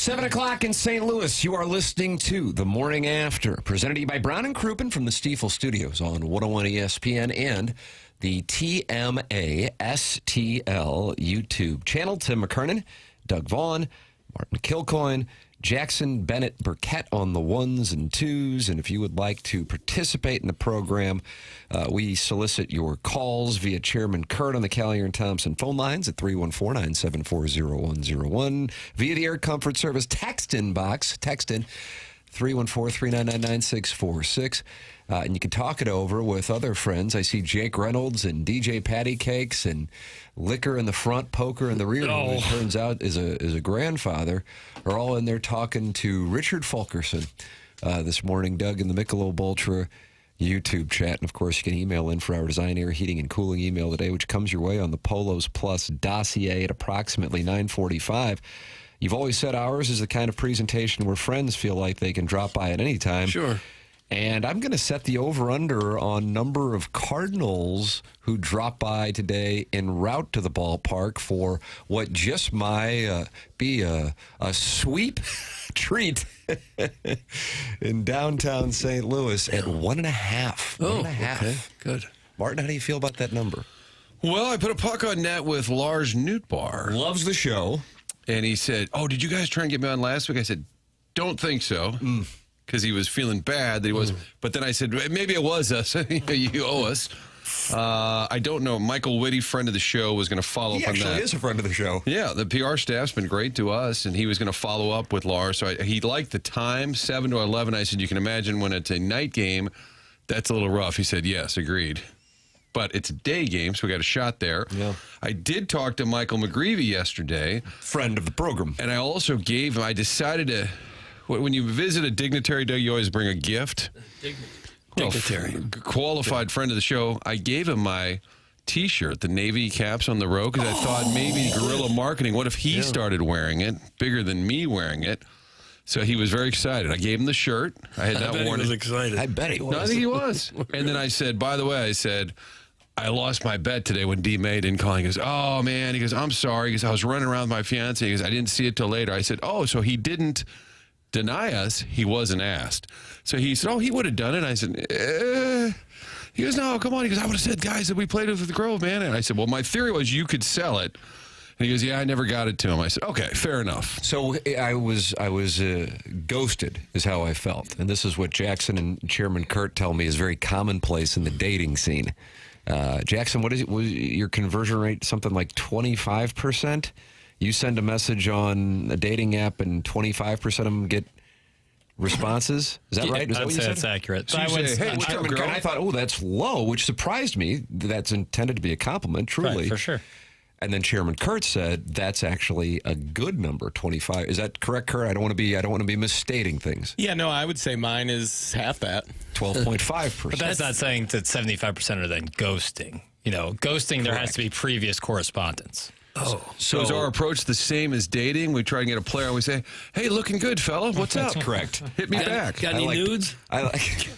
7 o'clock in St. Louis. You are listening to The Morning After, presented to you by Brown and Crouppen from the Stiefel Studios on 101 ESPN and the TMA STL YouTube channel. Tim McKernan, Doug Vaughn, Martin Kilcoyne, Jackson Burkett on the ones and twos. And if you would like to participate in the program, we solicit your calls via Chairman Kurt on the Callier and Thompson phone lines at 314-974-0101, via the Air Comfort Service text in box. Text in 314-399-9646. And you can talk it over with other friends. I see Jake Reynolds and DJ Patty Cakes and Liquor in the front, Poker in the rear, who it turns out is a grandfather, are all in there talking to Richard Fulkerson this morning. Doug in the Michelob Ultra YouTube chat. And, of course, you can email in for our Design, Air, Heating, and Cooling email today, which comes your way on the Polos Plus dossier at approximately 9:45. You've always said ours is the kind of presentation where friends feel like they can drop by at any time. Sure. And I'm going to set the over-under on number of Cardinals who drop by today en route to the ballpark for what just might be a sweep treat in downtown St. Louis at 1.5. Oh, 1.5. okay. Good. Martin, how do you feel about that number? Well, I put a puck on net with Lars Nootbaar. Loves the show. And he said, did you guys try and get me on last week? I said, don't think so. Because he was feeling bad that he was. But then I said, maybe it was us. You owe us. I don't know. Michael Whitty, friend of the show, was going to follow up on that. He actually is a friend of the show. Yeah, the PR staff's been great to us, and he was going to follow up with Lars. So he liked the time, 7 to 11. I said, you can imagine when it's a night game, that's a little rough. He said, yes, agreed. But it's a day game, so we got a shot there. Yeah. I did talk to Michael McGreevy yesterday. Friend of the program. And I also gave him, I decided to, when you visit a dignitary, Doug, you always bring a gift. Dignitary. Qualified friend of the show. I gave him my T-shirt, the Navy caps on the road, because I thought maybe guerrilla marketing, what if he started wearing it, bigger than me wearing it? So he was very excited. I gave him the shirt. I had not worn it. He was excited. I bet he was. No, I think he was. And then I said, by the way, I lost my bet today when D. May didn't call. He goes, oh, man. He goes, I'm sorry. He goes, I was running around with my fiance. He goes, I didn't see it till later. I said, so he didn't deny us. He wasn't asked. So he said, he would have done it. I said, He goes, no, come on. He goes, I would have said, guys, that we played it with the Grove, man. And I said, well, my theory was you could sell it. And he goes, yeah, I never got it to him. I said, okay, fair enough. So I was ghosted is how I felt. And this is what Jackson and Chairman Kurt tell me is very commonplace in the dating scene. Jackson, was your conversion rate something like 25%? You send a message on a dating app and 25% of them get responses? Is that right? Is that I'd what you say said? that's accurate. So you say, hey, what's up, girl? I thought, that's low, which surprised me. That's intended to be a compliment, truly. Right, for sure. And then Chairman Kurt said that's actually a good number, 25. Is that correct, Kurt? I don't want to be misstating things. Yeah, no, I would say mine is half that. 12.5%. But that's not saying that 75% are then ghosting. Ghosting, there has to be previous correspondence. So is our approach the same as dating? We try and get a player and we say, hey, looking good, fella. What's up? That's correct. Hit me back. Got any nudes? I like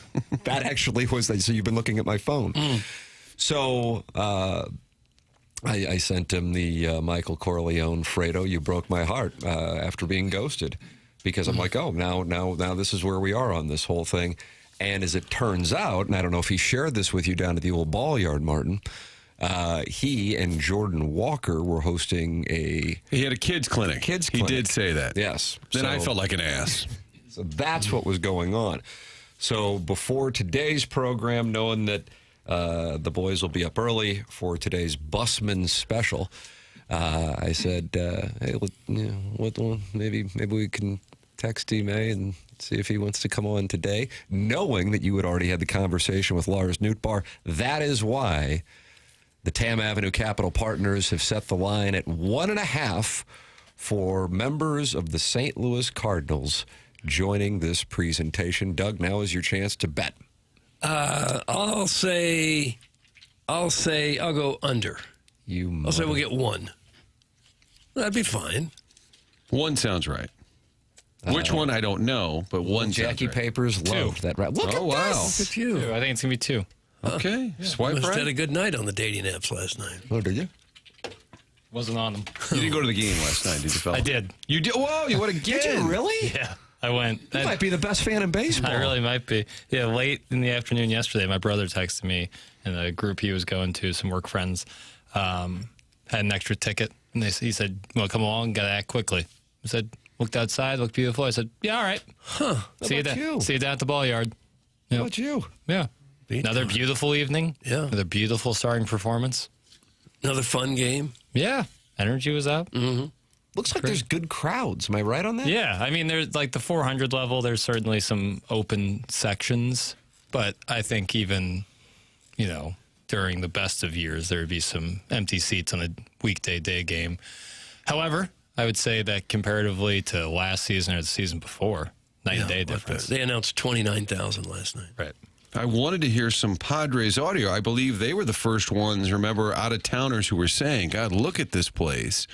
that actually was, so you've been looking at my phone. So I sent him the Michael Corleone Fredo, You Broke My Heart, after being ghosted, because I'm like, now this is where we are on this whole thing. And as it turns out, and I don't know if he shared this with you down at the old ball yard, Martin, he and Jordan Walker were hosting He had a kids clinic. He did say that. Yes. Then I felt like an ass. So that's what was going on. So before today's program, knowing that the boys will be up early for today's Busman special, I said, hey, maybe we can text D-May and see if he wants to come on today, knowing that you had already had the conversation with Lars Nootbaar. That is why the Tam Avenue Capital Partners have set the line at 1.5 for members of the St. Louis Cardinals joining this presentation. Doug, now is your chance to bet. I'll go under. I'll say we'll get 1. That'd be fine. 1 sounds right. Which one, I don't know, but 1 Jackie sounds right. Papers loved that. Right. Look at wow. this. Look at you. I think it's going to be 2. Okay. Swipe Must have right. had a good night on the dating apps last night. Oh, did you? Wasn't on them. You didn't go to the game last night, did you, fella? I did. You did? Whoa, you went again? Did you really? Yeah, I went. You might be the best fan in baseball. I really might be. Yeah, late in the afternoon yesterday, my brother texted me, and the group he was going to, some work friends, had an extra ticket. And he said, well, come along, got to act quickly. I said, looked outside, looked beautiful. I said, yeah, all right. Huh. See you down at the ball yard. How about you? Yeah. Another beautiful evening. Yeah. Another beautiful starting performance. Another fun game. Yeah. Energy was up. Mm-hmm. Looks like there's good crowds. Am I right on that? Yeah. I mean, there's like the 400 level, there's certainly some open sections. But I think even, during the best of years, there would be some empty seats on a weekday day game. However, I would say that comparatively to last season or the season before, night and day difference. They announced 29,000 last night. Right. I wanted to hear some Padres audio. I believe they were the first ones, remember, out-of-towners who were saying, God, look at this place.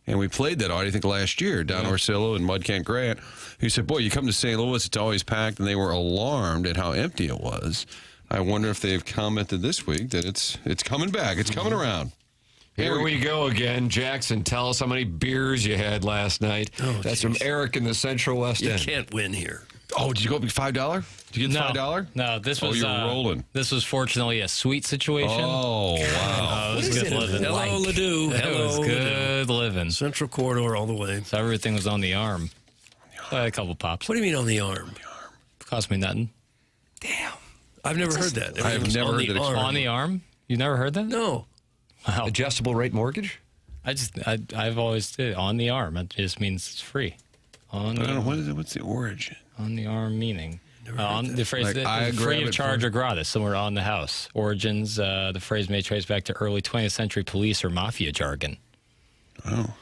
And we played that audio, I think, last year, Don Orsillo and Mudkent Grant, who said, boy, you come to St. Louis, it's always packed, and they were alarmed at how empty it was. I wonder if they've commented this week that it's coming back. It's coming around. Here we go again. Jackson, tell us how many beers you had last night. That's from Eric in the Central West You End. can't win here. Oh, did you go up $5? Did you get $5? No, this was you're rolling. This was fortunately a sweet situation. Oh, wow. It was good living. Hello, Ladue. It Hello, was good living. Central Corridor all the way. So everything was on the arm. I had a couple pops. What do you mean on the arm? Cost me nothing. Damn. I've never heard that. I have never heard that arm. On the arm? You never heard that? No. Wow. Adjustable rate mortgage? I've always did on the arm. It just means it's free. On I the, don't know. What is it? What's the origin? on the arm meaning. On the phrase Like, that I is grab free of it charge for- or gratis, somewhere on the house. Origins, the phrase may trace back to early 20th century police or mafia jargon. Oh.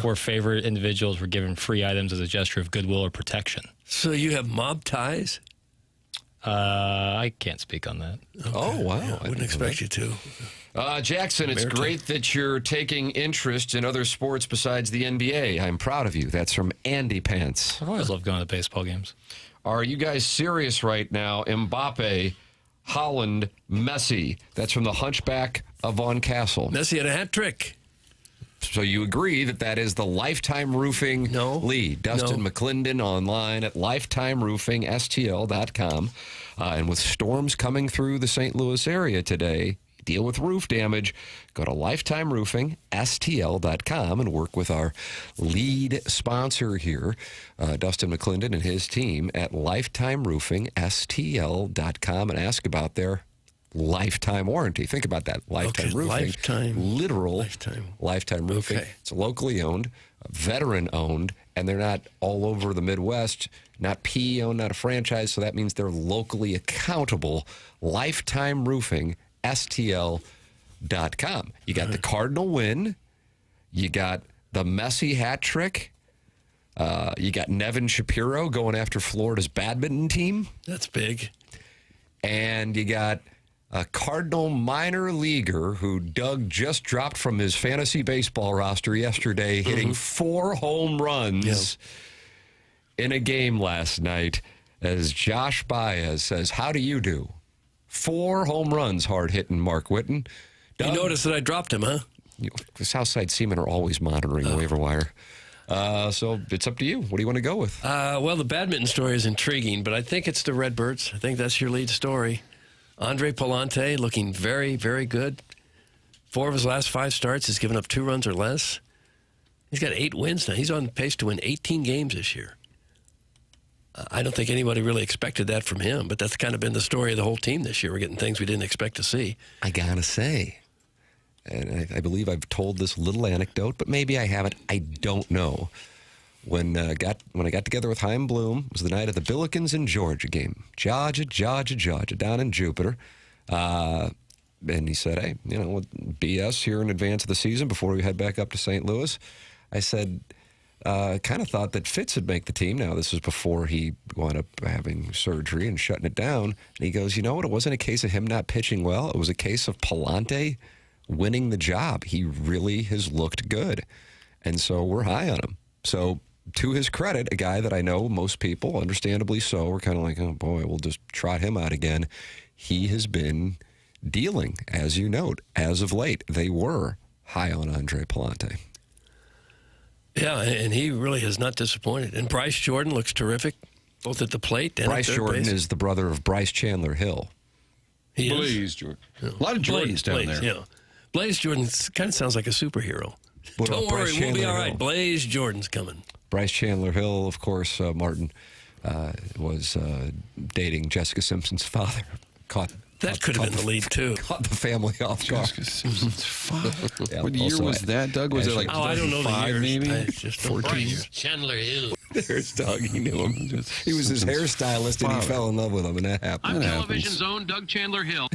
Where favored individuals were given free items as a gesture of goodwill or protection. So you have mob ties? I can't speak on that. Oh, wow. Yeah, I wouldn't expect you to. Jackson, it's great that you're taking interest in other sports besides the NBA. I'm proud of you. That's from Andy Pants. I've always loved going to baseball games. Are you guys serious right now? Mbappe, Holland, Messi. That's from the Hunchback of Vaughn Castle. Messi had a hat trick. So you agree that that is the Lifetime Roofing lead. Dustin McClendon online at lifetimeroofingstl.com. And with storms coming through the St. Louis area today, deal with roof damage, go to lifetimeroofingstl.com and work with our lead sponsor here, Dustin McClendon and his team at lifetimeroofingstl.com and ask about their lifetime warranty. Think about that. Lifetime roofing. Literal lifetime roofing. Okay. It's locally owned, veteran owned, and they're not all over the Midwest, not PE owned, not a franchise, so that means they're locally accountable. Lifetime Roofing, STL.com. You got the Cardinal win. You got the Messi hat trick. You got Nevin Shapiro going after Florida's badminton team. That's big. And you got a Cardinal minor leaguer who Doug just dropped from his fantasy baseball roster yesterday, hitting 4 home runs in a game last night. As Josh Baez says, how do you do? 4 home runs, hard hitting Mark Whitten. Doug, You noticed that I dropped him, huh? the Southside Seamen are always monitoring the waiver wire. So it's up to you. What do you want to go with? Well, the badminton story is intriguing, but I think it's the Redbirds. I think that's your lead story. Andre Pallante looking very, very good. 4 of his last 5 starts, he's given up 2 runs or less. He's got 8 wins now. He's on pace to win 18 games this year. I don't think anybody really expected that from him, but that's kind of been the story of the whole team this year. We're getting things we didn't expect to see. I gotta say, and I believe I've told this little anecdote, but maybe I haven't. I don't know. When I got together with Chaim Bloom, it was the night of the Billikens and Georgia game. Georgia, down in Jupiter. And he said, hey, BS here in advance of the season before we head back up to St. Louis. I said, kind of thought that Fitz would make the team. Now, this was before he wound up having surgery and shutting it down. And he goes, you know what? It wasn't a case of him not pitching well. It was a case of Pallante winning the job. He really has looked good. And so we're high on him. So to his credit, a guy that I know most people, understandably so, were kind of like, oh, boy, we'll just trot him out again. He has been dealing, as you note, as of late. They were high on Andre Pallante. Yeah, and he really has not disappointed. And Bryce Jordan looks terrific, both at the plate and Bryce at third Jordan base. is the brother of Bryce Chandler Hill. He is. Blaze Jordan. A lot of Jordans down there. Yeah. Blaze Jordan kind of sounds like a superhero. What about Don't Bryce worry, we'll be Chandler all right. Hill? Blaze Jordan's coming. Bryce Chandler Hill, of course, Martin, was dating Jessica Simpson's father. That could have been the lead, too. Caught the family off guard. Jessica Simpson's father. Yeah, What year also was that, Doug? Was it like Oh, I don't know the 2005 years. maybe? I just don't 14 know. years? Chandler Hill. There's Doug. He knew him. He was his hairstylist, and he fell in love with him, and that happened. That Television's happens. own Doug Chandler Hill.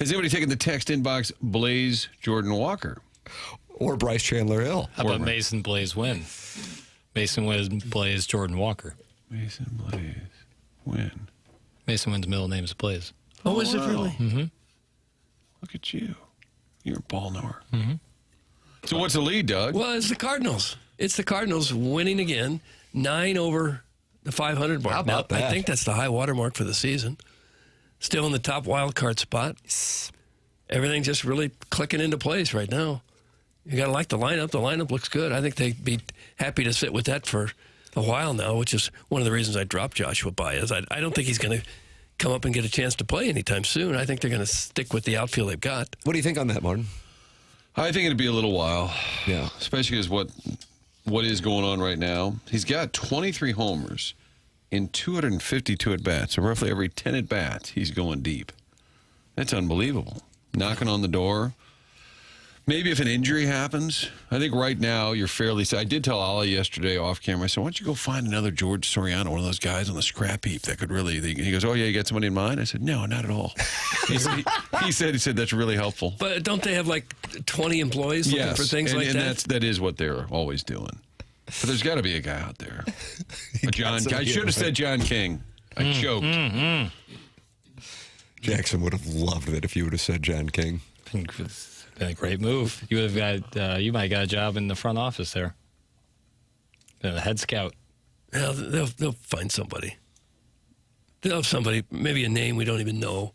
Has anybody taken the text inbox Blaze Jordan Walker? Or Bryce Chandler Hill. How about Mason Blaze Win? Mason Blaze Jordan Walker. Mason Blaze. When? Mason Wynn's middle name is Blaze. Oh, is it really? Mm-hmm. Look at you. You're a ball knower. Mm-hmm. So what's the lead, Doug? Well, it's the Cardinals. It's the Cardinals winning again, 9 over the 500 mark. How about Now, that? I think that's the high water mark for the season. Still in the top wild card spot. Everything just really clicking into place right now. You got to like the lineup. The lineup looks good. I think they'd be happy to sit with that for a while now, which is one of the reasons I dropped Joshua Baez. I don't think he's going to come up and get a chance to play anytime soon. I think they're going to stick with the outfield they've got. What do you think on that, Martin? I think it'd be a little while. Yeah. Especially because what is going on right now. He's got 23 homers in 252 at-bats. So roughly every 10 at-bats, he's going deep. That's unbelievable. Knocking on the door. Maybe if an injury happens, I think right now you're fairly safe. I did tell Ali yesterday off camera, I said, why don't you go find another George Soriano, one of those guys on the scrap heap that could really, he goes, oh yeah, you got somebody in mind? I said, no, not at all. He said that's really helpful. But don't they have like 20 employees looking for things like that? That is what they're always doing. But there's got to be a guy out there. I should have said John King. I choked. Jackson would have loved it if you would have said John King. I think it's been a great move. You would have got, you might have got a job in the front office there. Been a head scout. Yeah, they'll find somebody. They'll have somebody, maybe a name we don't even know.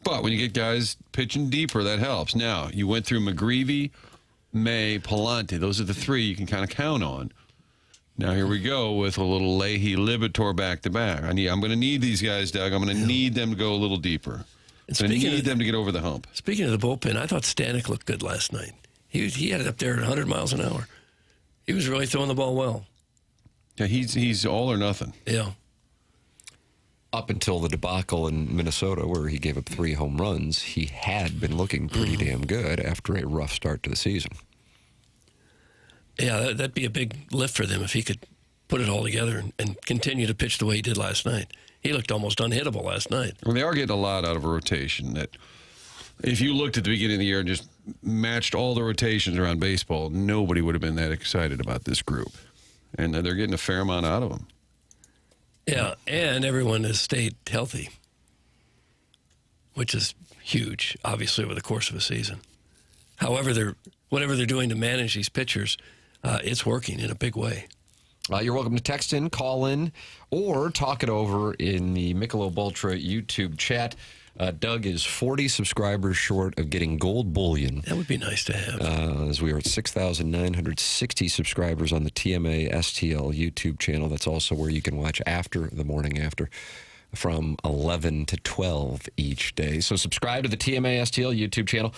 But when you get guys pitching deeper, that helps. Now, you went through McGreevy, May, Pallante. Those are the three you can kind of count on. Now, here we go with a little Leahy Libator back-to-back. I'm going to need these guys, Doug. I'm going to need them to go a little deeper. And I'm going to speaking need of- them to get over the hump. Speaking of the bullpen, I thought Stanek looked good last night. He had it up there at 100 miles an hour. He was really throwing the ball well. Yeah, he's all or nothing. Yeah. Up until the debacle in Minnesota, where he gave up 3 home runs, he had been looking pretty damn good after a rough start to the season. Yeah, that'd be a big lift for them if he could put it all together and continue to pitch the way he did last night. He looked almost unhittable last night. Well, they are getting a lot out of a rotation that if you looked at the beginning of the year and just matched all the rotations around baseball, nobody would have been that excited about this group. And they're getting a fair amount out of them. Yeah, and everyone has stayed healthy, which is huge, obviously, over the course of a season. However, whatever they're doing to manage these pitchers, it's working in a big way. You're welcome to text in, call in, or talk it over in the Michelob Ultra YouTube chat. Doug is 40 subscribers short of getting gold bullion. That would be nice to have. As we are at 6,960 subscribers on the TMA STL YouTube channel. That's also where you can watch After the Morning After from 11 to 12 each day. So subscribe to the TMA STL YouTube channel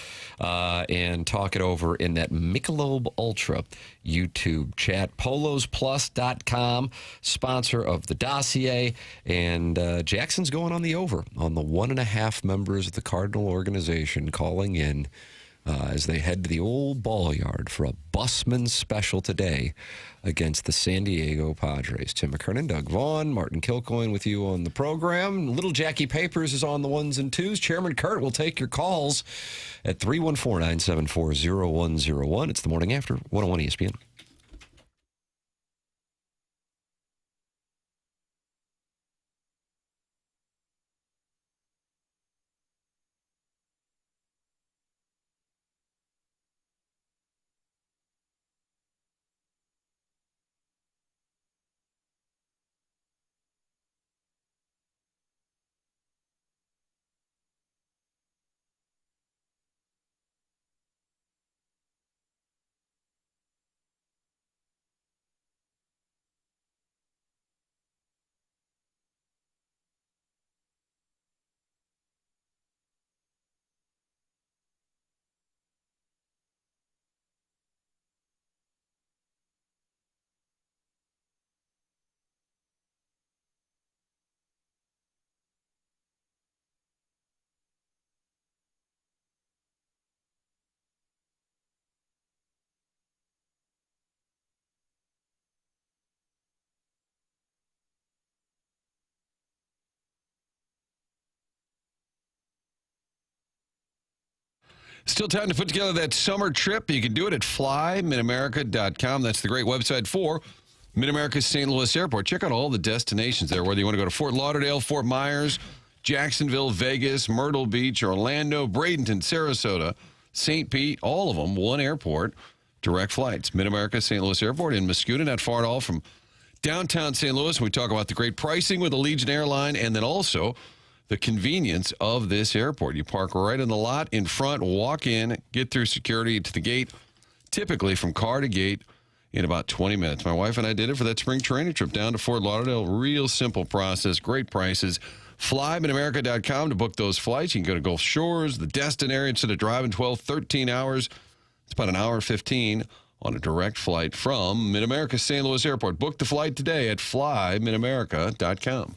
and talk it over in that Michelob Ultra YouTube chat. PolosPlus.com, sponsor of the dossier. And Jackson's going on the over on the 1.5 members of the Cardinal organization calling in as they head to the old ball yard for a busman special today against the San Diego Padres. Tim McKernan, Doug Vaughn, Martin Kilcoyne with you on the program. Little Jackie Papers is on the ones and twos. Chairman Kurt will take your calls at 314-974-0101. It's the Morning After, 101 ESPN. Still time to put together that summer trip. You can do it at flyminamerica.com. That's the great website for Mid-America's St. Louis Airport. Check out all the destinations there, whether you want to go to Fort Lauderdale, Fort Myers, Jacksonville, Vegas, Myrtle Beach, Orlando, Bradenton, Sarasota, St. Pete, all of them, one airport, direct flights. Mid-America St. Louis Airport in Muscuna, not far at all from downtown St. Louis. We talk about the great pricing with Allegiant Airline and then also the convenience of this airport. You park right in the lot in front, walk in, get through security to the gate, typically from car to gate in about 20 minutes. My wife and I did it for that spring training trip down to Fort Lauderdale. Real simple process, great prices. FlyMidAmerica.com to book those flights. You can go to Gulf Shores, the Destin area, instead of driving 12, 13 hours. It's about an hour and 15 on a direct flight from Mid-America St. Louis Airport. Book the flight today at FlyMidAmerica.com.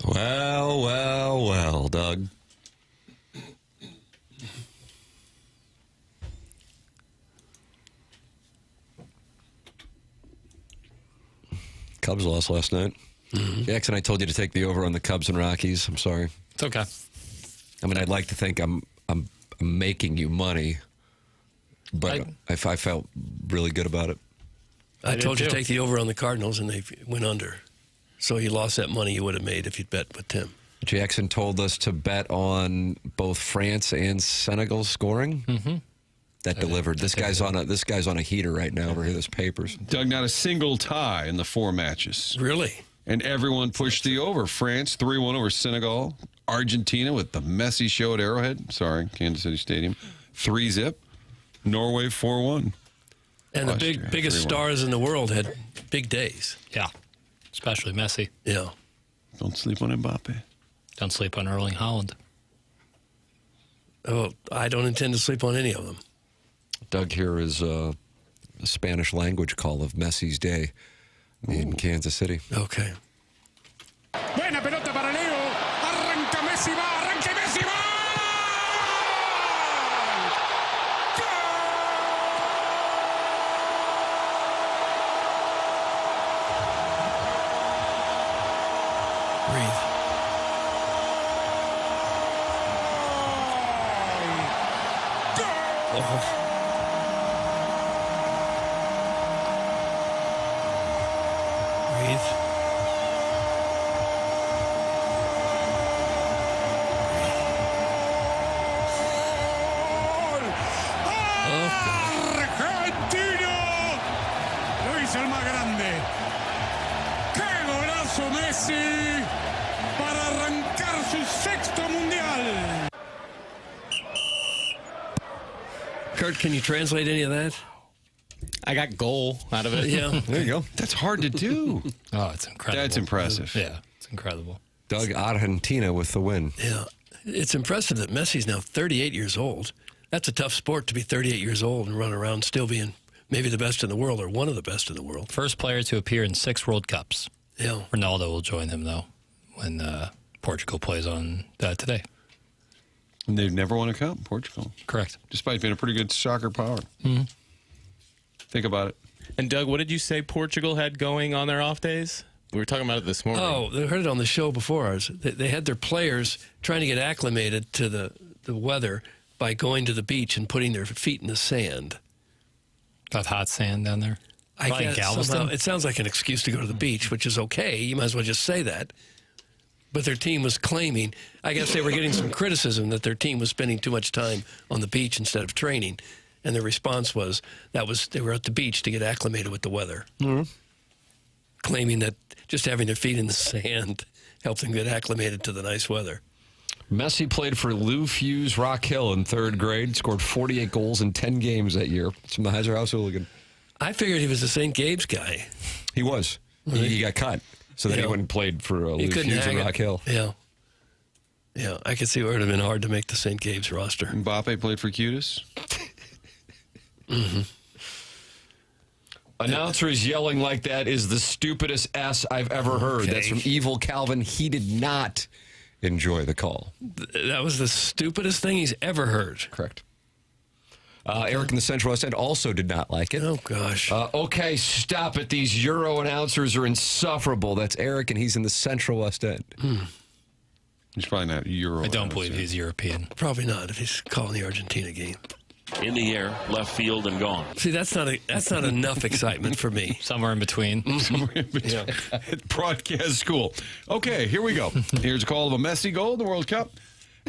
Well, Doug. Cubs lost last night. Jackson, I told you to take the over on the Cubs and Rockies. I'm sorry. It's okay. I mean, I'd like to think I'm making you money, but I felt really good about it. I told you to too. take the over on the Cardinals, and they went under. So you lost that money you would have made if you'd bet with Tim. Jackson told us to bet on both France and Senegal scoring. Mm-hmm. That delivered. This guy's on a heater right now over here. This papers. Doug, not a single tie in the 4 matches. Really? And everyone pushed the over. France 3-1 over Senegal. Argentina with the Messi show at Arrowhead. Sorry, Kansas City Stadium. 3-0. Norway 4-1. And the biggest 3-1. stars in the world had big days. Yeah, especially Messi. Yeah. Don't sleep on Mbappe. Don't sleep on Erling Haaland. Oh, I don't intend to sleep on any of them. Doug here is a Spanish language call of Messi's day. in Kansas City. Okay. Buena pelota para Leo. Arranca Messi, va. Arranca Messi, va. Breathe. Oh. Breathe. Argentino. Lo hizo el más grande. ¡Qué golazo Messi! Para arrancar su sexto mundial. Kurt, can you translate any of that? I got goal out of it. Yeah. There you go. That's hard to do. Oh, it's incredible. That's impressive. Yeah, it's incredible. Doug, Argentina with the win. Yeah. It's impressive that Messi's now 38 years old. That's a tough sport to be 38 years old and run around still being maybe the best in the world or one of the best in the world. First player to appear in 6 World Cups. Yeah. Ronaldo will join him, though, when Portugal plays on today. And they've never won a cup, Portugal, Correct. despite being a pretty good soccer power. Think about it. And Doug, what did you say Portugal had going on their off days? We were talking about it this morning. Oh, they heard it on the show before ours. They had their players trying to get acclimated to the weather by going to the beach and putting their feet in the sand. Got hot sand down there. I Probably in guess Galveston. somehow, it sounds like an excuse to go to the beach, which is okay. You might as well just say that. But their team was claiming, I guess they were getting some criticism that their team was spending too much time on the beach instead of training. And their response was they were at the beach to get acclimated with the weather. Claiming that just having their feet in the sand helped them get acclimated to the nice weather. Messi played for Lou Fuse Rock Hill in 3rd grade, scored 48 goals in 10 games that year. It's from the Heiser House Hooligan. I figured he was a St. Gabe's guy. He was. He got cut. So then he went and played for Lou couldn't Fuse hang in it. Rock Hill. Yeah. Yeah, I could see where it would have been hard to make the St. Gabe's roster. Mbappe played for Cutis. Announcers yelling like that is the stupidest S I've ever heard. Okay. That's from Evil Calvin. He did not enjoy the call. That was the stupidest thing he's ever heard. Correct. Eric in the Central West End also did not like it. Oh, gosh. Okay, stop it. These Euro announcers are insufferable. That's Eric, and he's in the Central West End. He's probably not Euro. I don't believe he's European. Probably not if he's calling the Argentina game. In the air, left field, and gone. See, that's not enough excitement for me. Somewhere in between. Broadcast school. Okay, here we go. Here's a call of a Messi goal in the World Cup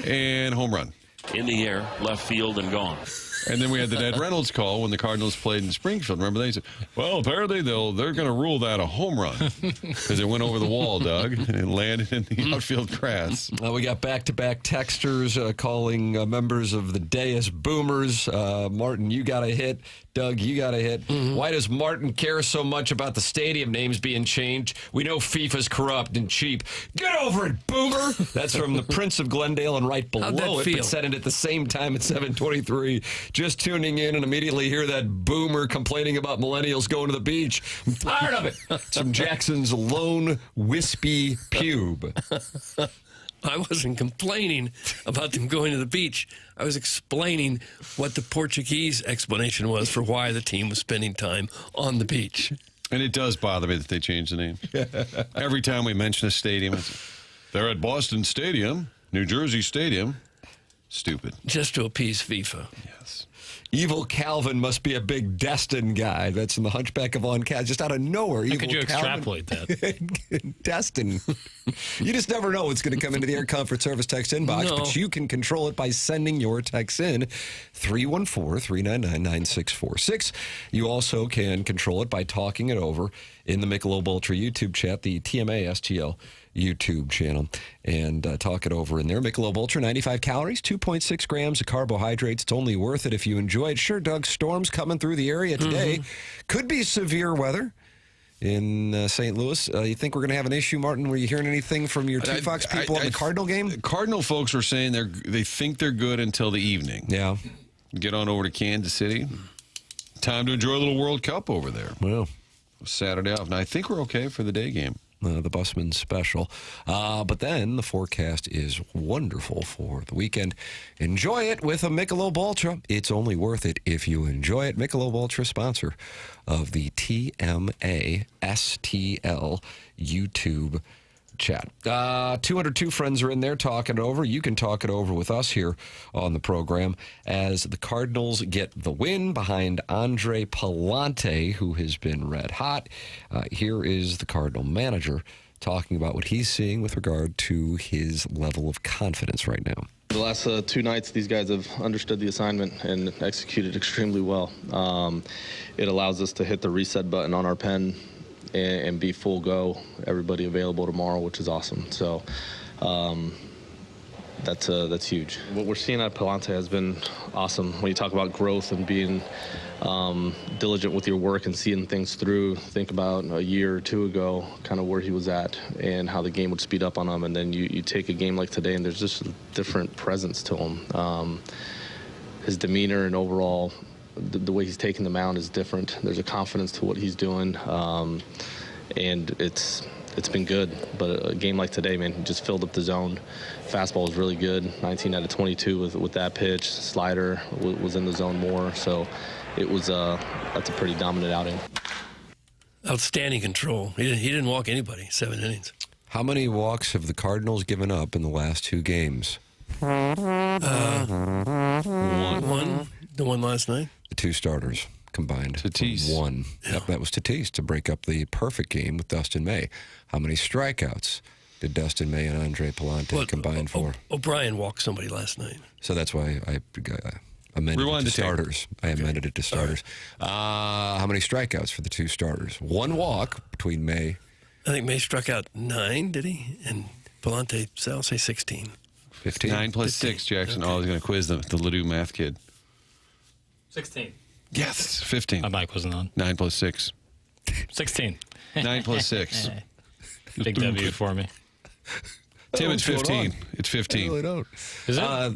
and home run. In the air, left field, and gone. And then we had the Ned Reynolds call when the Cardinals played in Springfield. Remember they said, well, apparently they're going to rule that a home run because it went over the wall, Doug, and it landed in the outfield grass. We got back-to-back texters calling members of the Deus boomers. Martin, you got a hit. Doug, you got a hit. Why does Martin care so much about the stadium names being changed? We know FIFA's corrupt and cheap. Get over it, boomer! That's from the Prince of Glendale and right How'd that below it, feel? but said it at the same time at 7:23. Just tuning in and immediately hear that boomer complaining about millennials going to the beach. I'm tired of it. It's from Jackson's lone wispy pube. I wasn't complaining about them going to the beach. I was explaining what the Portuguese explanation was for why the team was spending time on the beach. And it does bother me that they changed the name. Every time we mention a stadium, they're at Boston Stadium, New Jersey Stadium. Stupid. Just to appease FIFA. Yes. Evil Calvin must be a big Destin guy. That's in the Hunchback of Von Cat. Just out of nowhere. How could you extrapolate that? Destin. You just never know what's going to come into the Air Comfort Service text inbox, No. but you can control it by sending your text in 314-399-9646. You also can control it by talking it over in the Michelob Ultra YouTube chat, the TMA STL YouTube channel, and talk it over in there. Michelob Ultra, 95 calories, 2.6 grams of carbohydrates. It's only worth it if you enjoy it. Sure, Doug, storms coming through the area today. Could be severe weather in St. Louis. You think we're going to have an issue, Martin? Were you hearing anything from your T-Fox people on the Cardinal game? Cardinal folks were saying they think they're good until the evening. Yeah. Get on over to Kansas City. Time to enjoy a little World Cup over there. Well, Saturday off. Now, I think we're okay for the day game. The Busman special. But then the forecast is wonderful for the weekend. Enjoy it with a Michelob Ultra. It's only worth it if you enjoy it. Michelob Ultra, sponsor of the TMA STL YouTube chat. 202 friends are in there talking it over. You can talk it over with us here on the program as the Cardinals get the win behind Andre Pallante, who has been red hot. Here is the Cardinal manager talking about what he's seeing with regard to his level of confidence right now. The last 2 nights, these guys have understood the assignment and executed extremely well. It allows us to hit the reset button on our pen and be full go, everybody available tomorrow, which is awesome. So that's huge. What we're seeing at Pallante has been awesome. When you talk about growth and being diligent with your work and seeing things through, think about a year or 2 ago, kind of where he was at and how the game would speed up on him. And then you take a game like today and there's just a different presence to him. His demeanor and overall the way he's taking the mound is different. There's a confidence to what he's doing, and it's been good. But a game like today, man, he just filled up the zone. Fastball was really good, 19 out of 22 with that pitch. Slider was in the zone more, so it was that's a pretty dominant outing. Outstanding control. He didn't walk anybody. 7 innings. How many walks have the Cardinals given up in the last 2 games? One. The one last night. The 2 starters combined. Tatis. 1. Yep, that was Tatis to break up the perfect game with Dustin May. How many strikeouts did Dustin May and Andre Pallante combine for? O'Brien walked somebody last night. So that's why I amended it to starters. I amended it to starters. How many strikeouts for the 2 starters? 1 walk between May. I think May struck out 9, did he? And Pallante, I'll say 16. 15. 9 plus 15. 6, Jackson. Okay. Oh, I was going to quiz the Ledoux math kid. 16. Yes, 15. My mic wasn't on. 9 plus 6. 16. 9 plus 6. Big W for me. Tim, it's What's going 15. on? It's I 15. really don't. Is it? Are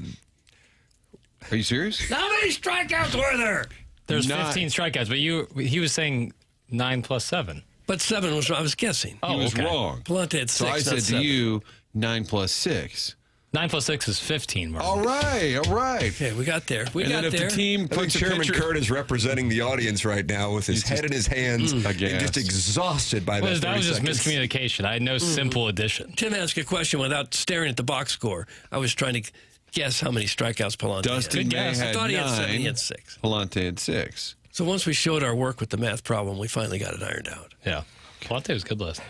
you serious? How many strikeouts were there? There's not- 15 strikeouts, but he was saying 9 plus 7. But 7 was, I was guessing. Oh, He was okay. wrong. Pallante had 6, So I not said to 7. you, 9 plus 6. 9 plus 6 is 15, Mark. All right, all right. Okay, we got there. We And got then if there. the team I think puts a Chairman picture... Kurt is representing the audience right now with his head in his hands and Aghast. just exhausted by Well, that. that was 30 just seconds. miscommunication. I had no simple addition. Tim asked a question without staring at the box score. I was trying to guess how many strikeouts Pallante Dustin had. May I had thought he had 7. 9. He had 6. Pallante had 6. So once we showed our work with the math problem, we finally got it ironed out. Yeah. Pallante was good last night.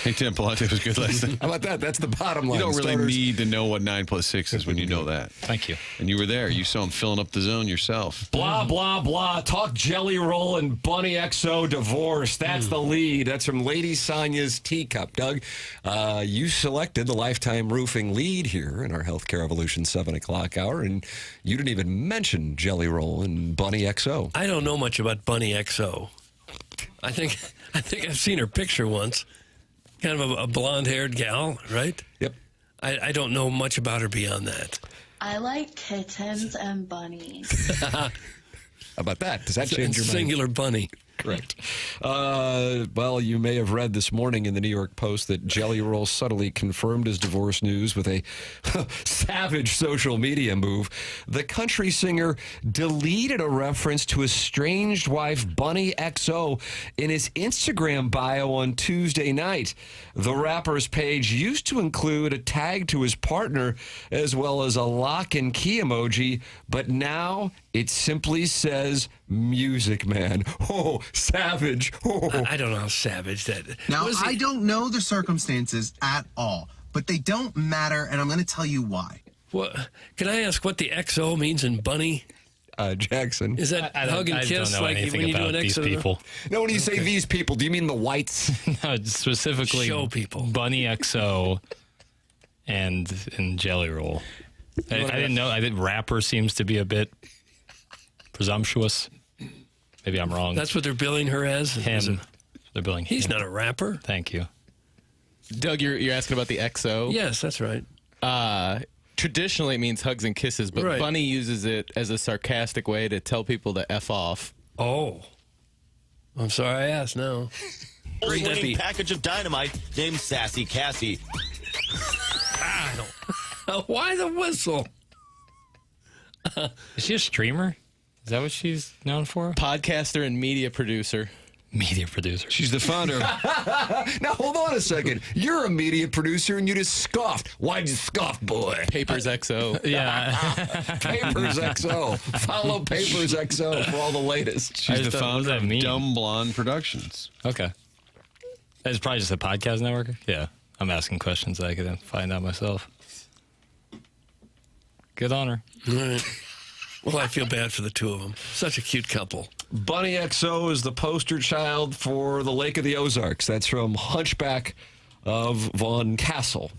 Hey, Tim, Pallante was good last night. How about that? That's the bottom line. You don't really Starters- need to know what 9 plus 6 is when you know that. Thank you. And you were there. You saw him filling up the zone yourself. Blah, blah, blah. Talk Jelly Roll and Bunny XO divorce. That's the lead. That's from Lady Sonia's Teacup. Doug, you selected the Lifetime Roofing lead here in our Healthcare Evolution 7 o'clock hour, and you didn't even mention Jelly Roll and Bunny XO. I don't know much about Bunny XO. I think I've seen her picture once. Kind of a blonde-haired gal, right? Yep. I don't know much about her beyond that. I like kittens and bunnies. How about that? Does that change your mind? Singular bunny. Correct. Well, you may have read this morning in the New York Post that Jelly Roll subtly confirmed his divorce news with a savage social media move. The country singer deleted a reference to his estranged wife, Bunny XO, in his Instagram bio on Tuesday night. The rapper's page used to include a tag to his partner as well as a lock and key emoji, but now it simply says Music Man. Oh, savage. Oh. I don't know how savage that. Now, Was I he- don't know the circumstances at all, but they don't matter, and I'm going to tell you why. What, can I ask what the XO means in bunny? Jackson. Is that hug and I kiss don't know like anything when you do about an these XO? people. No, when you say these people, do you mean the whites? No, specifically Show people. Bunny XO and Jelly Roll. I didn't know. I think rapper seems to be a bit presumptuous. Maybe I'm wrong. That's what they're billing her as? Is him. it- They're billing He's him. not a rapper. Thank you. Doug, you're asking about the XO. Yes, that's right. Traditionally, it means hugs and kisses, but Right. Bunny uses it as a sarcastic way to tell people to F off. Oh. I'm sorry I asked, no. Winning package of dynamite named Sassy Cassie. Why the whistle? Is she a streamer? Is that what she's known for? Podcaster and media producer. Media producer. She's the founder. Now, hold on a second. You're a media producer and you just scoffed. Why'd you scoff, boy? Papers XO. Yeah. Papers XO. Follow Papers XO for all the latest. She's the founder of mean? Dumb Blonde Productions. Okay. It's probably just a podcast network. Yeah. I'm asking questions that I could find out myself. Good on her. All right. Well, I feel bad for the two of them. Such a cute couple. Bunny XO is the poster child for the Lake of the Ozarks. That's from Hunchback of Vaughn Castle.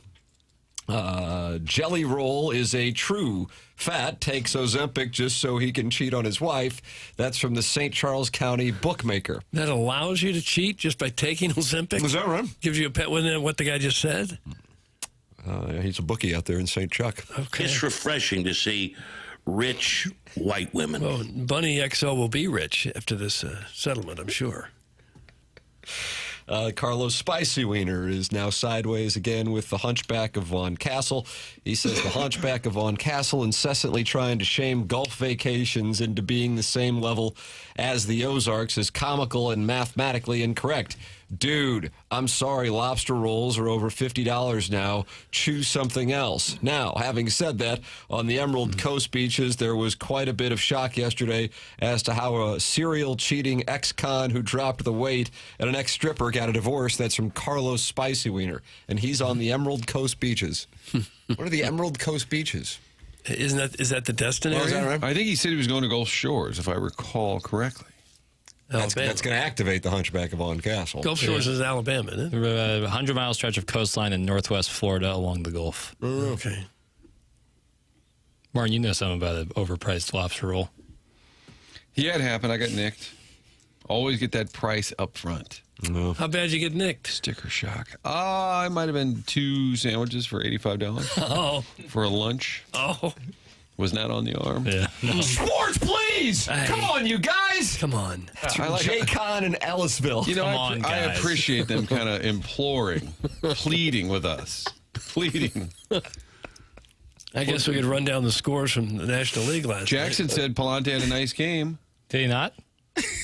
Jelly Roll is a true fat, takes Ozempic just so he can cheat on his wife. That's from the St. Charles County Bookmaker. That allows you to cheat just by taking Ozempic? Is that right? Gives you a pet, wasn't that what the guy just said? He's a bookie out there in St. Chuck. Okay. It's refreshing to see rich white women. Well, Bunny XO will be rich after this settlement, I'm sure. Carlos Spicy Wiener is now sideways again with the Hunchback of Vaughn Castle. He says the Hunchback of Vaughn Castle incessantly trying to shame Gulf vacations into being the same level as the Ozarks is comical and mathematically incorrect. Dude, I'm sorry, lobster rolls are over $50 now. Choose something else. Now, having said that, on the Emerald Coast beaches, there was quite a bit of shock yesterday as to how a serial cheating ex-con who dropped the weight and an ex-stripper got a divorce. That's from Carlos Spicy Wiener, and he's on the Emerald Coast beaches. What are the Emerald Coast beaches? Is that the destination? Oh, is that right? I think he said he was going to Gulf Shores, if I recall correctly. That's going to activate the Hunchback of Vaughn Castle. Gulf Shores is Alabama, isn't it? A 100-mile stretch of coastline in northwest Florida along the Gulf. Okay. Martin, you know something about an overpriced lobster roll. Yeah, it happened. I got nicked. Always get that price up front. No. How bad you get nicked? Sticker shock. I might have been 2 sandwiches for $85 Oh. for a lunch. Oh. Was not on the arm. Yeah. No. Sports, please! Hey. Come on, you guys! Come on. I like J-Con and Ellisville. You know, Come on, I guys. appreciate them kind of imploring, pleading with us. Pleading. I guess we could run down the scores from the National League last Jackson night. said Pallante had a nice game. Did he not?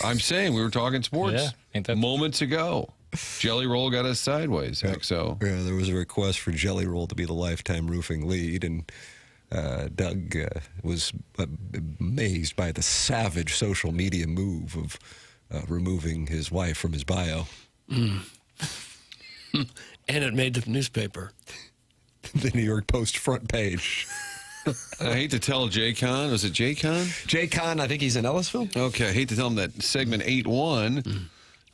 I'm saying we were talking sports Yeah, ain't that- moments ago. Jelly Roll got us sideways, XO. Yeah, there was a request for Jelly Roll to be the lifetime roofing lead, and Doug was amazed by the savage social media move of removing his wife from his bio. And it made the newspaper. The New York Post front page. I hate to tell J-Con. Was it J-Con? J-Con, I think he's in Ellisville. Okay, I hate to tell him that segment 8-1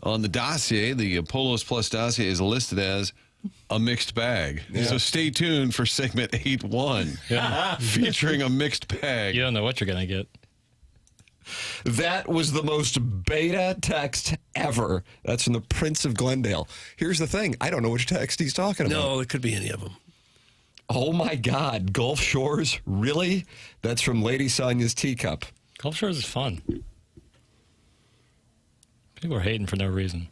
on the dossier, the Polos Plus dossier, is listed as a mixed bag. Yeah. So stay tuned for segment 8-1 featuring a mixed bag. You don't know what you're going to get. That was the most beta text ever. That's from the Prince of Glendale. Here's the thing. I don't know which text he's talking about. No, it could be any of them. Oh, my God. Gulf Shores? Really? That's from Lady Sonia's Teacup. Gulf Shores is fun. People are hating for no reason.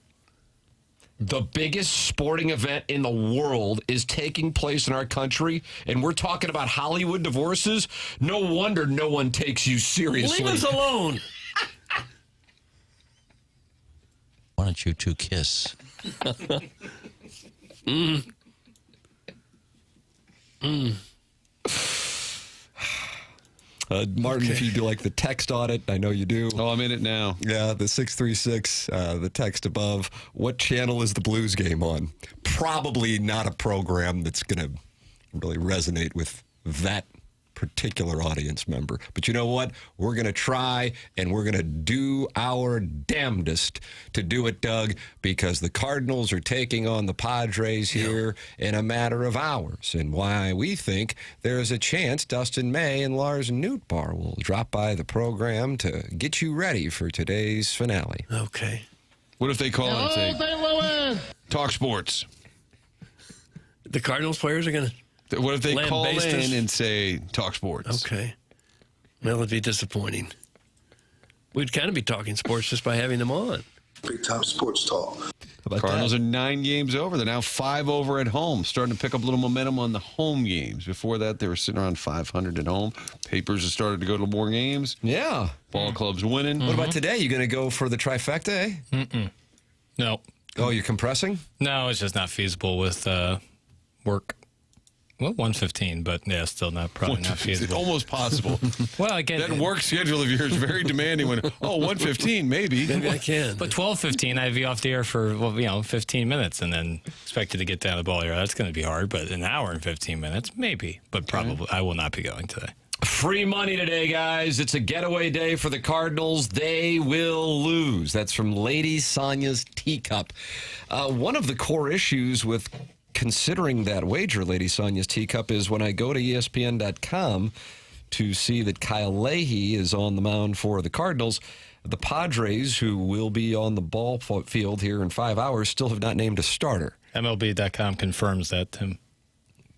The biggest sporting event in the world is taking place in our country, and we're talking about Hollywood divorces. No wonder no one takes you seriously. Leave us alone. Why don't you two kiss? Martin, if you do like the text audit, I know you do. Oh, I'm in it now. Yeah, the 636, the text above. What channel is the Blues game on? Probably not a program that's going to really resonate with that particular audience member. But you know what? We're going to try, and we're going to do our damnedest to do it, Doug, because the Cardinals are taking on the Padres here in a matter of hours. And why we think there's a chance Dustin May and Lars Nootbaar will drop by the program to get you ready for today's finale. Okay. What if they call and say, talk sports? The Cardinals players are going to... What if they call Lambaste us? in and say, talk sports? Okay. Well, it'd be disappointing. We'd kind of be talking sports just by having them on. Big time sports talk. Cardinals are 9 games over. They're now 5 over at home, starting to pick up a little momentum on the home games. Before that, they were sitting around 500 at home. Papers have started to go to more games. Yeah. Ball club's winning. What about today? You going to go for the trifecta, eh? Mm-mm. No. Oh, you're compressing? No, it's just not feasible with work. Well, 1:15, but yeah, still probably not feasible. Almost possible. Well, I get that work schedule of yours is very demanding. When 1:15, maybe I can. But 12:15, I'd be off the air for 15 minutes, and then expected to get down the ball here. That's going to be hard. But an hour and 15 minutes, maybe. But probably, I will not be going today. Free money today, guys. It's a getaway day for the Cardinals. They will lose. That's from Lady Sonia's Teacup. One of the core issues with considering that wager, Lady Sonia's Teacup, is when I go to ESPN.com to see that Kyle Leahy is on the mound for the Cardinals, the Padres, who will be on the ball field here in 5 hours, still have not named a starter. MLB.com confirms that, Tim.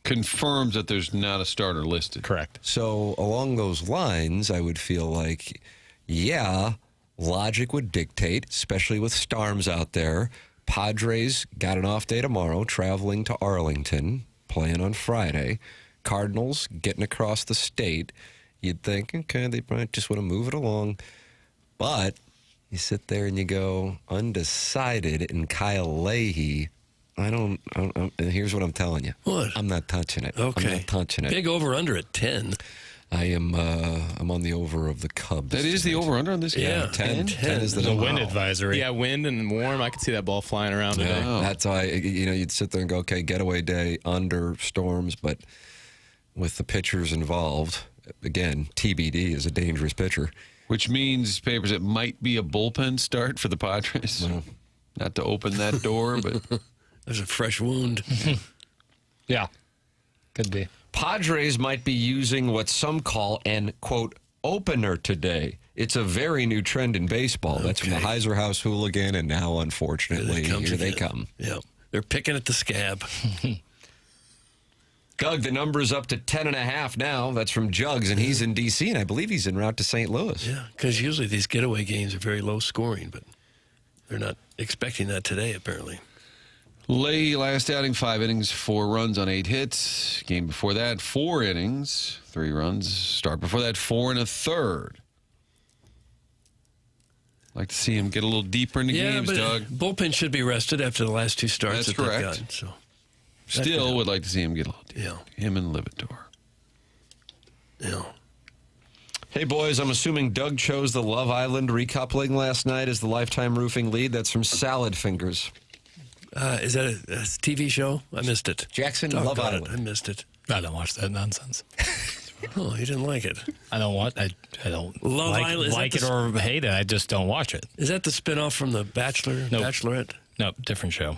Confirms that there's not a starter listed. Correct. So along those lines, I would feel like, yeah, logic would dictate, especially with Starms out there. Padres got an off day tomorrow, traveling to Arlington, playing on Friday. Cardinals getting across the state. You'd think, okay, they probably just want to move it along. But you sit there and you go, undecided, and Kyle Leahy, I don't here's what I'm telling you. What? I'm not touching it. Okay. I'm not touching it. Big over-under at 10. I am I'm on the over of the Cubs. That is the over-under on this game? Yeah, 10 is the There's a number. wind advisory. Yeah, wind and warm. I could see that ball flying around today. Yeah, that's why, you'd sit there and go, okay, getaway day, under storms, but with the pitchers involved, again, TBD is a dangerous pitcher. Which means, Papers, it might be a bullpen start for the Padres. Well, not to open that door, but There's a fresh wound. Yeah, could be. Padres might be using what some call an, quote, opener today. It's a very new trend in baseball. That's from the Heiser House hooligan, and now, unfortunately, here they come. Yeah, they're picking at the scab. Gug, the number's up to 10.5 now. That's from Jugs, and he's in D.C., and I believe he's en route to St. Louis. Yeah, because usually these getaway games are very low scoring, but they're not expecting that today, apparently. Leahy, last outing, 5 innings, 4 runs on 8 hits. Game before that, 4 innings, 3 runs. Start before that, 4 1/3. Like to see him get a little deeper into games, but Doug. Bullpen should be rested after the last 2 starts. That's that they've correct. gotten, so Still would like to see him get a little deeper. Yeah. Him and Livitor. Yeah. Hey, boys, I'm assuming Doug chose the Love Island recoupling last night as the Lifetime Roofing lead. That's from Salad Fingers. Is that a TV show? I missed it. Jackson, Oh, Love God, Island. I missed it. I don't watch that nonsense. Oh, you didn't like it. I don't want. I don't Love Island, is like that it or hate it. I just don't watch it. Is that the spinoff from The Bachelor? Nope. Bachelorette? No, different show.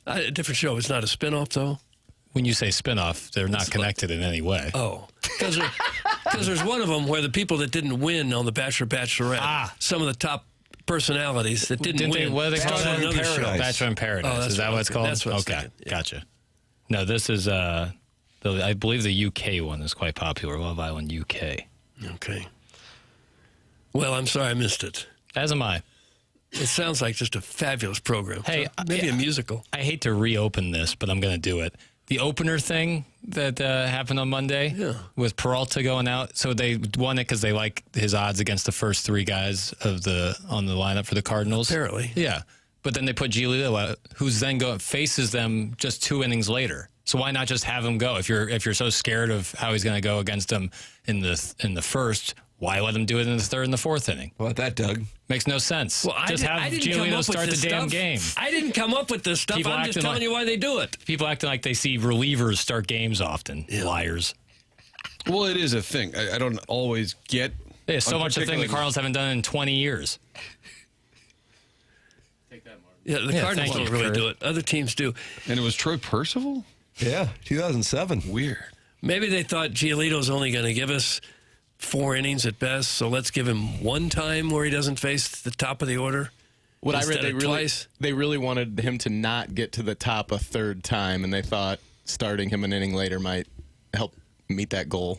A different show. It's not a spinoff, though? When you say spinoff, they're not connected in any way. Oh. Because there's one of them where the people that didn't win on The Bachelor, Bachelorette, some of the top personalities that didn't win. What do they call started that? another show. Bachelor in Paradise. Oh, that's Is that right. what it's called? That's what I was okay, thinking. Yeah. gotcha. No, this is I believe the UK one is quite popular. Love Island UK. Okay. Well, I'm sorry I missed it. As am I. It sounds like just a fabulous program. Hey, So maybe a musical. I hate to reopen this, but I'm going to do it. The opener thing that happened on Monday with Peralta going out. So they won it because they like his odds against the first 3 guys on the lineup for the Cardinals. Apparently. Yeah. But then they put Giolito out, who's then faces them just 2 innings later. So why not just have him go? If you're so scared of how he's going to go against them in the first, why let him do it in the 3rd and the 4th inning? What about that, Doug? Makes no sense. Well, just have Giolito start the damn game. I didn't come up with this stuff. People I'm just acting telling you why they do it. People acting like they see relievers start games often. Liars. Well, it is a thing. I don't always get. It's so much a thing the Cardinals haven't done in 20 years. Yeah, the Cardinals thank don't you, really Kurt. do it. Other teams do. And it was Troy Percival? Yeah, 2007. Weird. Maybe they thought Giolito's only going to give us 4 innings at best, so let's give him 1 time where he doesn't face the top of the order. What I read, instead of twice. they really wanted him to not get to the top a 3rd time, and they thought starting him an inning later might help meet that goal.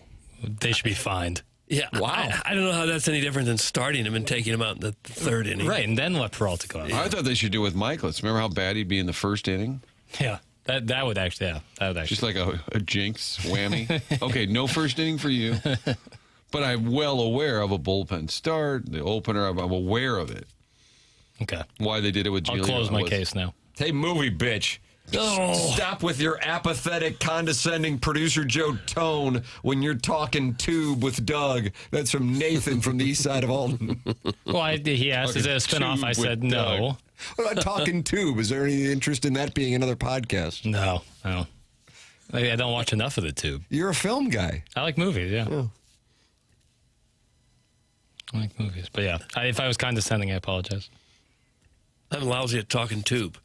They should be fined. Yeah. Wow. I don't know how that's any different than starting him and taking him out in the third inning. Right, and then let Peralta go out. I thought they should do it with Michaelis. Remember how bad he'd be in the first inning? Yeah, that would actually, Just like a jinx whammy. Okay, no first inning for you. But I'm well aware of a bullpen start, the opener. I'm aware of it. Okay. Why they did it with Giolito. I'll close my case now. Hey, movie bitch. Stop with your apathetic, condescending producer Joe tone when you're talking tube with Doug. That's from Nathan from the east side of Alton. Well, he asked, is it a spinoff? I said no. What about talking tube? Is there any interest in that being another podcast? No. I don't watch enough of the tube. You're a film guy. I like movies, yeah. I like movies. But yeah, if I was condescending, I apologize. I'm lousy at talking tube.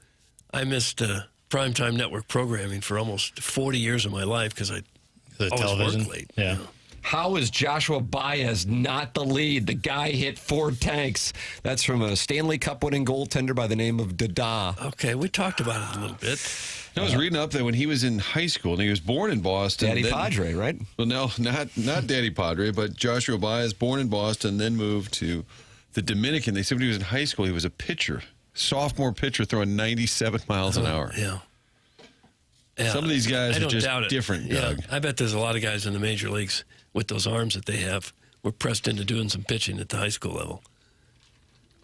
I missed primetime network programming for almost 40 years of my life because I always television worked late. Yeah. How is Joshua Baez not the lead? The guy hit 4 tanks. That's from a Stanley Cup winning goaltender by the name of Dada. Okay, we talked about it a little bit. I was reading up that when he was in high school, and he was born in Boston. Daddy Padre, right? Well, no, not Daddy Padre, but Joshua Baez, born in Boston, then moved to the Dominican. They said when he was in high school, he was a pitcher, sophomore pitcher, throwing 97 miles an hour. Yeah. Some of these guys are just different, Doug. I bet there's a lot of guys in the major leagues with those arms that they have were pressed into doing some pitching at the high school level.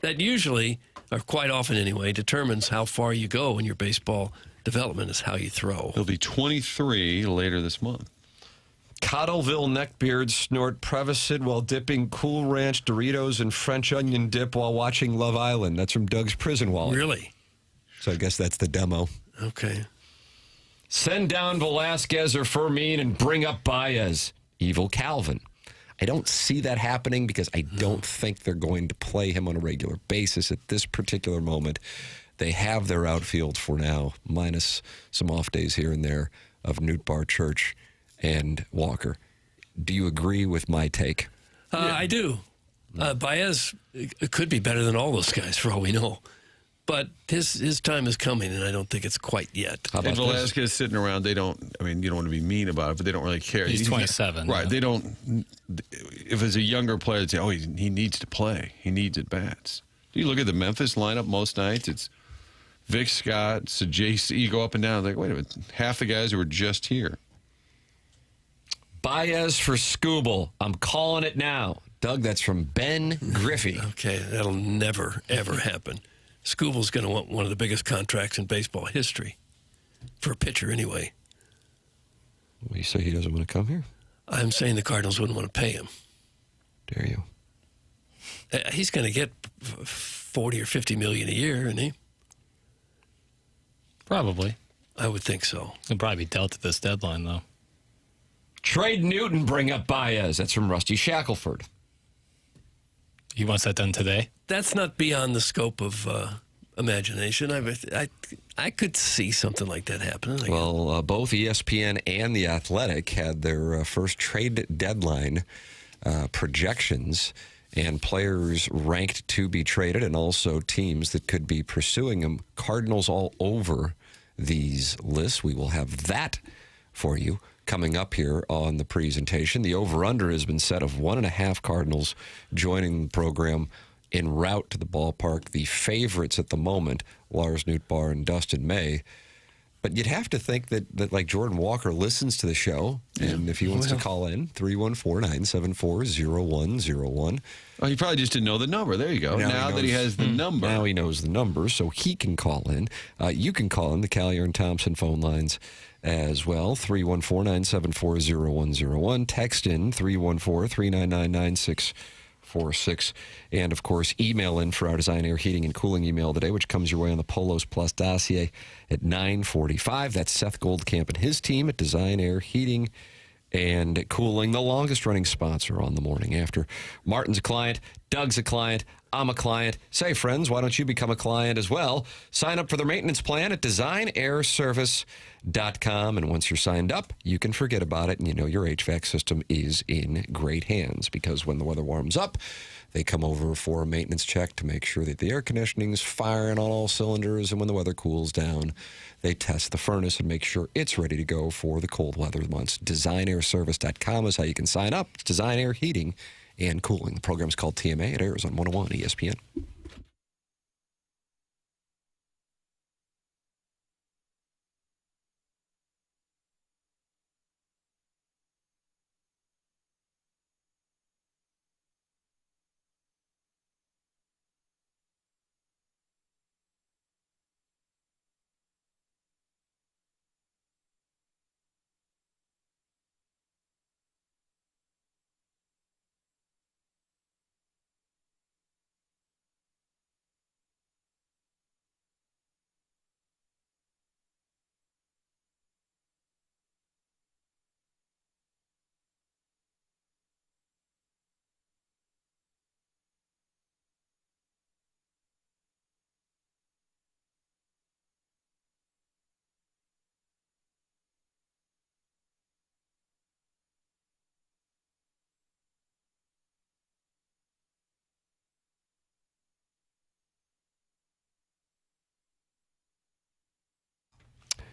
That usually, or quite often anyway, determines how far you go in your baseball development is how you throw. He'll be 23 later this month. Cottleville neckbeards snort Prevacid while dipping Cool Ranch Doritos in French onion dip while watching Love Island. That's from Doug's prison wallet. Really? So I guess that's the demo. Okay. Send down Velasquez or Fermin and bring up Baez. Evil Calvin. I don't see that happening because I don't think they're going to play him on a regular basis at this particular moment. They have their outfield for now, minus some off days here and there of Newt Church and Walker. Do you agree with my take? I do. Baez could be better than all those guys for all we know. But his time is coming, and I don't think it's quite yet. And Velasquez sitting around, they don't, I mean, you don't want to be mean about it, but they don't really care. He's 27. Right. They don't, if it's a younger player, they'd say, oh, he needs to play. He needs at-bats. You look at the Memphis lineup most nights, it's Vic Scott, Sajay, you go up and down, like, wait a minute, half the guys who were just here. Baez for Scooble. I'm calling it now. Doug, that's from Ben Griffey. Okay, that'll never, ever happen. Scooble's going to want one of the biggest contracts in baseball history. For a pitcher, anyway. Well, you say he doesn't want to come here? I'm saying the Cardinals wouldn't want to pay him. Dare you? He's going to get 40 or 50 million a year, isn't he? Probably. I would think so. He'll probably be dealt at this deadline, though. Trade Newton, bring up Baez. That's from Rusty Shackelford. He wants that done today? That's not beyond the scope of imagination. I could see something like that happening. Well, both ESPN and The Athletic had their first trade deadline projections and players ranked to be traded and also teams that could be pursuing them. Cardinals all over these lists. We will have that for you coming up here on the presentation. The over-under has been set of 1.5 Cardinals joining the program en route to the ballpark. The favorites at the moment, Lars Nootbaar and Dustin May. But you'd have to think that like Jordan Walker listens to the show, and if he wants to call in, 314-974-0101. Oh, he probably just didn't know the number. There you go. Now that he has the number. Now he knows the number, so he can call in. You can call in the Callier and Thompson phone lines as well, 314-974-0101. Text in 314-399-9646. And, of course, email in for our Design, Air, Heating, and Cooling email today, which comes your way on the Polos Plus dossier at 9:45. That's Seth Goldcamp and his team at Design, Air, Heating, and Cooling, the longest-running sponsor on the Morning After. Martin's a client. Doug's a client. I'm a client. Say, friends, why don't you become a client as well? Sign up for their maintenance plan at designairservice.com. And once you're signed up, you can forget about it. And you know your HVAC system is in great hands because when the weather warms up, they come over for a maintenance check to make sure that the air conditioning is firing on all cylinders. And when the weather cools down, they test the furnace and make sure it's ready to go for the cold weather months. Designairservice.com is how you can sign up. It's Design Air Heating and Cooling. The program is called TMA. It airs on 101 ESPN.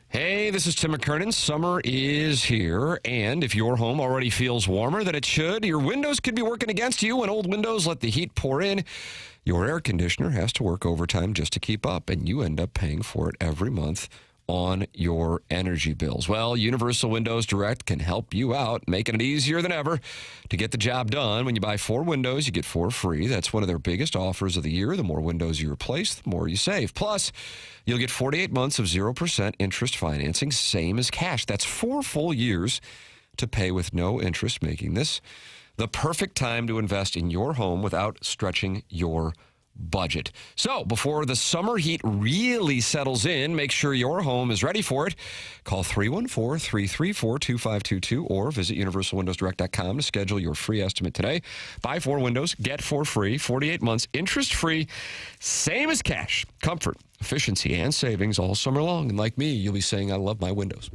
Hey, this is Tim McKernan. Summer is here, and if your home already feels warmer than it should, your windows could be working against you. When old windows let the heat pour in, your air conditioner has to work overtime just to keep up, and you end up paying for it every month on your energy bills. Well, Universal Windows Direct can help you out, making it easier than ever to get the job done. When you buy 4 windows, you get 4 free. That's one of their biggest offers of the year. The more windows you replace, the more you save. Plus, you'll get 48 months of 0% interest financing, same as cash. That's 4 full years to pay with no interest, making this the perfect time to invest in your home without stretching your budget. So before the summer heat really settles in, make sure your home is ready for it. Call 314-334-2522 or visit universalwindowsdirect.com to schedule your free estimate today. Buy 4 windows, get 4 free, 48 months, interest-free, same as cash. Comfort, efficiency, and savings all summer long. And like me, you'll be saying, I love my windows.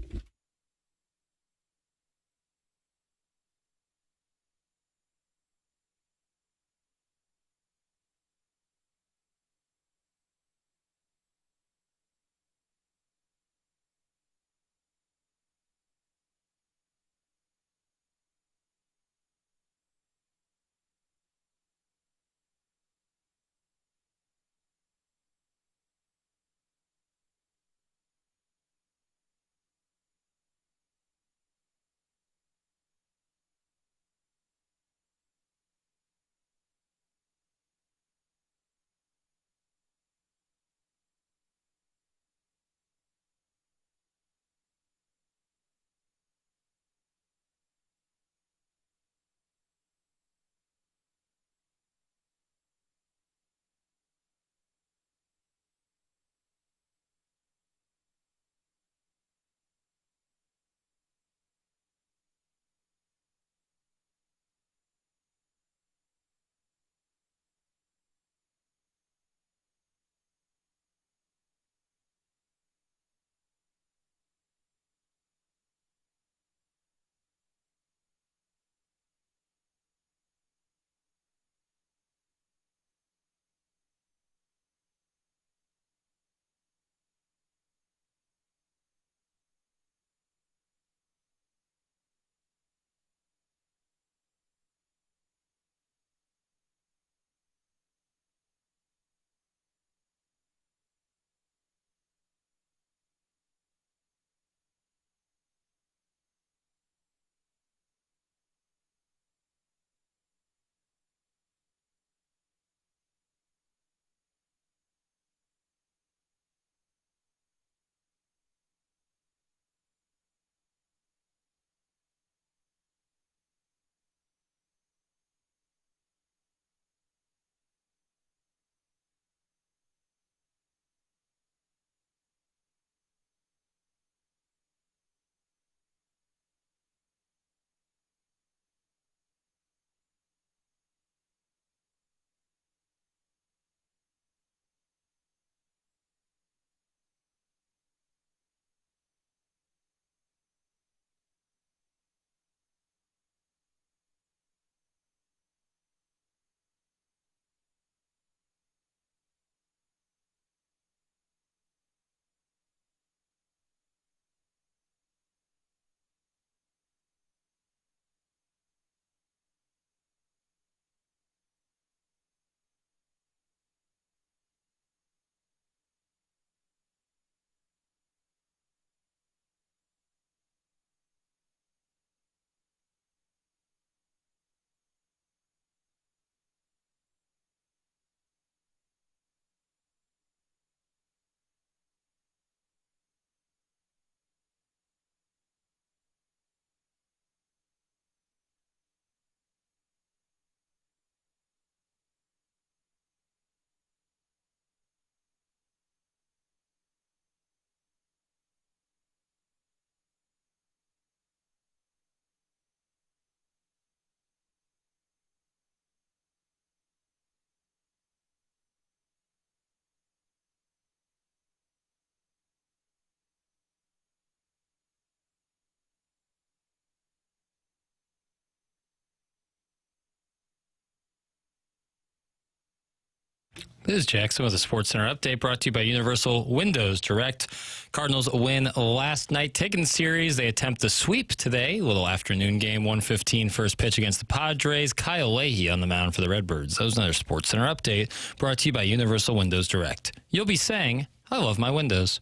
This is Jackson with a Sports Center update brought to you by Universal Windows Direct. Cardinals win last night, taking the series. They attempt the sweep today. Little afternoon game, 1:15 first pitch against the Padres. Kyle Leahy on the mound for the Redbirds. That was another Sports Center update brought to you by Universal Windows Direct. You'll be saying, I love my windows.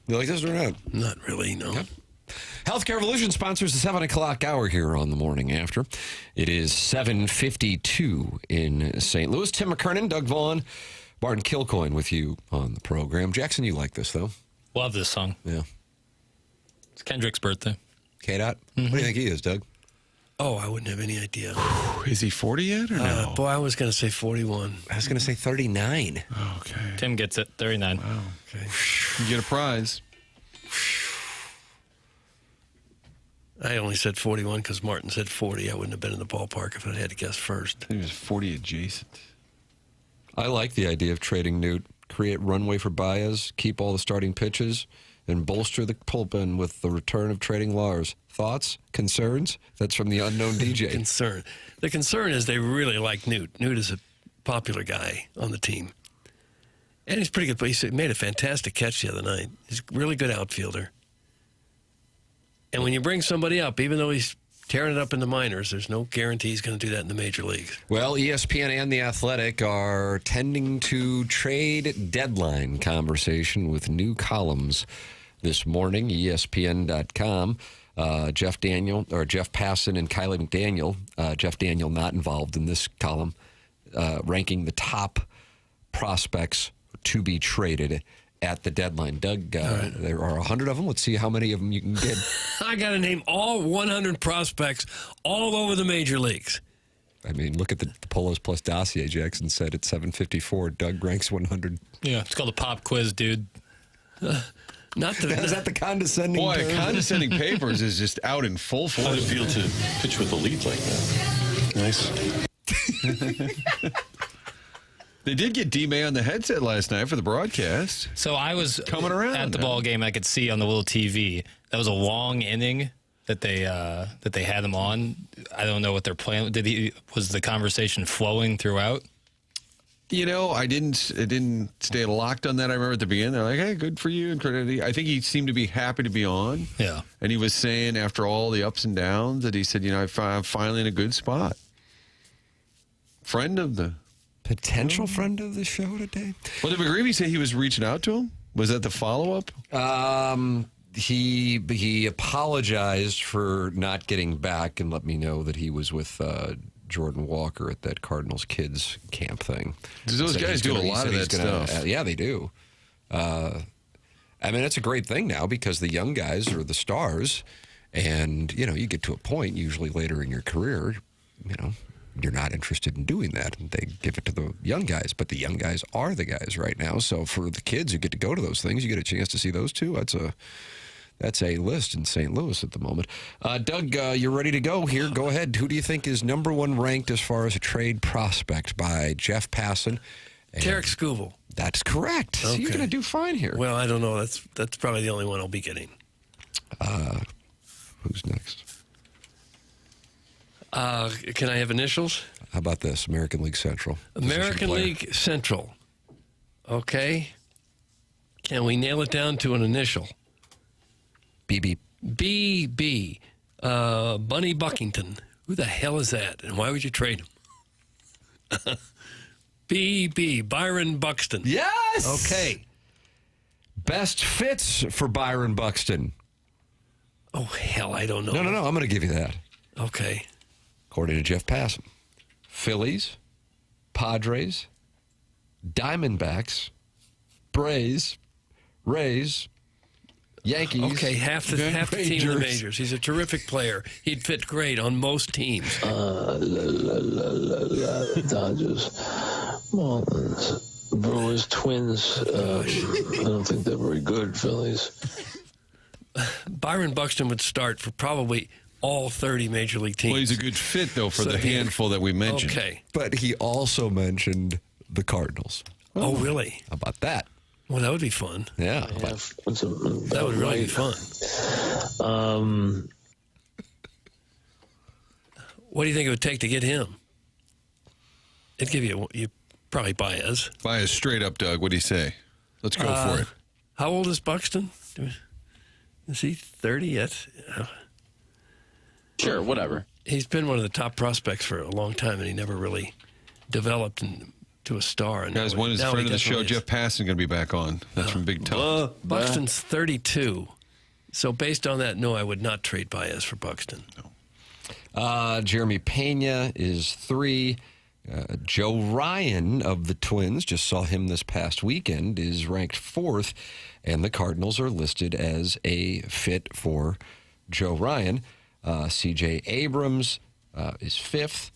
You like this or not? Not really, no. Yep. Healthcare Revolution sponsors the 7 o'clock hour here on the Morning After. It is 7:52 in St. Louis. Tim McKernan, Doug Vaughn, Barton Kilcoyne with you on the program. Jackson, you like this, though? Love this song. Yeah. It's Kendrick's birthday. K-Dot? What do you think he is, Doug? Oh, I wouldn't have any idea. Is he 40 yet or no? Boy, I was going to say 41. I was going to say 39. Okay. Tim gets it, 39. Wow. Okay. You get a prize. I only said 41 because Martin said 40. I wouldn't have been in the ballpark if I had to guess first. I think it was 40 adjacent. I like the idea of trading Newt, create runway for Baez, keep all the starting pitches, and bolster the bullpen with the return of trading Lars. Thoughts? Concerns? That's from the unknown DJ. Concern. The concern is they really like Newt. Newt is a popular guy on the team. And he's pretty good. He made a fantastic catch the other night. He's a really good outfielder. And when you bring somebody up, even though he's tearing it up in the minors, there's no guarantee he's going to do that in the major leagues. Well, ESPN and The Athletic are tending to trade deadline conversation with new columns this morning. ESPN.com. Jeff Passan and Kylie McDaniel. Jeff Daniel not involved in this column, ranking the top prospects to be traded at the deadline. Doug, there are 100 of them. Let's see how many of them you can get. I got to name all 100 prospects all over the major leagues. I mean, look at the Polos Plus dossier. Jackson said at 7:54. Doug ranks 100. Yeah, it's called a pop quiz, dude. Is that the condescending Boy, term? condescending papers is just out in full force. How did it feel to pitch with a lead like that? Nice. They did get D-May on the headset last night for the broadcast. So I was coming around at the ball game. I could see on the little TV. That was a long inning that they had him on. I don't know what their plan was. The conversation flowing throughout? You know, it didn't stay locked on that. I remember at the beginning, they're like, hey, good for you. And I think he seemed to be happy to be on. Yeah. And he was saying after all the ups and downs that he said, I'm finally in a good spot. Potential friend of the show today. Well, did McGreevy say he was reaching out to him? Was that the follow-up? He apologized for not getting back and let me know that he was with Jordan Walker at that Cardinals kids camp thing. Those guys do a lot of that stuff. Yeah, they do. I mean, it's a great thing now because the young guys are the stars, and you get to a point usually later in your career, you're not interested in doing that, and they give it to the young guys. But the young guys are the guys right now. So for the kids who get to go to those things, you get a chance to see those two. That's a list in St. Louis at the moment. Doug, you're ready to go here. Go ahead. Who do you think is number one ranked as far as a trade prospect by Jeff Passan? Tarek Skubal. That's correct. Okay. So you're going to do fine here. Well, I don't know. That's probably the only one I'll be getting. Who's next? Can I have initials? How about this? American League Central. American League Central. Okay. Can we nail it down to an initial? BB. BB. Bunny Buckington. Who the hell is that? And why would you trade him? BB. Byron Buxton. Yes! Okay. Best fits for Byron Buxton. Oh, hell, I don't know. No. I'm going to give you that. Okay. According to Jeff Passan, Phillies, Padres, Diamondbacks, Braves, Rays, Yankees. Okay, half the team in the majors. He's a terrific player. He'd fit great on most teams. Dodgers, Marlins, Brewers, Twins. I don't think they're very good. Phillies. Byron Buxton would start for probably all 30 major league teams. Well, he's a good fit, though, for the handful that we mentioned. Okay. But he also mentioned the Cardinals. Oh, really? How about that? Well, that would be fun. Yeah. That would really be fun. What do you think it would take to get him? It'd give you probably Baez. Baez straight up, Doug. What do you say? Let's go for it. How old is Buxton? Is he 30 yet? Sure, whatever. He's been one of the top prospects for a long time, and he never really developed into a star. And Guys, when is friend of the show, Jeff Passan, going to be back on? That's from Big Tom. Buxton's 32. So based on that, no, I would not trade Baez for Buxton. No. Jeremy Pena is 3. Joe Ryan of the Twins, just saw him this past weekend, is ranked 4th, and the Cardinals are listed as a fit for Joe Ryan. C.J. Abrams is 5th.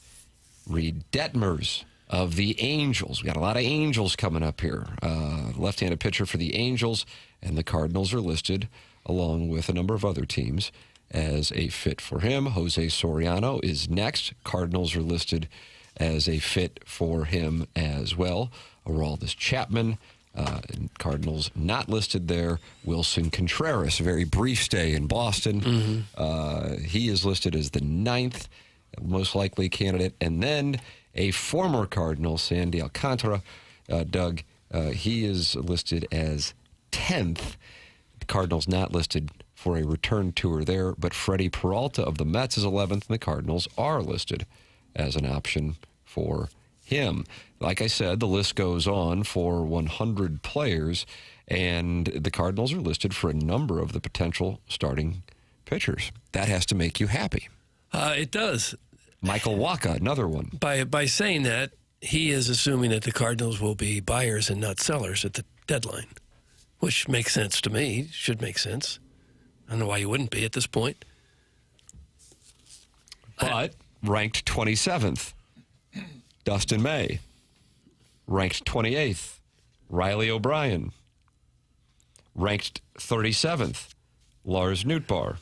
Reed Detmers of the Angels. We got a lot of Angels coming up here. Left-handed pitcher for the Angels, and the Cardinals are listed, along with a number of other teams, as a fit for him. Jose Soriano is next. Cardinals are listed as a fit for him as well. Aroldis Chapman, Cardinals not listed there. Wilson Contreras, very brief stay in Boston. He is listed as the 9th, most likely candidate. And then a former Cardinal, Sandy Alcantara, Doug, he is listed as 10th. The Cardinals not listed for a return tour there, but Freddie Peralta of the Mets is 11th, and the Cardinals are listed as an option for him. Like I said, the list goes on for 100 players, and the Cardinals are listed for a number of the potential starting pitchers. That has to make you happy. It does. Michael Wacha, another one. By saying that, he is assuming that the Cardinals will be buyers and not sellers at the deadline, which makes sense to me. Should make sense. I don't know why you wouldn't be at this point. But ranked 27th, Dustin May. Ranked 28th, Riley O'Brien. Ranked 37th, Lars Nootbaar.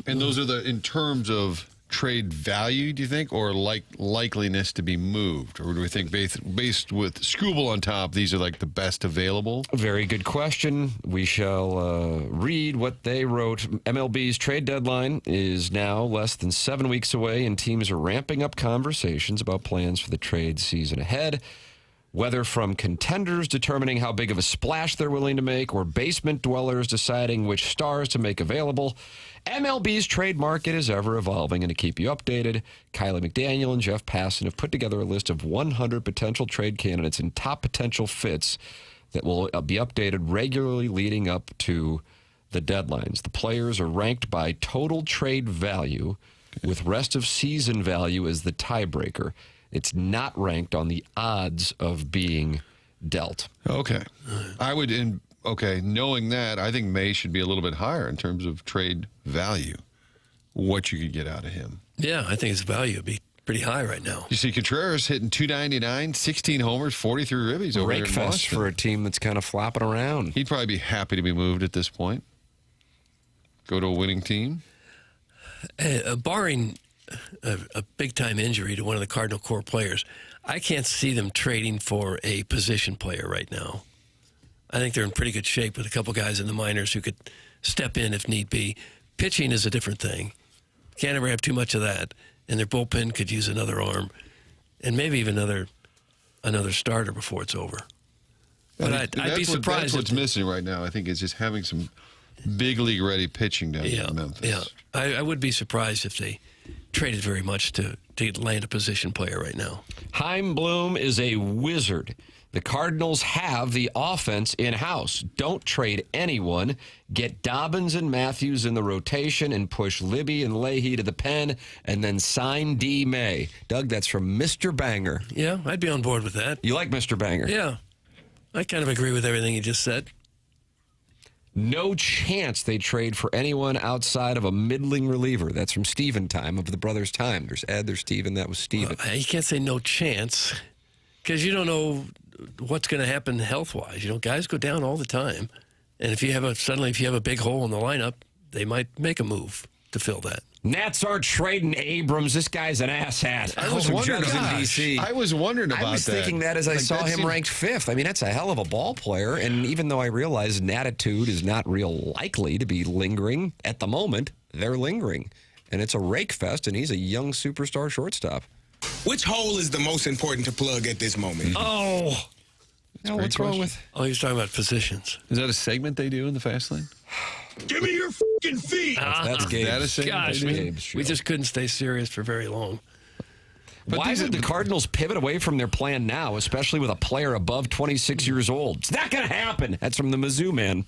And those are in terms of trade value, do you think, or likeliness to be moved? Or do we think based with Scooble on top, these are like the best available? Very good question. We shall read what they wrote. MLB's trade deadline is now less than 7 weeks away, and teams are ramping up conversations about plans for the trade season ahead. Whether from contenders determining how big of a splash they're willing to make, or basement dwellers deciding which stars to make available, MLB's trade market is ever evolving. And to keep you updated, Kylie McDaniel and Jeff Passan have put together a list of 100 potential trade candidates and top potential fits that will be updated regularly leading up to the deadlines. The players are ranked by total trade value, with rest of season value as the tiebreaker. It's not ranked on the odds of being dealt. Okay. Knowing that, I think May should be a little bit higher in terms of trade value, what you could get out of him. Yeah, I think his value would be pretty high right now. You see Contreras hitting .299, 16 homers, 43 ribbies over there in Boston. Rakefest for a team that's kind of flopping around. He'd probably be happy to be moved at this point. Go to a winning team. Barring a big-time injury to one of the Cardinal core players, I can't see them trading for a position player right now. I think they're in pretty good shape with a couple guys in the minors who could step in if need be. Pitching is a different thing. Can't ever have too much of that. And their bullpen could use another arm and maybe even another starter before it's over. But I'd be surprised. That's what's missing right now, I think, is just having some big league-ready pitching down in Memphis. Yeah, I would be surprised if they traded very much to land a position player right now. Chaim Bloom is a wizard. The Cardinals have the offense in-house. Don't trade anyone. Get Dobbins and Matthews in the rotation and push Libby and Leahy to the pen, and then sign D. May. Doug, that's from Mr. Banger. Yeah, I'd be on board with that. You like Mr. Banger? Yeah. I kind of agree with everything you just said. No chance they trade for anyone outside of a middling reliever. That's from Steven Time of the Brothers Time. There's Ed, there's Steven, that was Steven. Well, you can't say no chance because you don't know what's going to happen health-wise. You know, guys go down all the time. And if you have a big hole in the lineup, they might make a move to fill that. Nats aren't trading Abrams. This guy's an asshat. I was wondering in D.C. I was wondering about that. I was thinking that as I saw him ranked 5th. I mean, that's a hell of a ball player. And even though I realize an attitude is not real likely to be lingering at the moment, they're lingering. And it's a rake fest, and he's a young superstar shortstop. Which hole is the most important to plug at this moment? Oh. Now, what's wrong with? Oh, he was talking about positions. Is that a segment they do in the fast lane? Give me your fucking feet. That's Gabe's. That a segment Gosh, they do? we just couldn't stay serious for very long. Why would the Cardinals pivot away from their plan now, especially with a player above 26 years old? It's not going to happen. That's from the Mizzou man.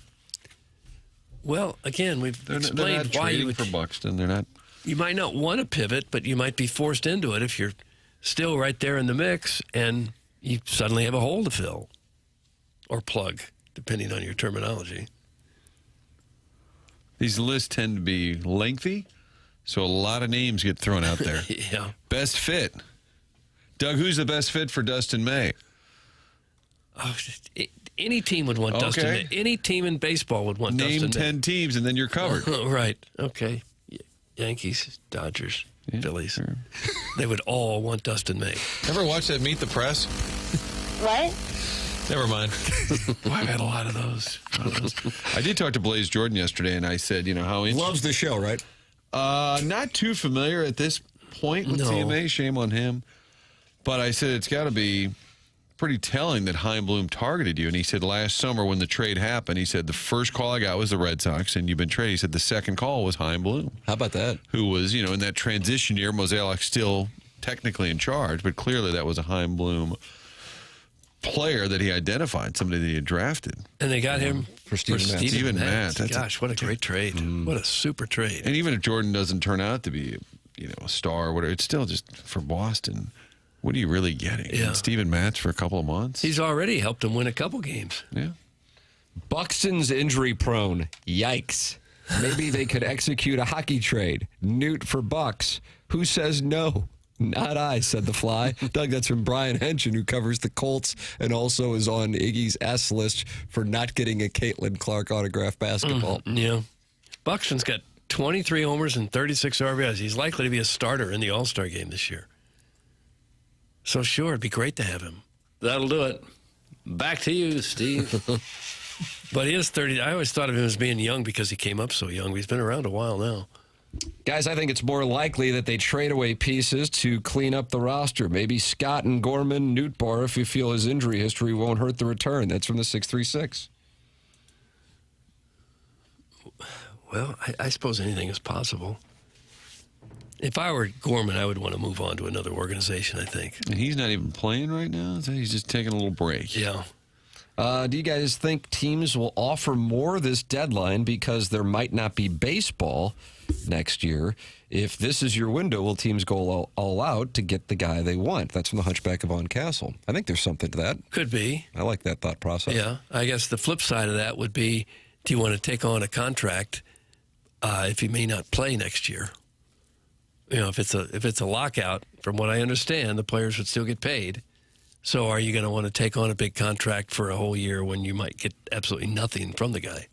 Well, again, we've explained they're not why trading you would. for Buxton. They're not. You might not want to pivot, but you might be forced into it if you're still right there in the mix and you suddenly have a hole to fill or plug, depending on your terminology. These lists tend to be lengthy, so a lot of names get thrown out there. Yeah. Best fit. Doug, who's the best fit for Dustin May? Oh, any team would want Dustin May. Any team in baseball would want Name Dustin 10 teams, and then you're covered. Right. Okay. Yankees, Dodgers, Phillies. Sure. They would all want Dustin May. Ever watch that Meet the Press? What? Never mind. I've had a lot of those. I did talk to Blaze Jordan yesterday, and I said, how loves the show, right? Not too familiar at this point with TMA. Shame on him. But I said it's got to be pretty telling that Chaim Bloom targeted you. And he said last summer when the trade happened, he said the first call I got was the Red Sox, and you've been traded. He said the second call was Chaim Bloom. How about that? Who was, in that transition year, Mozeliak still technically in charge, but clearly that was a Chaim Bloom player that he identified, somebody that he had drafted. And they got him for Steven Matz. Gosh, what a great trade. What a super trade. And even if Jordan doesn't turn out to be, a star or whatever, it's still just for Boston. What are you really getting? Yeah. Steven Matz for a couple of months? He's already helped him win a couple games. Yeah. Buxton's injury prone. Yikes. Maybe they could execute a hockey trade. Newt for Bucks. Who says no? Not I, said the Fly. Doug, that's from Brian Henson, who covers the Colts and also is on Iggy's S list for not getting a Caitlin Clark autographed basketball. Yeah. Buxton's got 23 homers and 36 RBIs. He's likely to be a starter in the All-Star game this year. So, sure, it'd be great to have him. That'll do it. Back to you, Steve. But he is 30. I always thought of him as being young because he came up so young. But he's been around a while now. Guys, I think it's more likely that they trade away pieces to clean up the roster. Maybe Scott and Gorman, Nootbaar, if you feel his injury history won't hurt the return. That's from the 636. Well, I suppose anything is possible. If I were Gorman, I would want to move on to another organization, I think. And he's not even playing right now? He's just taking a little break. Yeah. Do you guys think teams will offer more this deadline because there might not be baseball next year? If this is your window, will teams go all out to get the guy they want? That's from the Hunchback of Von Castle. I think there's something to that. Could be. I like that thought process. Yeah. I guess the flip side of that would be, do you want to take on a contract if you may not play next year? If it's a lockout, from what I understand, the players would still get paid. So are you going to want to take on a big contract for a whole year when you might get absolutely nothing from the guy?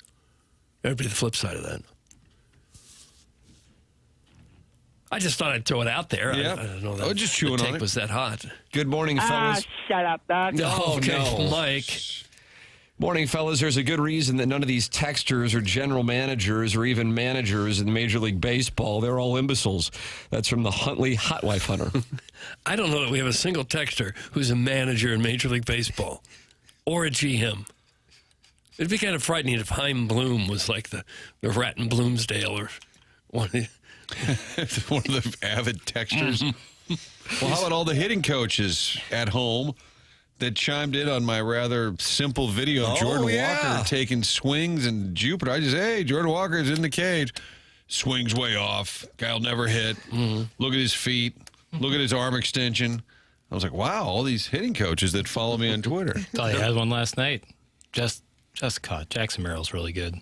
That would be the flip side of that. I just thought I'd throw it out there. Yeah. I don't know that just chewing the on take it. was that hot. Good morning, fellas. Shut up, Doc. Oh, Okay, no. Mike. Morning, fellas. There's a good reason that none of these texters or general managers or even managers in Major League Baseball, they're all imbeciles. That's from the Huntley Hot Wife Hunter. I don't know that we have a single texter who's a manager in Major League Baseball or a GM. It'd be kind of frightening if Chaim Bloom was like the rat in Bloomsdale or one of the... One of the avid texters. Well, how about all the hitting coaches at home that chimed in on my rather simple video of Jordan Walker taking swings and Jupiter? I just, hey, Jordan Walker's in the cage. Swings way off. Guy'll never hit. Look at his feet. Look at his arm extension. I was like, wow, all these hitting coaches that follow me on Twitter. Thought he had one last night. Just caught. Jackson Merrill's really good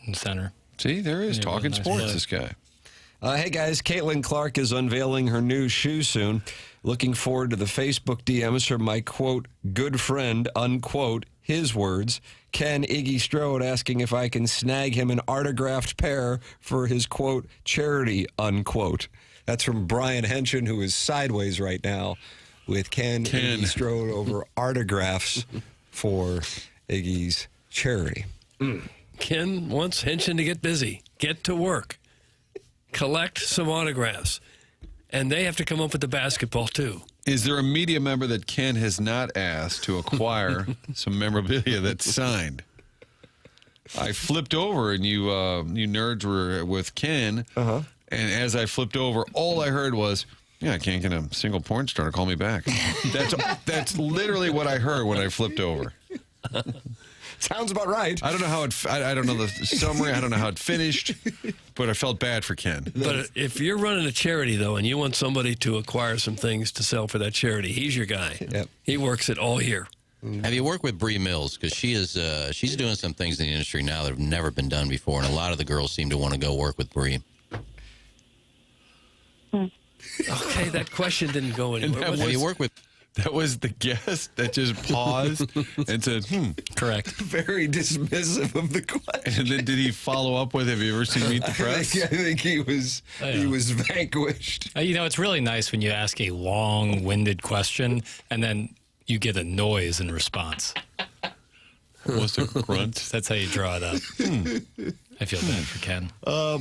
in center. See, there he is, Yeah, talking nice sports, play. this guy. Hey, guys, Caitlin Clark is unveiling her new shoe soon. Looking forward to the Facebook DMs from my, quote, good friend, unquote, his words, Ken Iggy Strode, asking if I can snag him an autographed pair for his, quote, charity, unquote. That's from Brian Henshin, who is sideways right now with Ken Iggy Strode over autographs for Iggy's charity. Ken wants Henshin to get busy, get to work, collect some autographs, and they have to come up with the basketball, too. Is there a media member that Ken has not asked to acquire some memorabilia that's signed? I flipped over, and you nerds were with Ken, and as I flipped over, all I heard was, yeah, I can't get a single porn star to call me back. That's literally what I heard when I flipped over. Sounds about right. I don't know how it. I don't know the summary. I don't know how it finished, but I felt bad for Ken. But if you're running a charity, though, and you want somebody to acquire some things to sell for that charity, he's your guy. Yep. He works it all year. Have you worked with Bree Mills? Because she's doing some things in the industry now that have never been done before, and a lot of the girls seem to want to go work with Bree. Okay, that question didn't go anywhere. Have you worked with... That was the guest that just paused and said, Correct. Very dismissive of the question. And then did he follow up with, have you ever seen Meet the Press? I think he was vanquished. It's really nice when you ask a long-winded question and then you get a noise in response. What's a grunt? That's how you draw it up. I feel bad for Ken.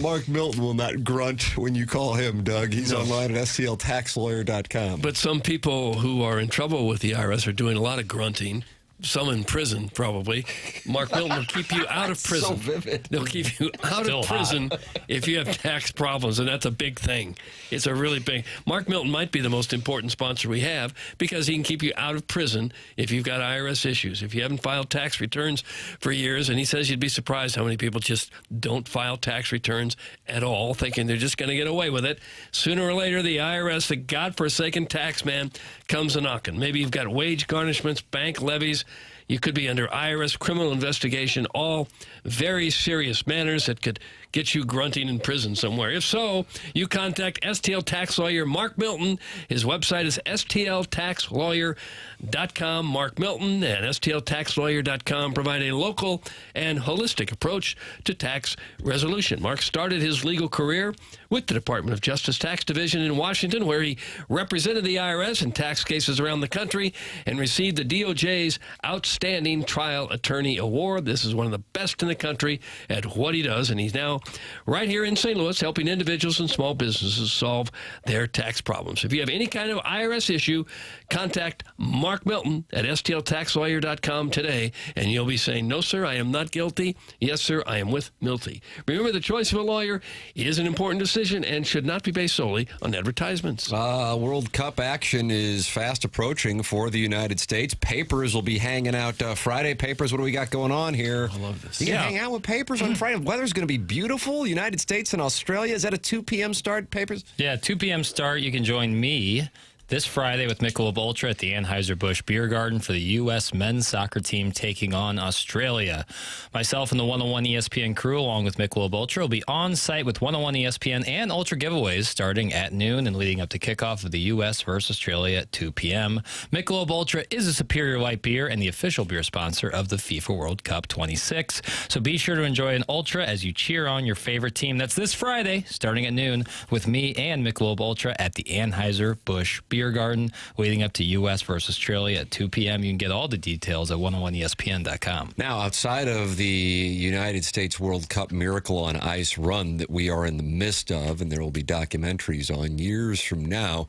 Mark Milton will not grunt when you call him, Doug. He's online at stltaxlawyer.com. But some people who are in trouble with the IRS are doing a lot of grunting. Some in prison, probably. Mark Milton will keep you out of prison. So vivid. They'll keep you out Still of prison if you have tax problems, and that's a big thing. It's a really big... Mark Milton might be the most important sponsor we have because he can keep you out of prison if you've got IRS issues. If you haven't filed tax returns for years, and he says you'd be surprised how many people just don't file tax returns at all, thinking they're just going to get away with it. Sooner or later, the IRS, the godforsaken tax man, comes a-knocking. Maybe you've got wage garnishments, bank levies. You could be under IRS criminal investigation, all very serious matters that could get you grunting in prison somewhere. If so, you contact STL tax lawyer Mark Milton. His website is stltaxlawyer.com. Mark Milton and stltaxlawyer.com provide a local and holistic approach to tax resolution. Mark started his legal career with the Department of Justice Tax Division in Washington, where he represented the IRS in tax cases around the country and received the DOJ's Outstanding Trial Attorney Award. This is one of the best in the country at what he does, and he's now right here in St. Louis helping individuals and small businesses solve their tax problems. If you have any kind of IRS issue, contact Mark Milton at stltaxlawyer.com today, and you'll be saying, no, sir, I am not guilty. Yes, sir, I am with Milty. Remember, the choice of a lawyer is an important decision and should not be based solely on advertisements. World Cup action is fast approaching for the United States. Papers will be hanging out Friday. Papers, what do we got going on here? I love this. You can hang out with Papers on Friday. Weather's going to be beautiful. United States and Australia. Is that a 2 p.m. start, Papers? Yeah, 2 p.m. start. You can join me this Friday with Michelob Ultra at the Anheuser-Busch Beer Garden for the U.S. men's soccer team taking on Australia. Myself and the 101 ESPN crew, along with Michelob Ultra, will be on site with 101 ESPN and Ultra giveaways starting at noon and leading up to kickoff of the U.S. versus Australia at 2 p.m. Michelob Ultra is a superior light beer and the official beer sponsor of the FIFA World Cup 26. So be sure to enjoy an Ultra as you cheer on your favorite team. That's this Friday, starting at noon, with me and Michelob Ultra at the Anheuser-Busch Beer Garden, leading up to U.S. versus Australia at 2 p.m. You can get all the details at 101ESPN.com. Now, outside of the United States World Cup Miracle on Ice run that we are in the midst of, and there will be documentaries on years from now,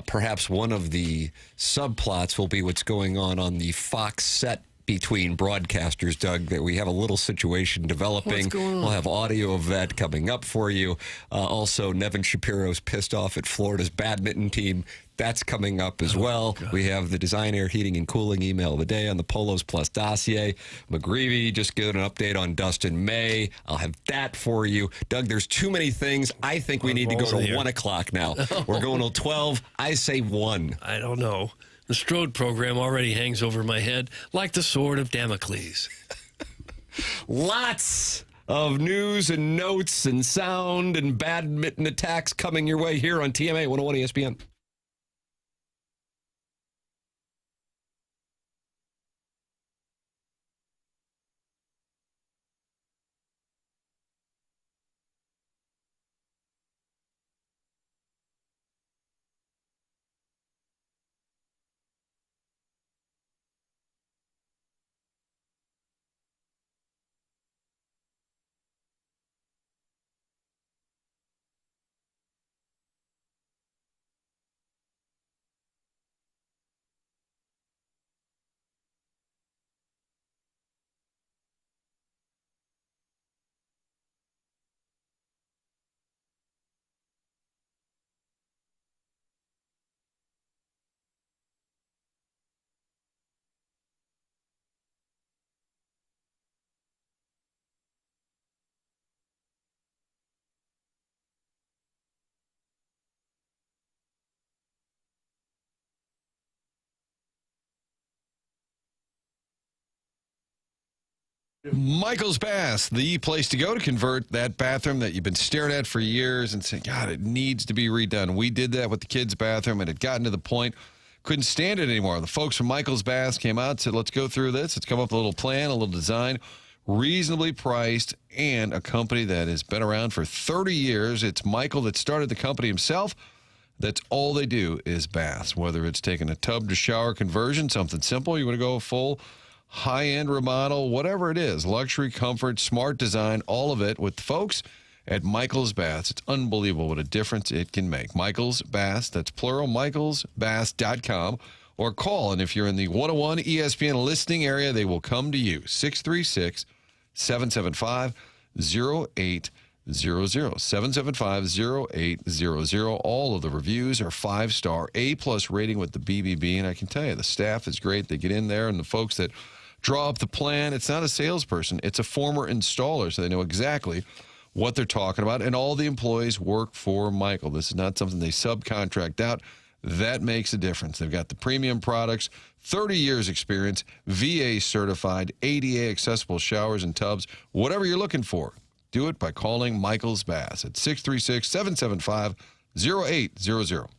perhaps one of the subplots will be what's going on the Fox set between broadcasters, Doug, that we have a little situation developing. What's going on? We'll have audio of that coming up for you. Also, Nevin Shapiro's pissed off at Florida's badminton team. That's coming up as well. God. We have the Design, Air, Heating, and Cooling email of the day on the Polos Plus dossier. McGreevy just gave an update on Dustin May. I'll have that for you. Doug, there's too many things. I think we need to go to 1 o'clock now. We're going till 12. I say 1. I don't know. The Strode program already hangs over my head like the sword of Damocles. Lots of news and notes and sound and badminton attacks coming your way here on TMA 101 ESPN. Michael's Bath, the place to go to convert that bathroom that you've been staring at for years and saying, God, it needs to be redone. We did that with the kids' bathroom, and it gotten to the point, couldn't stand it anymore. The folks from Michael's Bath came out and said, let's go through this. Let's come up with a little plan, a little design, reasonably priced, and a company that has been around for 30 years. It's Michael that started the company himself. That's all they do is baths, whether it's taking a tub to shower conversion, something simple, you want to go full high-end remodel, whatever it is, luxury, comfort, smart design, all of it with folks at Michael's Baths. It's unbelievable what a difference it can make. Michael's Baths, that's plural, michaelsbaths.com, or call, and if you're in the 101 ESPN listening area, they will come to you, 636-775-0800, 775-0800. All of the reviews are 5-star, A-plus rating with the BBB, and I can tell you, the staff is great. They get in there, and the folks that draw up the plan, it's not a salesperson, it's a former installer, so they know exactly what they're talking about, and all the employees work for Michael. This is not something they subcontract out. That makes a difference. They've got the premium products, 30 years experience, VA certified, ADA accessible showers and tubs, whatever you're looking for. Do it by calling Michael's Baths at 636-775-0800.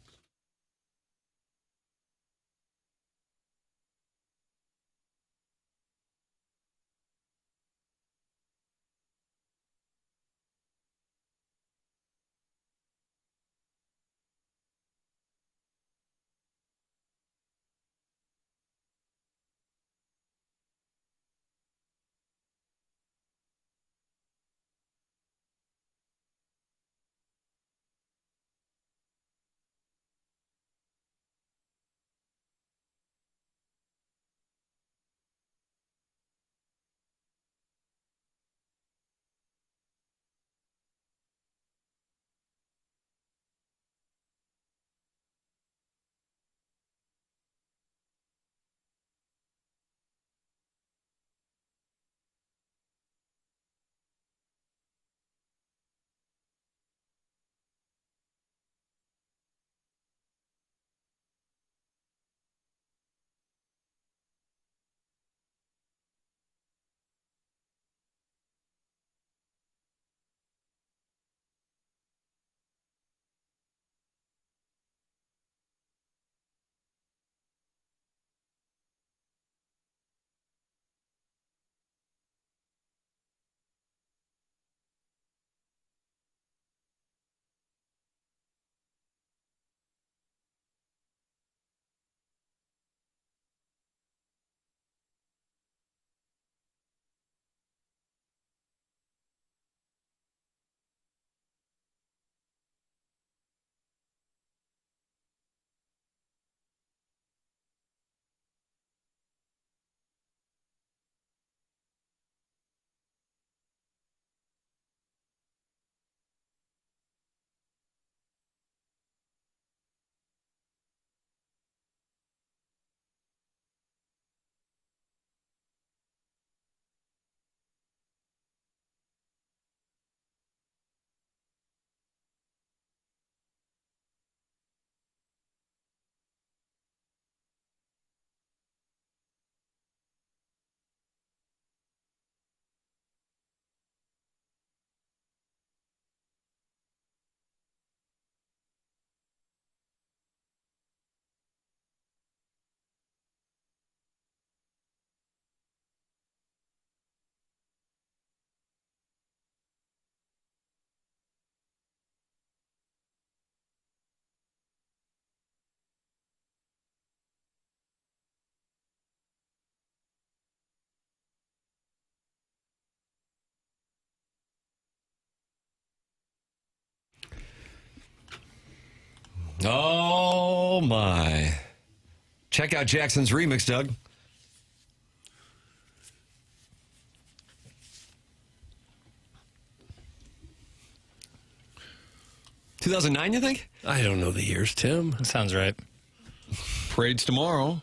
Oh, my. Check out Jackson's remix, Doug. $2009, you think? I don't know the years, Tim. That sounds right. Parade's tomorrow.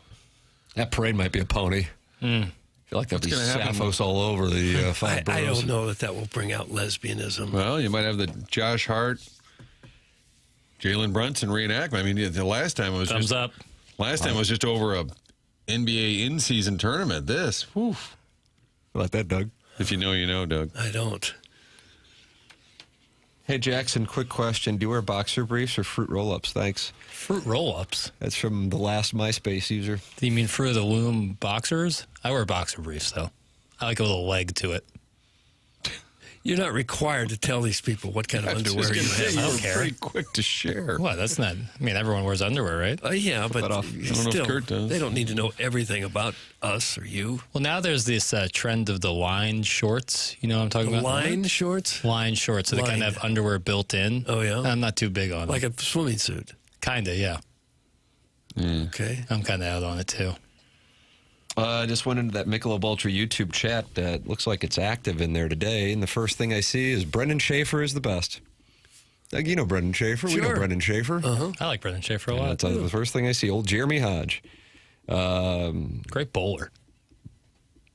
That parade might be a pony. I feel like there'll be Sapphos all over the five boroughs. I don't know that will bring out lesbianism. Well, you might have the Josh Hart, Jalen Brunson reenactment. I mean, the last time it was Thumbs up. Last time it was just over a NBA in-season tournament. This, whew. How about that, Doug? If you know, you know, Doug. I don't. Hey, Jackson, quick question. Do you wear boxer briefs or fruit roll-ups? Thanks. Fruit roll-ups? That's from the last MySpace user. Do you mean Fruit of the Loom boxers? I wear boxer briefs, though. I like a little leg to it. You're not required to tell these people what kind of underwear you have. I don't care. Pretty quick to share. What? That's not. I mean, everyone wears underwear, right? Yeah, but I don't know if Kurt does. They don't need to know everything about us or you. Well, now there's this trend of the line shorts. You know what I'm talking about? Line shorts? Line shorts. So they kind of have underwear built in. Oh, yeah? I'm not too big on Like it. a swimming suit? Kind of, yeah. Okay. I'm kind of out on it, too. I just went into that Michelob Ultra YouTube chat. It looks like it's active in there today. And the first thing I see is Brendan Schaefer is the best. Like, you know Brendan Schaefer. Sure. We know Brendan Schaefer. I like Brendan Schaefer a lot. That's the first thing I see. Old Jeremy Hodge. Great bowler.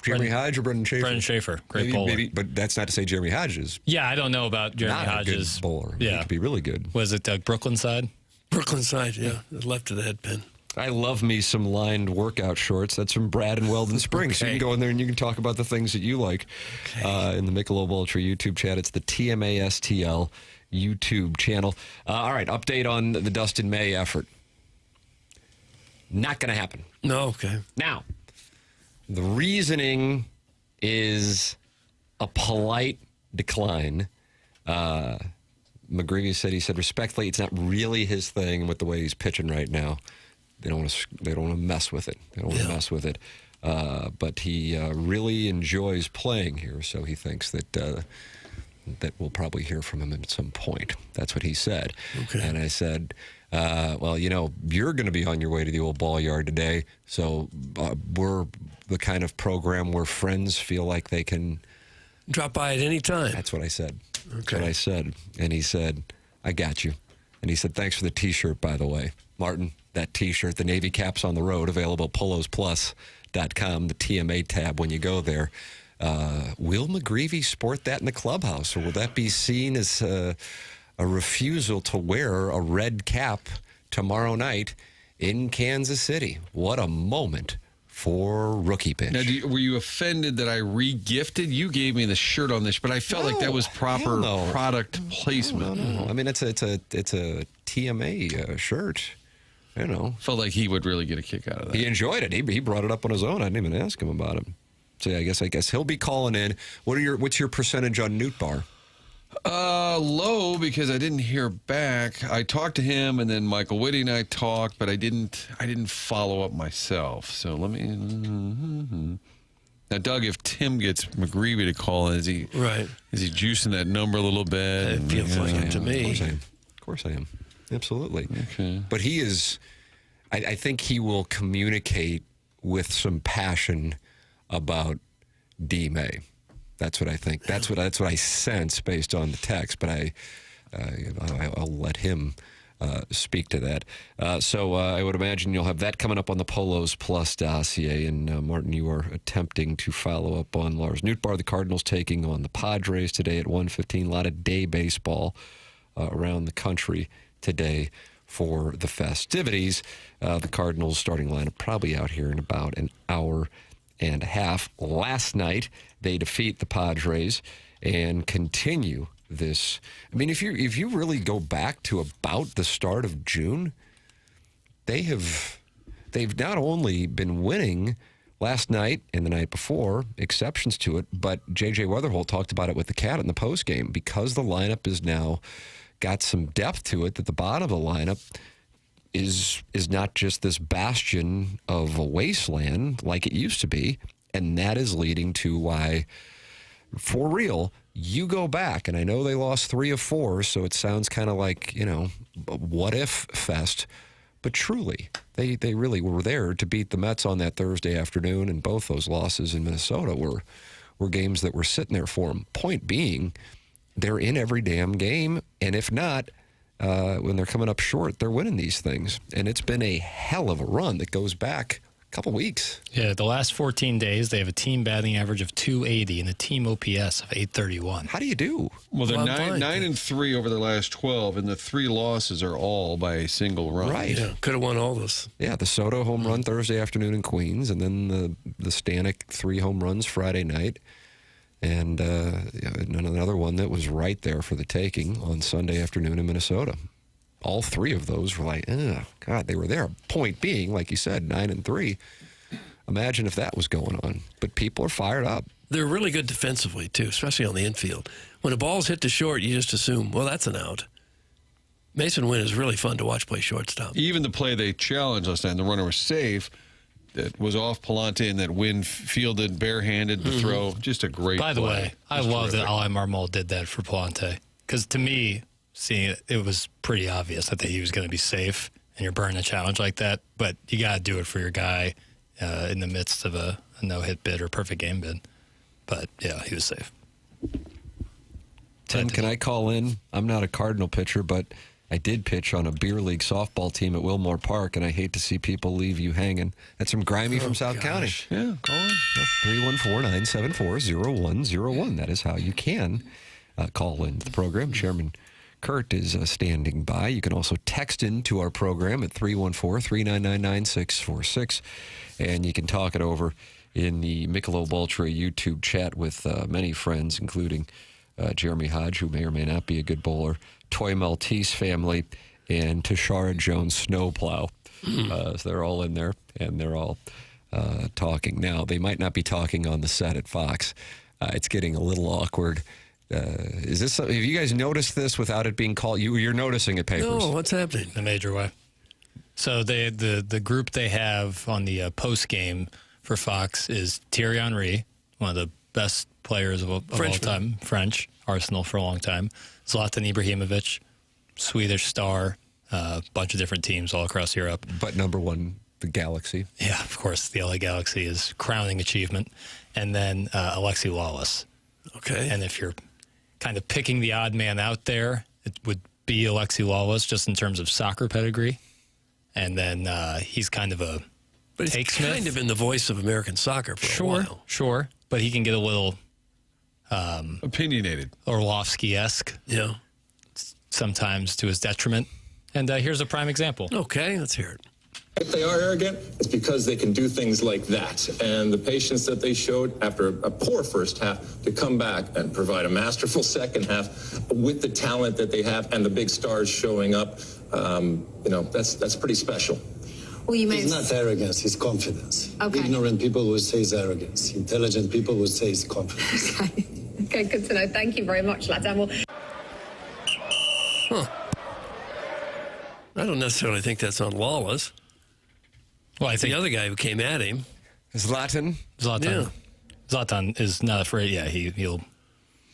Jeremy Hodge or Brendan Schaefer? Brendan Schaefer. Great bowler. Maybe, but that's not to say Jeremy Hodge is Yeah, I don't know about Jeremy not Hodges. a good bowler. Yeah. He could be really good. Was it Brooklyn side? Brooklyn side, yeah. Left of the head pin. I love me some lined workout shorts. That's from Brad and Weldon Springs. So you can go in there and you can talk about the things that you like in the Michelob Ultra YouTube chat. It's the TMA STL YouTube channel. All right, update on the Dustin May effort. Not going to happen. No, okay. Now, the reasoning is a polite decline. McGreevy said, respectfully, it's not really his thing with the way he's pitching right now. They don't want to mess with it. They don't want to mess with it. But he really enjoys playing here, so he thinks that that we'll probably hear from him at some point. That's what he said. Okay. And I said, well, you're going to be on your way to the old ball yard today, so we're the kind of program where friends feel like they can drop by at any time. That's what I said. Okay. That's what I said. And he said, I got you. And he said, thanks for the T-shirt, by the way. Martin, that T-shirt, the Navy Caps on the Road, available at polosplus.com, the TMA tab when you go there. Will McGreevy sport that in the clubhouse, or will that be seen as a refusal to wear a red cap tomorrow night in Kansas City? What a moment for rookie pitch. Now, were you offended that I re-gifted? You gave me the shirt on this, but I felt like that was proper product placement. No. I mean, it's a TMA shirt. Felt like he would really get a kick out of that. He enjoyed it. He brought it up on his own. I didn't even ask him about it. So yeah, I guess he'll be calling in. What's your percentage on Newt Bar? Low, because I didn't hear back. I talked to him, and then Michael Whitty and I talked, but I didn't follow up myself. So let me. Now, Doug, if Tim gets McGreevy to call in, is he juicing that number a little bit? It feels like it to me. Of course I am. Absolutely. Okay. But he is. I think he will communicate with some passion about D. May. That's what I think. That's what I sense based on the text. But I'll let him speak to that. So I would imagine you'll have that coming up on the Polos Plus dossier. And Martin, you are attempting to follow up on Lars Nootbaar. The Cardinals taking on the Padres today at 1:15. A lot of day baseball around the country today for the festivities. The Cardinals starting lineup probably out here in about an hour and a half. Last night, they defeat the Padres and continue this. I mean, if you really go back to about the start of June, they've not only been winning last night and the night before, exceptions to it, but J.J. Weatherholt talked about it with the Cat in the postgame, because the lineup is now got some depth to it, that the bottom of the lineup is not just this bastion of a wasteland like it used to be, and that is leading to why, for real, you go back, and I know they lost 3 of 4, so it sounds kind of like, what-if fest. But truly, they really were there to beat the Mets on that Thursday afternoon, and both those losses in Minnesota were games that were sitting there for them. Point being, they're in every damn game, and if not, when they're coming up short, they're winning these things. And it's been a hell of a run that goes back a couple weeks. Yeah, the last 14 days, they have a team batting average of 280 and a team OPS of 831. How do you do? Well, they're 9-3 over their last 12, and the 3 losses are all by a single run. Right. Yeah, could have won all this. Yeah, the Soto home run Thursday afternoon in Queens, and then the Stanek 3 home runs Friday night. And another one that was right there for the taking on Sunday afternoon in Minnesota. All 3 of those were like, oh, God, they were there. Point being, like you said, 9-3. Imagine if that was going on. But people are fired up. They're really good defensively, too, especially on the infield. When a ball's hit to short, you just assume, well, that's an out. Mason Wynn is really fun to watch play shortstop. Even the play they challenged last time, the runner was safe. That was off Pallante, and that Wynn fielded barehanded the throw. Just a great By the play. way, I love that Ali Marmol did that for Pallante. Because to me, seeing it, it was pretty obvious that he was going to be safe, and you're burning a challenge like that. But you got to do it for your guy in the midst of a no-hit bid or perfect game bid. But, yeah, he was safe. Tim, can I call in? I'm not a Cardinal pitcher, but I did pitch on a beer league softball team at Wilmore Park, and I hate to see people leave you hanging. That's from Grimy from South County. Yeah, call in. 314-974-0101. That is how you can call into the program. Chairman Kurt is standing by. You can also text into our program at 314-399-9646, and you can talk it over in the Michelob Ultra YouTube chat with many friends, including Jeremy Hodge, who may or may not be a good bowler, Toy Maltese family, and Tashara Jones Snowplow. So they're all in there, and they're all talking. Now, they might not be talking on the set at Fox. It's getting a little awkward. Is this? Have you guys noticed this without it being called? You're noticing it, papers. No, what's happening? In a major way. So the group they have on the post game for Fox is Thierry Henry, one of the best players of all time, French, Arsenal for a long time. Zlatan Ibrahimovic, Swedish star, a bunch of different teams all across Europe. But number one, the Galaxy. Yeah, of course, the LA Galaxy is crowning achievement. And then Alexi Lalas. Okay. And if you're kind of picking the odd man out there, it would be Alexi Lalas just in terms of soccer pedigree. And then he's kind of a But he's kind of in the voice of American soccer for a while. Sure. But he can get a little opinionated, Orlovsky-esque. Yeah. Sometimes to his detriment. And here's a prime example. Okay, let's hear it. If they are arrogant, it's because they can do things like that. And the patience that they showed after a poor first half to come back and provide a masterful second half with the talent that they have and the big stars showing up, that's pretty special. Well, it's not arrogance, it's confidence. Okay. Ignorant people would say it's arrogance. Intelligent people would say it's confidence. Okay, good to know. Thank you very much, Zlatan. I don't necessarily think that's on Lawless. Well, I think the other guy who came at him, Zlatan. Yeah. Zlatan is not afraid. Yeah, he'll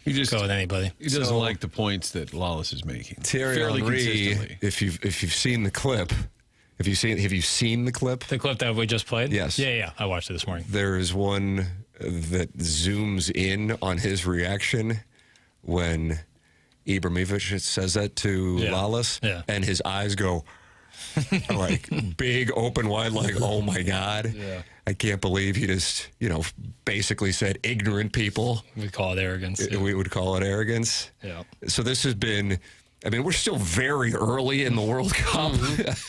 just go with anybody. He doesn't like the points that Lawless is making. Thierry fairly Henry, consistently. if you've seen the clip, have you seen the clip? The clip that we just played? Yes. Yeah. I watched it this morning. There is one that zooms in on his reaction when Ibrahimovic says that to Lalas, and his eyes go like big, open, wide, like, oh my God. Yeah. I can't believe he just, basically said ignorant people. We call it arrogance. We would call it arrogance. Yeah. So this has been, we're still very early in the World Cup.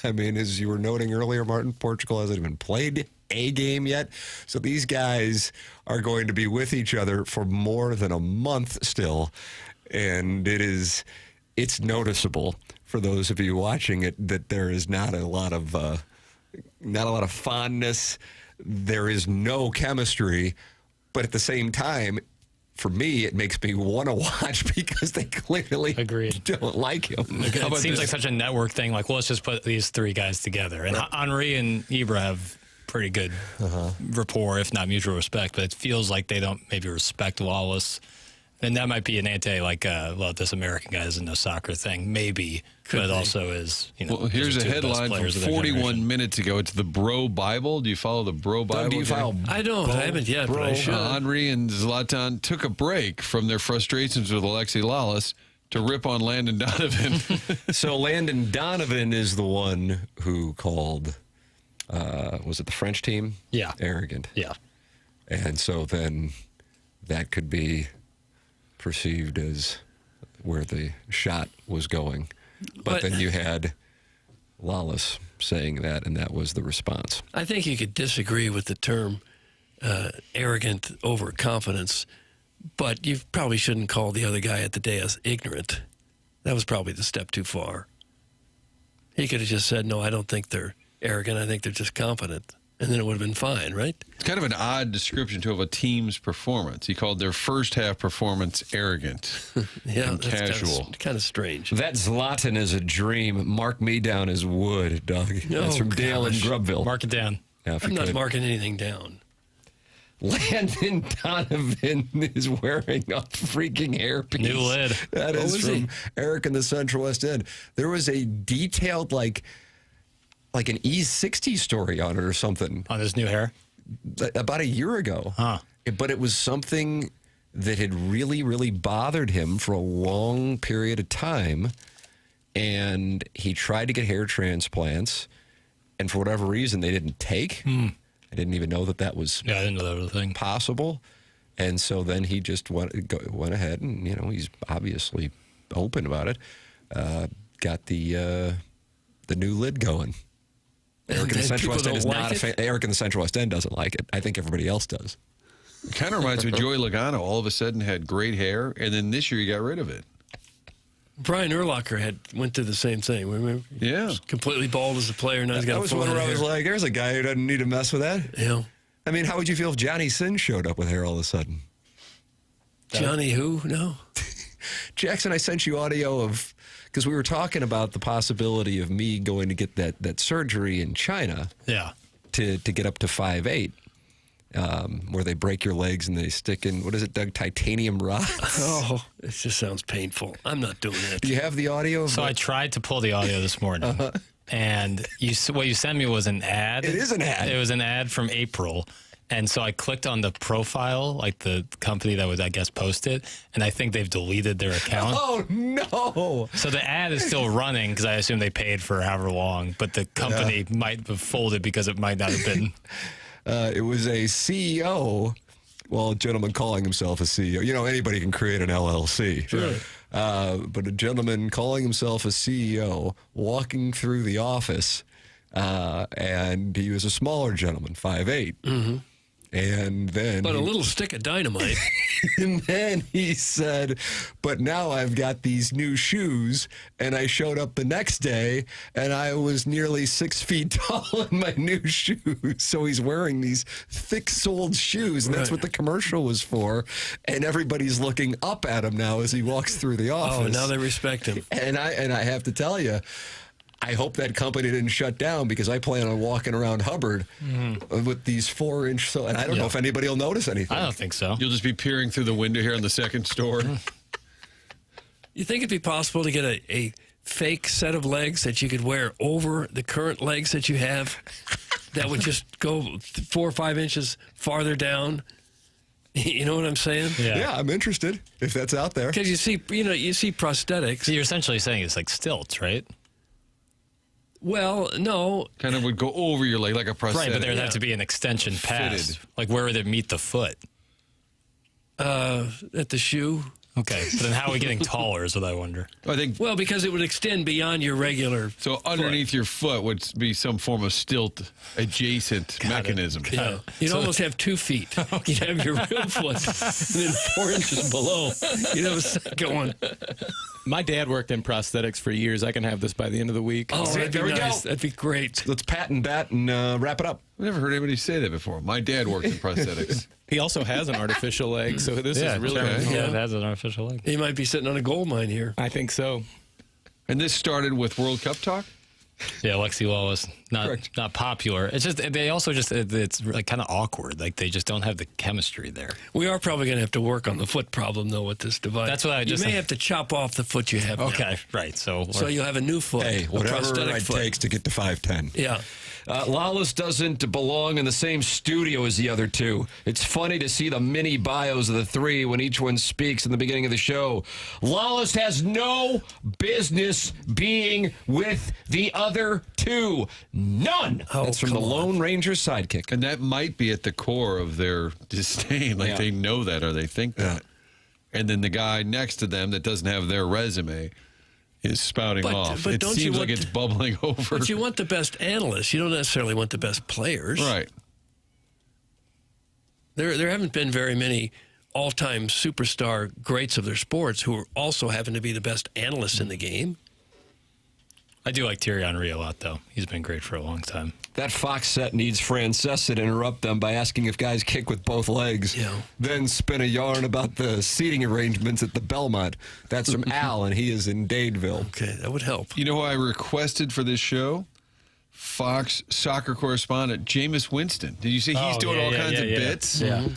As you were noting earlier, Martin, Portugal hasn't even played a game yet. So these guys are going to be with each other for more than a month still. And it's noticeable for those of you watching it that there is not a lot of fondness. There is no chemistry, but at the same time, for me, it makes me want to watch because they clearly don't like him. It seems like such a network thing. Like, well, let's just put these three guys together. And Henry and Ibra have pretty good rapport, if not mutual respect. But it feels like they don't maybe respect Lawless And that might be an well, this American guy doesn't know soccer thing, maybe, but it also is, Well, here's a headline from 41 minutes ago. It's the Bro Bible. Do you follow the Bro Bible? Do you follow? I don't. I haven't yet, but I should. Henry and Zlatan took a break from their frustrations with Alexi Lalas to rip on Landon Donovan. So Landon Donovan is the one who called, was it the French team? Yeah. Arrogant. Yeah. And so then that could be perceived as where the shot was going. But then you had Lalas saying that, and that was the response. I think you could disagree with the term arrogant overconfidence, but you probably shouldn't call the other guy at the dais ignorant. That was probably the step too far. He could have just said, no, I don't think they're arrogant. I think they're just confident. And then it would have been fine, right? It's kind of an odd description of a team's performance. He called their first half performance arrogant and casual. Kind of strange. That Zlatan is a dream. Mark me down as wood, Doug. That's from Dale and Grubville. Mark it down. Yeah, I'm not marking anything down. Landon Donovan is wearing a freaking hairpiece. New lid. That is from Eric in the Central West End. There was a detailed, like an E60 story on it or something. On his new hair? About a year ago. Huh. But it was something that had really, really bothered him for a long period of time. And he tried to get hair transplants. And for whatever reason, they didn't take. I didn't even know that was I didn't know that was a thing. Possible. And so then he just went ahead and, he's obviously open about it. Got the new lid going. Eric in the Central West End is not a fan. Eric in the Central West End doesn't like it. I think everybody else does. It kind of reminds me of Joey Logano. All of a sudden had great hair, and then this year he got rid of it. Brian Urlacher went through the same thing. Remember? Yeah. He completely bald as a player. Now he's got. That was one where I was like, "There's a guy who doesn't need to mess with that." Yeah. I mean, how would you feel if Johnny Sin showed up with hair all of a sudden? Johnny who? No. Jackson, I sent you audio of, because we were talking about the possibility of me going to get that surgery in China. Yeah. To get up to 5'8", where they break your legs and they stick in, what is it, Doug, titanium rods? Oh, it just sounds painful. I'm not doing it. Do you have the audio? So I tried to pull the audio this morning, and what you sent me was an ad. It is an ad. It was an ad from April. And so I clicked on the profile, like the company that was, I guess, posted, and I think they've deleted their account. Oh, no. So the ad is still running because I assume they paid for however long, but the company might have folded because it might not have been. It was a CEO, well, a gentleman calling himself a CEO. Anybody can create an LLC. Sure. But a gentleman calling himself a CEO walking through the office, and he was a smaller gentleman, 5'8". Mm-hmm. And then... But a little stick of dynamite. And then he said, but now I've got these new shoes, and I showed up the next day, and I was nearly 6 feet tall in my new shoes. So he's wearing these thick-soled shoes, and that's what the commercial was for. And everybody's looking up at him now as he walks through the office. Oh, now they respect him. And I have to tell you, I hope that company didn't shut down, because I plan on walking around Hubbard with these 4-inch. And I don't know if anybody will notice anything. I don't think so. You'll just be peering through the window here on the second store. You think it'd be possible to get a fake set of legs that you could wear over the current legs that you have that would just go 4 or 5 inches farther down? You know what I'm saying? Yeah, I'm interested if that's out there. Because you see prosthetics. So you're essentially saying it's like stilts, right? Well, no. Kind of would go over your leg like a prosthetic. Right, but there'd have to be an extension past. Like, where would it meet the foot? At the shoe. Okay, but then how are we getting taller is what I wonder. I think. Well, because it would extend beyond your regular. So underneath your foot would be some form of stilt adjacent mechanism. Yeah. You'd almost have 2 feet. You'd have your real foot, and then 4 inches below, you'd have a second one. My dad worked in prosthetics for years. I can have this by the end of the week. Oh, that'd be there we nice. go. That'd be great. Let's patent that and wrap it up. I've never heard anybody say that before. My dad worked in prosthetics. He also has an artificial leg, so this is really it has an artificial leg. He might be sitting on a gold mine here. I think so. And this started with World Cup talk? Yeah, Alexi Lalas, not popular. It's just it's like kind of awkward. Like they just don't have the chemistry there. We are probably going to have to work on the foot problem though with this device. That's what You may have to chop off the foot you have. Okay, now. right. So you'll have a new foot. Hey, a whatever prosthetic it foot. takes to get to 5'10". Yeah. Lalas doesn't belong in the same studio as the other two. It's funny to see the mini bios of the three when each one speaks in the beginning of the show. Lalas has no business being with the other two. None. That's from the Lone Ranger's sidekick. And that might be at the core of their disdain. Like they know that or they think that. And then the guy next to them that doesn't have their resume is spouting off. But it don't seems you like it's bubbling over. But you want the best analysts. You don't necessarily want the best players. Right. There haven't been very many all-time superstar greats of their sports who also happen to be the best analysts in the game. I do like Thierry Henry a lot, though. He's been great for a long time. That Fox set needs Francesa to interrupt them by asking if guys kick with both legs. Yeah. Then spin a yarn about the seating arrangements at the Belmont. That's from Al, and he is in Dadeville. Okay, that would help. You know who I requested for this show? Fox soccer correspondent Jameis Winston. Did you see he's doing all kinds of bits? Yeah.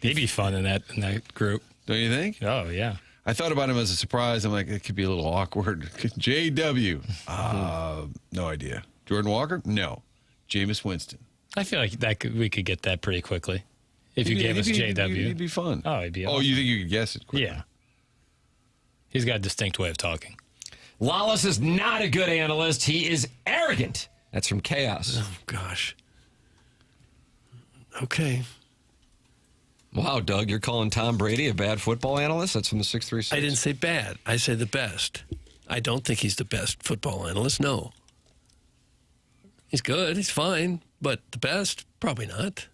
He'd be fun in that group. Don't you think? Oh, yeah. I thought about him as a surprise. I'm like, it could be a little awkward. JW. No idea. Jordan Walker? No. Jameis Winston. I feel like we could get that pretty quickly if you gave us JW. He'd be fun. Oh, he'd be awesome. Oh, you think you could guess it quickly? Yeah. He's got a distinct way of talking. Lalas is not a good analyst. He is arrogant. That's from Chaos. Oh, gosh. Okay. Wow, Doug, you're calling Tom Brady a bad football analyst? That's from the 636. I didn't say bad. I said the best. I don't think he's the best football analyst, no. He's good. He's fine. But the best? Probably not.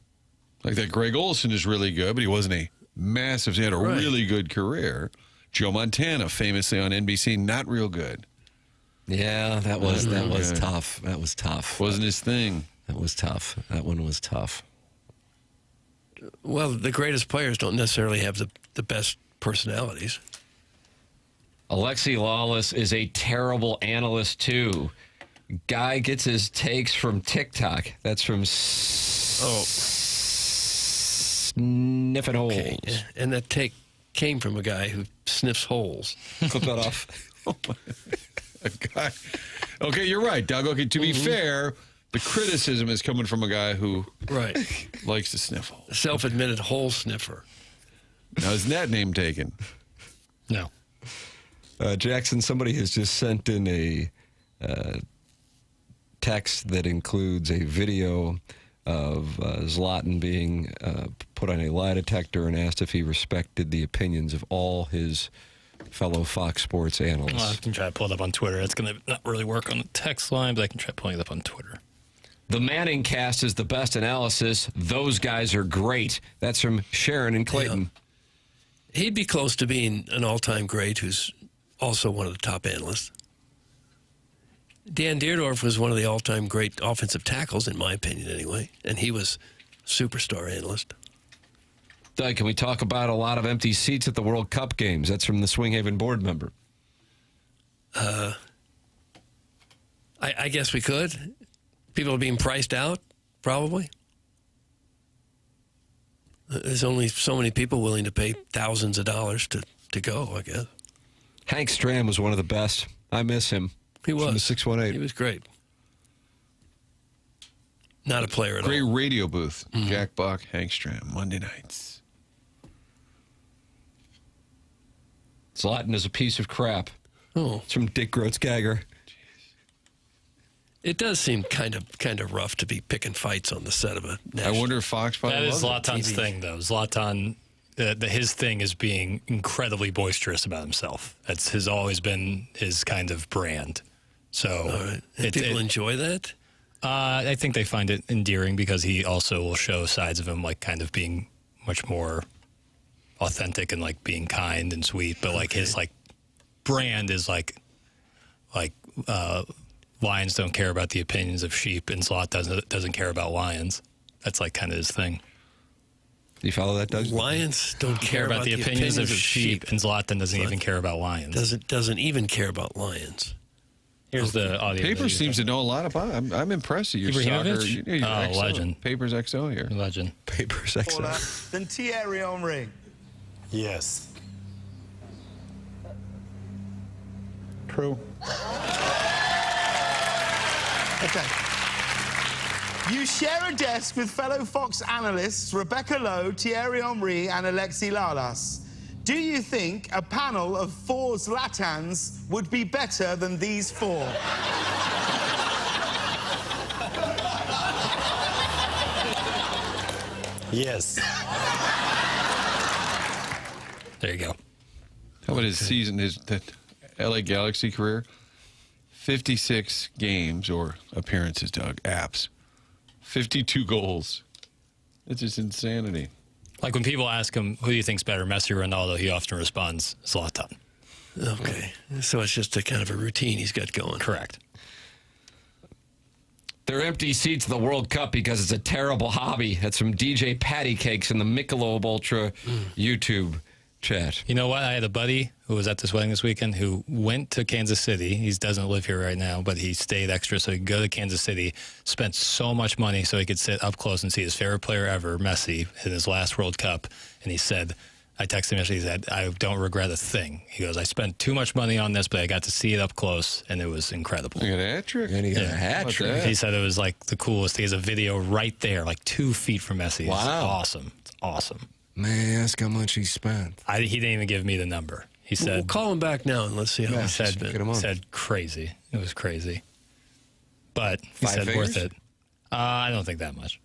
Like that Greg Olson is really good, but he wasn't a massive. He had a really good career. Joe Montana, famously on NBC, not real good. Yeah, that was tough. That was tough. Wasn't his thing. That was tough. That one was tough. Well, the greatest players don't necessarily have the best personalities. Alexi Lalas is a terrible analyst, too. Guy gets his takes from TikTok. That's from Sniffing Holes. Okay. And that take came from a guy who sniffs holes. Clip that off. A guy. Okay, you're right, Doug. Okay, to be fair, the criticism is coming from a guy who likes to sniff holes. Self-admitted hole sniffer. Now, is that name taken? No. Jackson, somebody has just sent in a text that includes a video of Zlatan being put on a lie detector and asked if he respected the opinions of all his fellow Fox Sports analysts. Well, I can try to pull it up on Twitter. It's going to not really work on the text line, but I can try pulling it up on Twitter. The Manning cast is the best analysis. Those guys are great. That's from Sharon and Clayton. Yeah. He'd be close to being an all-time great who's also one of the top analysts. Dan Deerdorf was one of the all-time great offensive tackles, in my opinion, anyway. And he was superstar analyst. Doug, can we talk about a lot of empty seats at the World Cup games? That's from the Swinghaven board member. I guess we could. People are being priced out, probably. There's only so many people willing to pay thousands of dollars to go, I guess. Hank Stram was one of the best. I miss him. He was. From the 618. He was great. Not a player at all. Great radio booth. Jack Buck, Hank Stram, Monday nights. Zlatan is a piece of crap. Oh. It's from Dick Grotzgagger. It does seem kind of rough to be picking fights on the set of a national. I wonder if Fox probably That is loves Zlatan's thing, though. Zlatan, his thing is being incredibly boisterous about himself. Has always been his kind of brand. So people enjoy that? I think they find it endearing because he also will show sides of him like kind of being much more authentic and like being kind and sweet. But like his like brand is like lions don't care about the opinions of sheep, and Zlatan doesn't care about lions. That's like kind of his thing. Do you follow that, Doug? Lions don't care about the opinions of sheep, and Zlatan doesn't even care about lions. Doesn't even care about lions. Here's the audio. Paper seems to know a lot about it. I'm impressed with your Ibrahimovic? soccer. Your XO. Legend. Papers XO here. Legend. Papers XO. Than Thierry Henry. Yes. True. Okay. You share a desk with fellow Fox analysts Rebecca Lowe, Thierry Henry, and Alexi Lalas. Do you think a panel of 4 Zlatans would be better than these 4? Yes. There you go. How about his season, the LA Galaxy career? 56 games or appearances, Doug. Apps. 52 goals. It's just insanity. Like when people ask him, who do you think's better, Messi or Ronaldo, he often responds, Zlatan. Okay. So it's just a kind of a routine he's got going. Correct. They're empty seats in the World Cup because it's a terrible hobby. That's from DJ Patty Cakes in the Michelob Ultra YouTube chat. You know what? I had a buddy who was at this wedding this weekend who went to Kansas City. He doesn't live here right now, but he stayed extra so he could go to Kansas City, spent so much money so he could sit up close and see his favorite player ever, Messi, in his last World Cup. And he said, I texted him yesterday, he said, I don't regret a thing. He goes, I spent too much money on this, but I got to see it up close, and it was incredible. You got a hat trick? And he got a hat trick. He said it was like the coolest. He has a video right there, like 2 feet from Messi. Wow. It's awesome. It's awesome. Man, ask how much he spent. He didn't even give me the number. He said, We'll call him back now and let's see how much he's been. said crazy. It was crazy. But he 5 said figures? worth it. I don't think that much.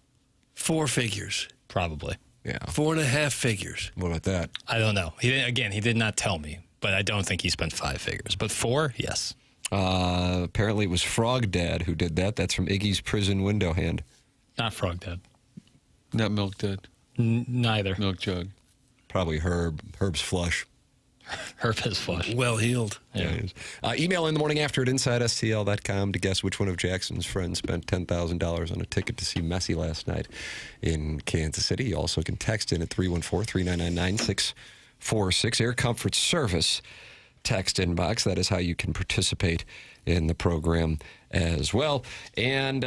4 figures. Probably. Yeah. 4.5 figures. What about that? I don't know. He did not tell me, but I don't think he spent 5 figures. But 4, yes. Apparently it was Frog Dad who did that. That's from Iggy's Prison Window Hand. Not Frog Dad. Not Milk Dad. Neither. Milk Jug. Probably Herb's flush. Herb is flush. Well healed. Yeah, it is. Email in the morning after at InsideSTL.com to guess which one of Jackson's friends spent $10,000 on a ticket to see Messi last night in Kansas City. You also can text in at 314-399-9646. Air Comfort Service text inbox. That is how you can participate in the program as well. And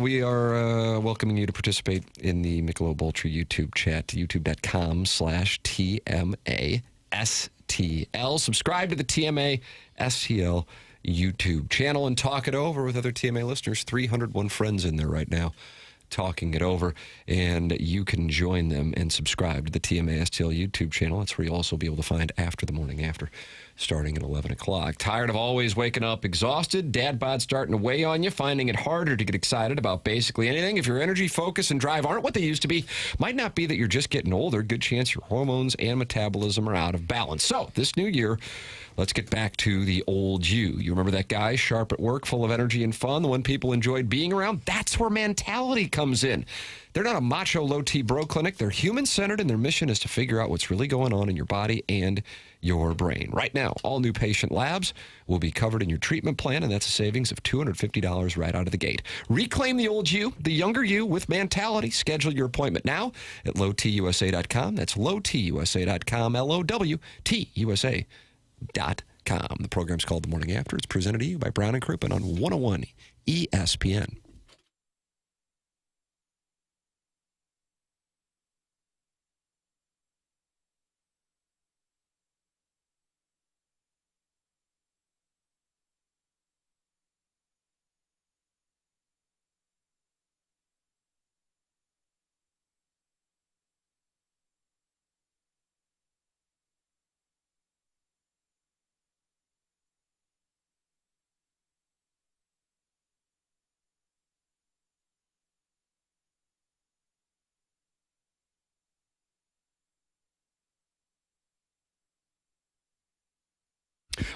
we are welcoming you to participate in the Michelob Ultra YouTube chat, youtube.com/TMA-STL. Subscribe to the TMA STL YouTube channel and talk it over with other TMA listeners. 301 friends in there right now talking it over, and you can join them and subscribe to the TMA STL YouTube channel. That's where you'll also be able to find After the Morning After, starting at 11 o'clock. Tired of always waking up exhausted? Dad bod starting to weigh on you? Finding it harder to get excited about basically anything? If your energy, focus, and drive aren't what they used to be, might not be that you're just getting older. Good chance your hormones and metabolism are out of balance. So this new year, let's get back to the old you. You remember that guy, sharp at work, full of energy and fun, the one people enjoyed being around? That's where mentality comes in. They're not a macho low-T bro clinic. They're human-centered, and their mission is to figure out what's really going on in your body and your brain. Right now, all new patient labs will be covered in your treatment plan, and that's a savings of $250 right out of the gate. Reclaim the old you, the younger you with mentality. Schedule your appointment now at lowtusa.com. That's lowtusa.com, LOWTUSA.com. The program's called The Morning After. It's presented to you by Brown & Crouppen on 101 ESPN.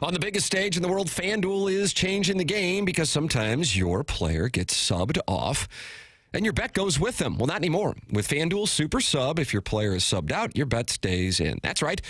On the biggest stage in the world, FanDuel is changing the game because sometimes your player gets subbed off and your bet goes with them. Well, not anymore. With FanDuel Super Sub, if your player is subbed out, your bet stays in. That's right.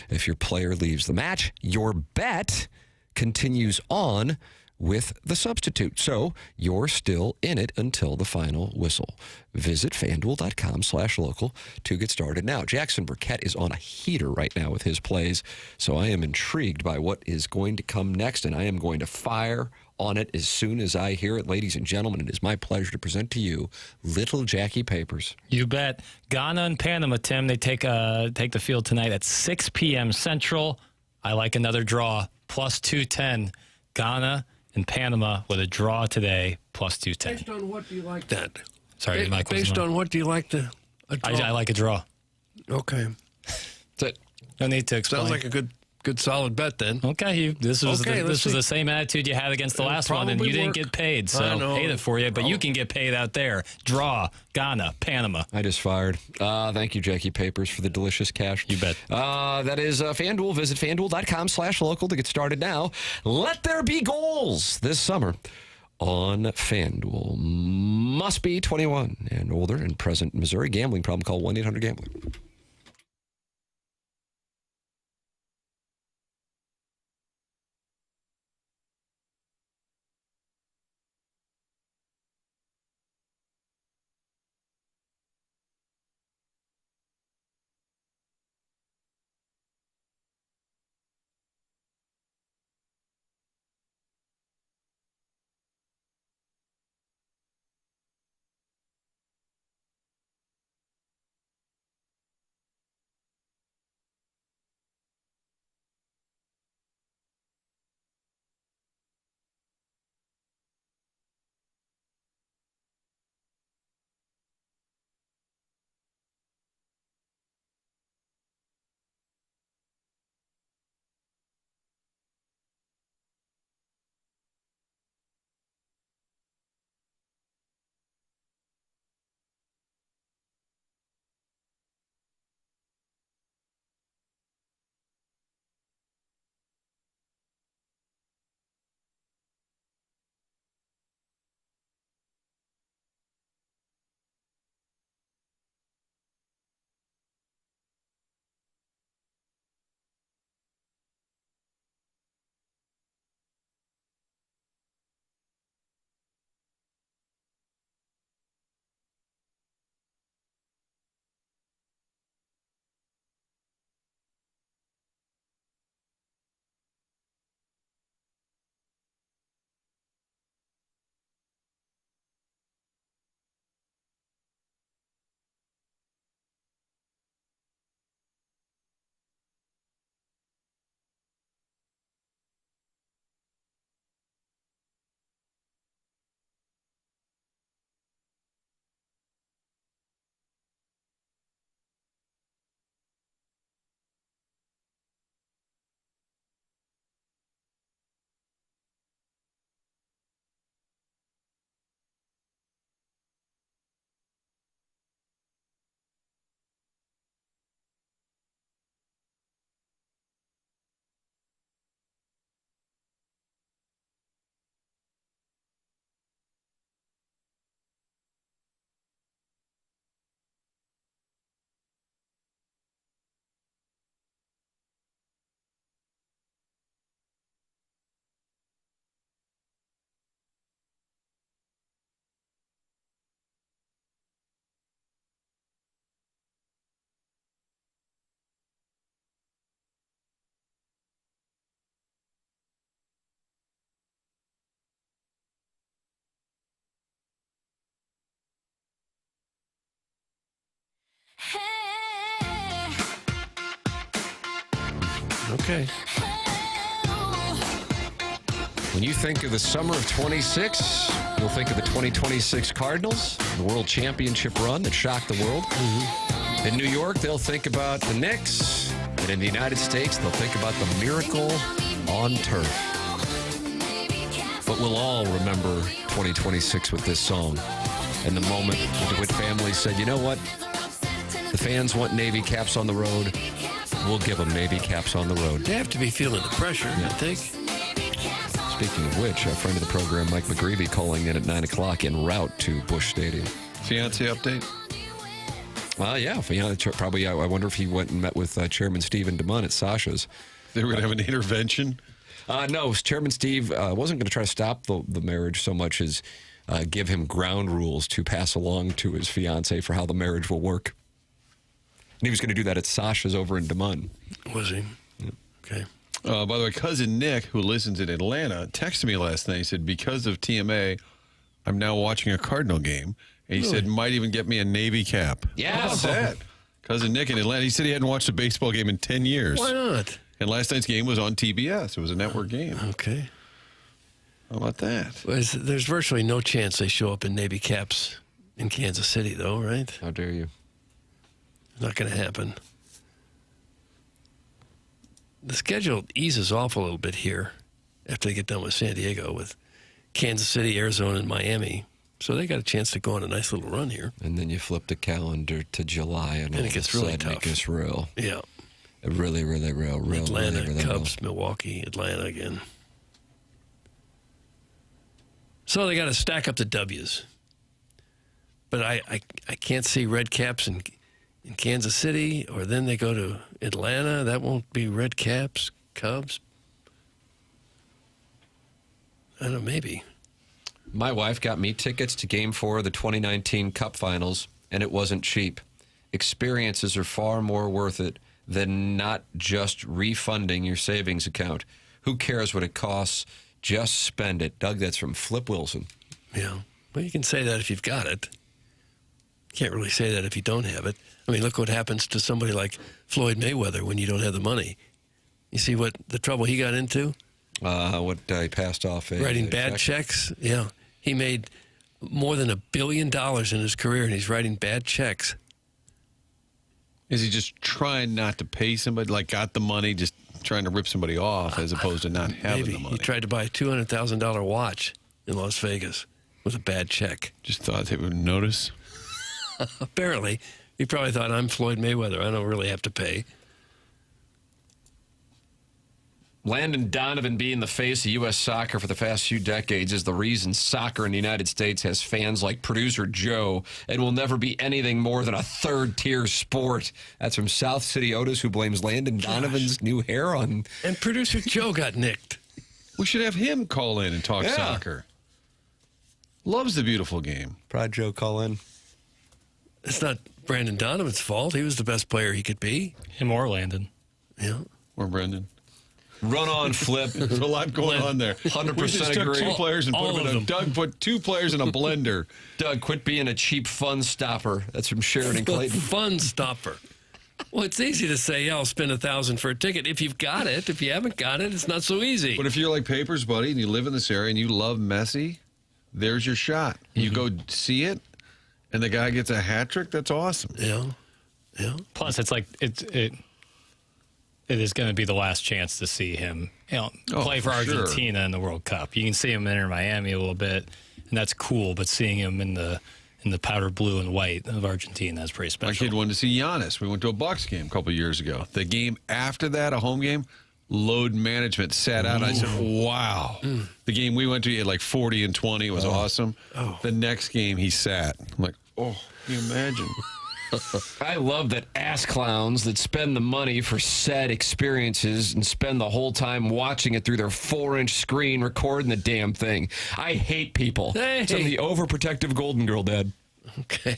If your player leaves the match, your bet continues on with the substitute. So you're still in it until the final whistle. Visit FanDuel.com/local to get started now. Jackson Burkett is on a heater right now with his plays, so I am intrigued by what is going to come next, and I am going to fire on it as soon as I hear it. Ladies and gentlemen, it is my pleasure to present to you Little Jackie Papers. You bet. Ghana and Panama, Tim, they take the field tonight at 6 p.m. Central. I like another draw, plus 210. Ghana and Panama with a draw today, plus 210. Based on what do you like that? Sorry, Michael. Based on what do you like a draw? I like a draw. Okay. That's it. No need to explain. Sounds like a good solid bet then. Okay, this was the same attitude you had against the last one, and you didn't get paid. So hate it for you, but you can get paid out there. Draw, Ghana, Panama. I just fired. Thank you, Jackie Papers, for the delicious cash. You bet. That is FanDuel. Visit FanDuel.com/local to get started now. Let there be goals this summer on FanDuel. Must be 21 and older and present in Missouri. Gambling problem, call 1-800-GAMBLER. Okay. When you think of the summer of 26, you'll think of the 2026 Cardinals, the World Championship run that shocked the world. Mm-hmm. In New York, they'll think about the Knicks. And in the United States, they'll think about the miracle on turf. But we'll all remember 2026 with this song and the moment the DeWitt family said, you know what? The fans want Navy caps on the road. We'll give them Navy caps on the road. They have to be feeling the pressure, I think. Speaking of which, a friend of the program, Mike McGreevy, calling in at 9 o'clock en route to Busch Stadium. Fiance update? Yeah, probably. I wonder if he went and met with Chairman Stephen DeMunn at Sasha's. They were going to have an intervention? No, Chairman Steve wasn't going to try to stop the marriage so much as give him ground rules to pass along to his fiancée for how the marriage will work. And he was going to do that at Sasha's over in Des Moines. Was he? Yeah. Okay. By the way, cousin Nick, who listens in Atlanta, texted me last night. He said, because of TMA, I'm now watching a Cardinal game. And he said, might even get me a Navy cap. Yeah. How about that? Cousin Nick in Atlanta. He said he hadn't watched a baseball game in 10 years. Why not? And last night's game was on TBS. It was a network game. Okay. How about that? Well, there's virtually no chance they show up in Navy caps in Kansas City, though, right? How dare you? Not going to happen. The schedule eases off a little bit here after they get done with San Diego, with Kansas City, Arizona, and Miami. So they got a chance to go on a nice little run here. And then you flip the calendar to July, and all it gets of a really sudden tough. it gets real. Yeah. Really, really real. Atlanta, really Cubs, Milwaukee, Atlanta again. So they got to stack up the W's. But I can't see red caps in Kansas City, or then they go to Atlanta. That won't be red caps, Cubs. I don't know, maybe. My wife got me tickets to Game 4 of the 2019 Cup Finals, and it wasn't cheap. Experiences are far more worth it than not just refunding your savings account. Who cares what it costs? Just spend it. Doug, that's from Flip Wilson. Yeah. Well, you can say that if you've got it. Can't really say that if you don't have it. I mean, look what happens to somebody like Floyd Mayweather when you don't have the money. You see what the trouble he got into? He passed off writing bad checks. Yeah. He made more than $1 billion in his career, and he's writing bad checks. Is he just trying not to pay somebody, like got the money, just trying to rip somebody off as opposed to not having Maybe. the money? He tried to buy a $200,000 watch in Las Vegas with a bad check. Just thought they would notice? Apparently. He probably thought, I'm Floyd Mayweather. I don't really have to pay. Landon Donovan being the face of U.S. soccer for the past few decades is the reason soccer in the United States has fans like producer Joe and will never be anything more than a third-tier sport. That's from South City Otis, who blames Landon Donovan's new hair on... And producer Joe got nicked. We should have him call in and talk Yeah. soccer. Loves the beautiful game. Prod Joe, call in. It's not Brandon Donovan's fault. He was the best player he could be. Him or Landon. Yeah. Or Brendan. Run on, Flip. There's a lot going on there. 100% We just took agree. two players and put them in a... Doug put two players in a blender. Doug, quit being a cheap fun stopper. That's from Sheridan Clayton. Fun stopper. Well, it's easy to say, yeah, I'll spend $1,000 for a ticket. If you've got it, if you haven't got it, it's not so easy. But if you're like Papers, buddy, and you live in this area and you love Messi, there's your shot. You go see it, and the guy gets a hat trick. That's awesome. Yeah. Yeah. Plus, it's like it is going to be the last chance to see him, play for Argentina in the World Cup. You can see him enter Miami a little bit, and that's cool. But seeing him in the powder blue and white of Argentina, that's pretty special. My kid wanted to see Giannis. We went to a Bucks game a couple years ago. The game after that, a home game, load management sat out. I said, wow. The game we went to, he had like 40 and 20. It was awesome. The next game, he sat. I'm like, can you imagine? I love that ass clowns that spend the money for said experiences and spend the whole time watching it through their 4-inch screen recording the damn thing. I hate people. Hey. So I'm the overprotective golden girl, Dad. Okay.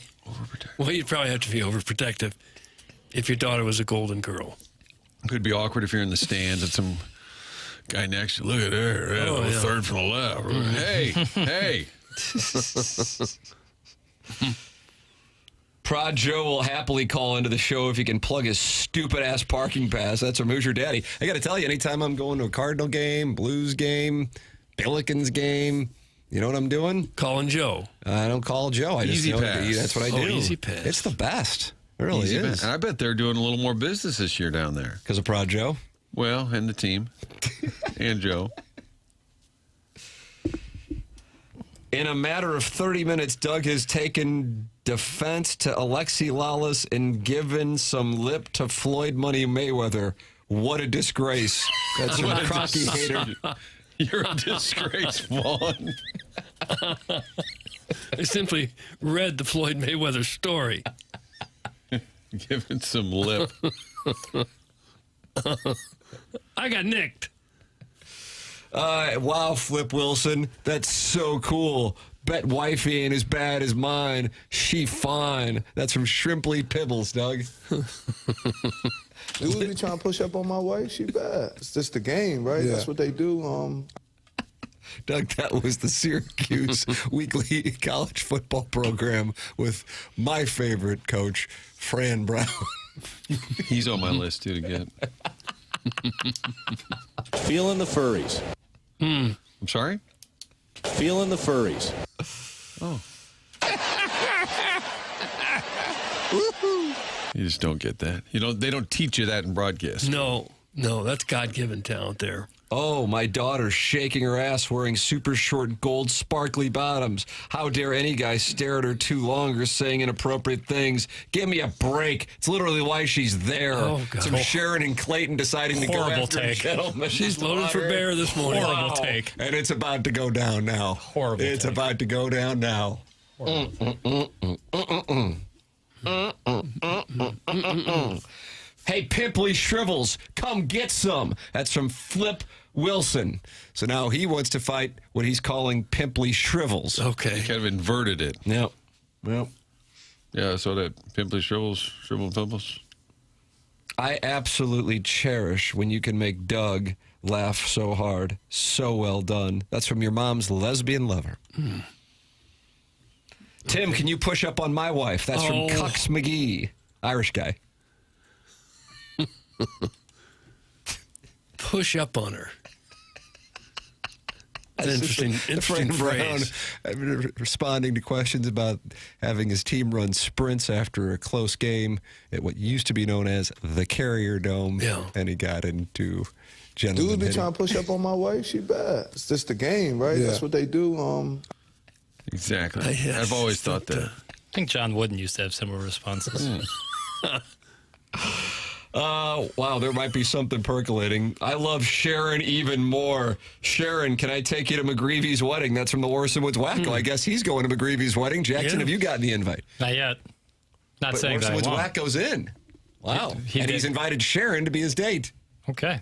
Well, you'd probably have to be overprotective if your daughter was a golden girl. Could be awkward if you're in the stands and some guy next to you. Look at her. Third from the left. Hey. Prod Joe will happily call into the show if he can plug his stupid-ass parking pass. That's from Hoosier Daddy. I got to tell you, anytime I'm going to a Cardinal game, Blues game, Pelicans game, you know what I'm doing? Calling Joe. I don't call Joe. I Easy just know pass. that's what I do. Easy pass. It's the best. It really Easy is. pass. And I bet they're doing a little more business this year down there. Because of Prod Joe? Well, and the team. And Joe. In a matter of 30 minutes, Doug has taken defense to Alexi Lalas and given some lip to Floyd Money Mayweather. What a disgrace. That's from Crocky Hater. You're a disgrace, Vaughn. I simply read the Floyd Mayweather story. Giving some lip. I got nicked. Wow, Flip Wilson. That's so cool. Bet wifey ain't as bad as mine. She fine. That's from Shrimply Pibbles, Doug. Dudes be trying to push up on my wife. She bad. It's just the game, right? That's what they do. Doug, that was the Syracuse weekly college football program with my favorite coach, Fran Brown. He's on my list, too, to get. Feeling the furries. I'm sorry? Feeling the furries. Oh. You just don't get that. They don't teach you that in broadcast. No, that's God-given talent there. Oh, my daughter's shaking her ass wearing super short gold sparkly bottoms. How dare any guy stare at her too long or saying inappropriate things? Give me a break. It's literally why she's there. Oh, God. Some Sharon and Clayton deciding to go Horrible after a take. gentleman. She's loaded for bear this morning. Horrible take. And it's about to go down now. Horrible It's take. about to go down now. Hey, Pimply Shrivels, come get some. That's from Flip Wilson. So now he wants to fight what he's calling Pimply Shrivels. Okay. He kind of inverted it. Yep. Well, Yeah, so that pimply shrivel pimples. I absolutely cherish when you can make Doug laugh so hard. So well done. That's from your mom's lesbian lover. Tim, can you push up on my wife? That's from Cucks McGee, Irish guy. Push up on her. Interesting Fran Brown phrase. responding to questions about having his team run sprints after a close game at what used to be known as the Carrier Dome. Yeah. And he got into gentleman Dudes be hitting. trying to push up on my wife. She bad. It's just the game, right? That's what they do. Exactly. I've always thought that. I think John Wooden used to have similar responses. Wow, there might be something percolating. I love Sharon even more. Sharon, can I take you to McGreevy's wedding? That's from the Warson Woods Wacko. I guess he's going to McGreevy's wedding. Jackson, have you gotten the invite? Not yet. Not But saying that I Warson Woods won't. Wacko's in. Wow. And did. he's invited Sharon to be his date. Okay.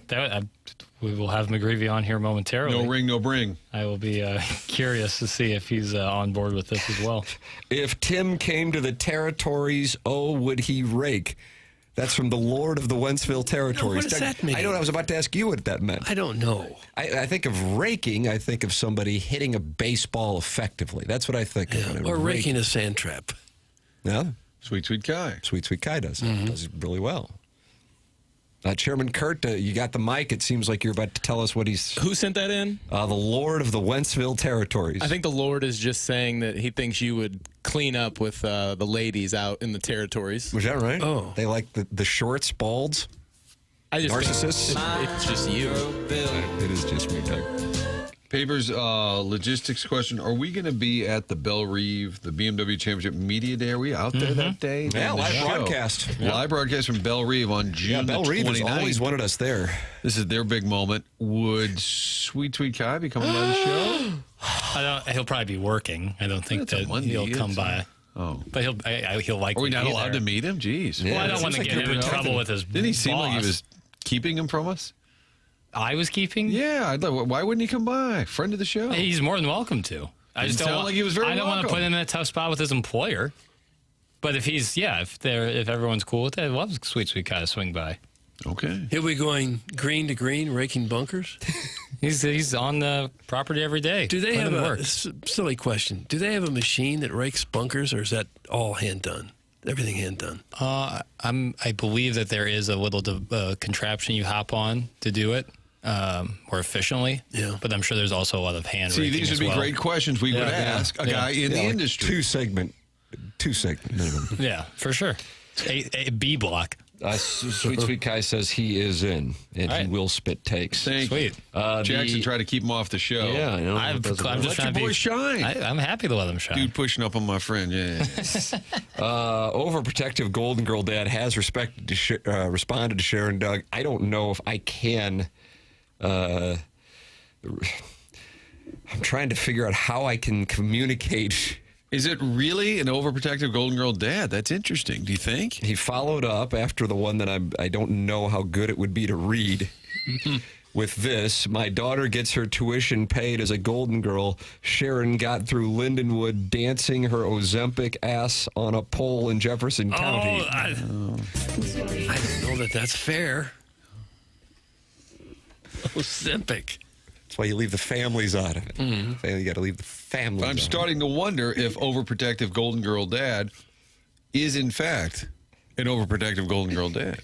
We will have McGreevy on here momentarily. No ring, no bring. I will be curious to see if he's on board with this as well. If Tim came to the territories, oh, would he rake? That's from the Lord of the Wentzville Territories. What does that mean? I don't know. I was about to ask you what that meant. I don't know. I think of raking. I think of somebody hitting a baseball effectively. That's what I think of. When I Or rake. raking a sand trap. Yeah. Sweet, sweet Kai. Sweet, sweet Kai does. Does it really well. Chairman Kurt, you got the mic. It seems like you're about to tell us what he's... Who sent that in? The Lord of the Wentzville Territories. I think the Lord is just saying that he thinks you would clean up with the ladies out in the territories. Was that right? Oh. They like the shorts, balds, I just narcissists? think it's just you. It is just me, Doug. Papers, logistics question. Are we going to be at the Belle Reve, the BMW Championship Media Day? Are we out there that day? Yeah, On the live show? broadcast. Live broadcast from Belle Reve on June Belle Reve has 29th. always wanted us there. This is their big moment. Would Sweet Sweet Kai be coming by the show? He'll probably be working. I don't think It's a that Monday, he'll come it's by. Oh. But he'll likely Are we not be allowed there. to meet him? Jeez. Well, I don't it want to seems get like him you're in trouble protecting with his Didn't he seem like he boss. was keeping him from us? I was keeping? Yeah. I'd like, why wouldn't he come by? Friend of the show. He's more than welcome to. I just Didn't sound like he was very I don't want to welcome. put him in a tough spot with his employer. But if if everyone's cool with it, I'd love Sweet Sweet Kai to swing by. Okay. He'll be going green to green, raking bunkers. He's on the property every day. Do they Let have him a work. silly question? Do they have a machine that rakes bunkers, or is that all hand done? Everything hand done. I believe that there is a little contraption you hop on to do it more efficiently. Yeah. But I'm sure there's also a lot of hand See, raking these would as be well. great questions we would ask a guy in the like industry. Two segment minimum. Yeah, for sure. A B block. Sweet Sweet Kai says he is in, and he will spit takes. Sweet. Jackson tried to keep him off the show. Yeah, I know. I'm just Let your trying to boy be, shine. I'm happy to let him shine. Dude pushing up on my friend. Yeah. Overprotective Golden Girl Dad has responded to Sharon Doug. I don't know if I can. I'm trying to figure out how I can communicate. Is it really an overprotective Golden Girl dad? That's interesting. Do you think? He followed up after the one that I don't know how good it would be to read. with this. My daughter gets her tuition paid as a Golden Girl. Sharon got through Lindenwood dancing her Ozempic ass on a pole in Jefferson County. I don't know that that's fair. Ozempic. That's why you leave the families out of it. Mm-hmm. You got to leave the families I'm starting to wonder if overprotective Golden Girl dad is, in fact, an overprotective Golden Girl dad.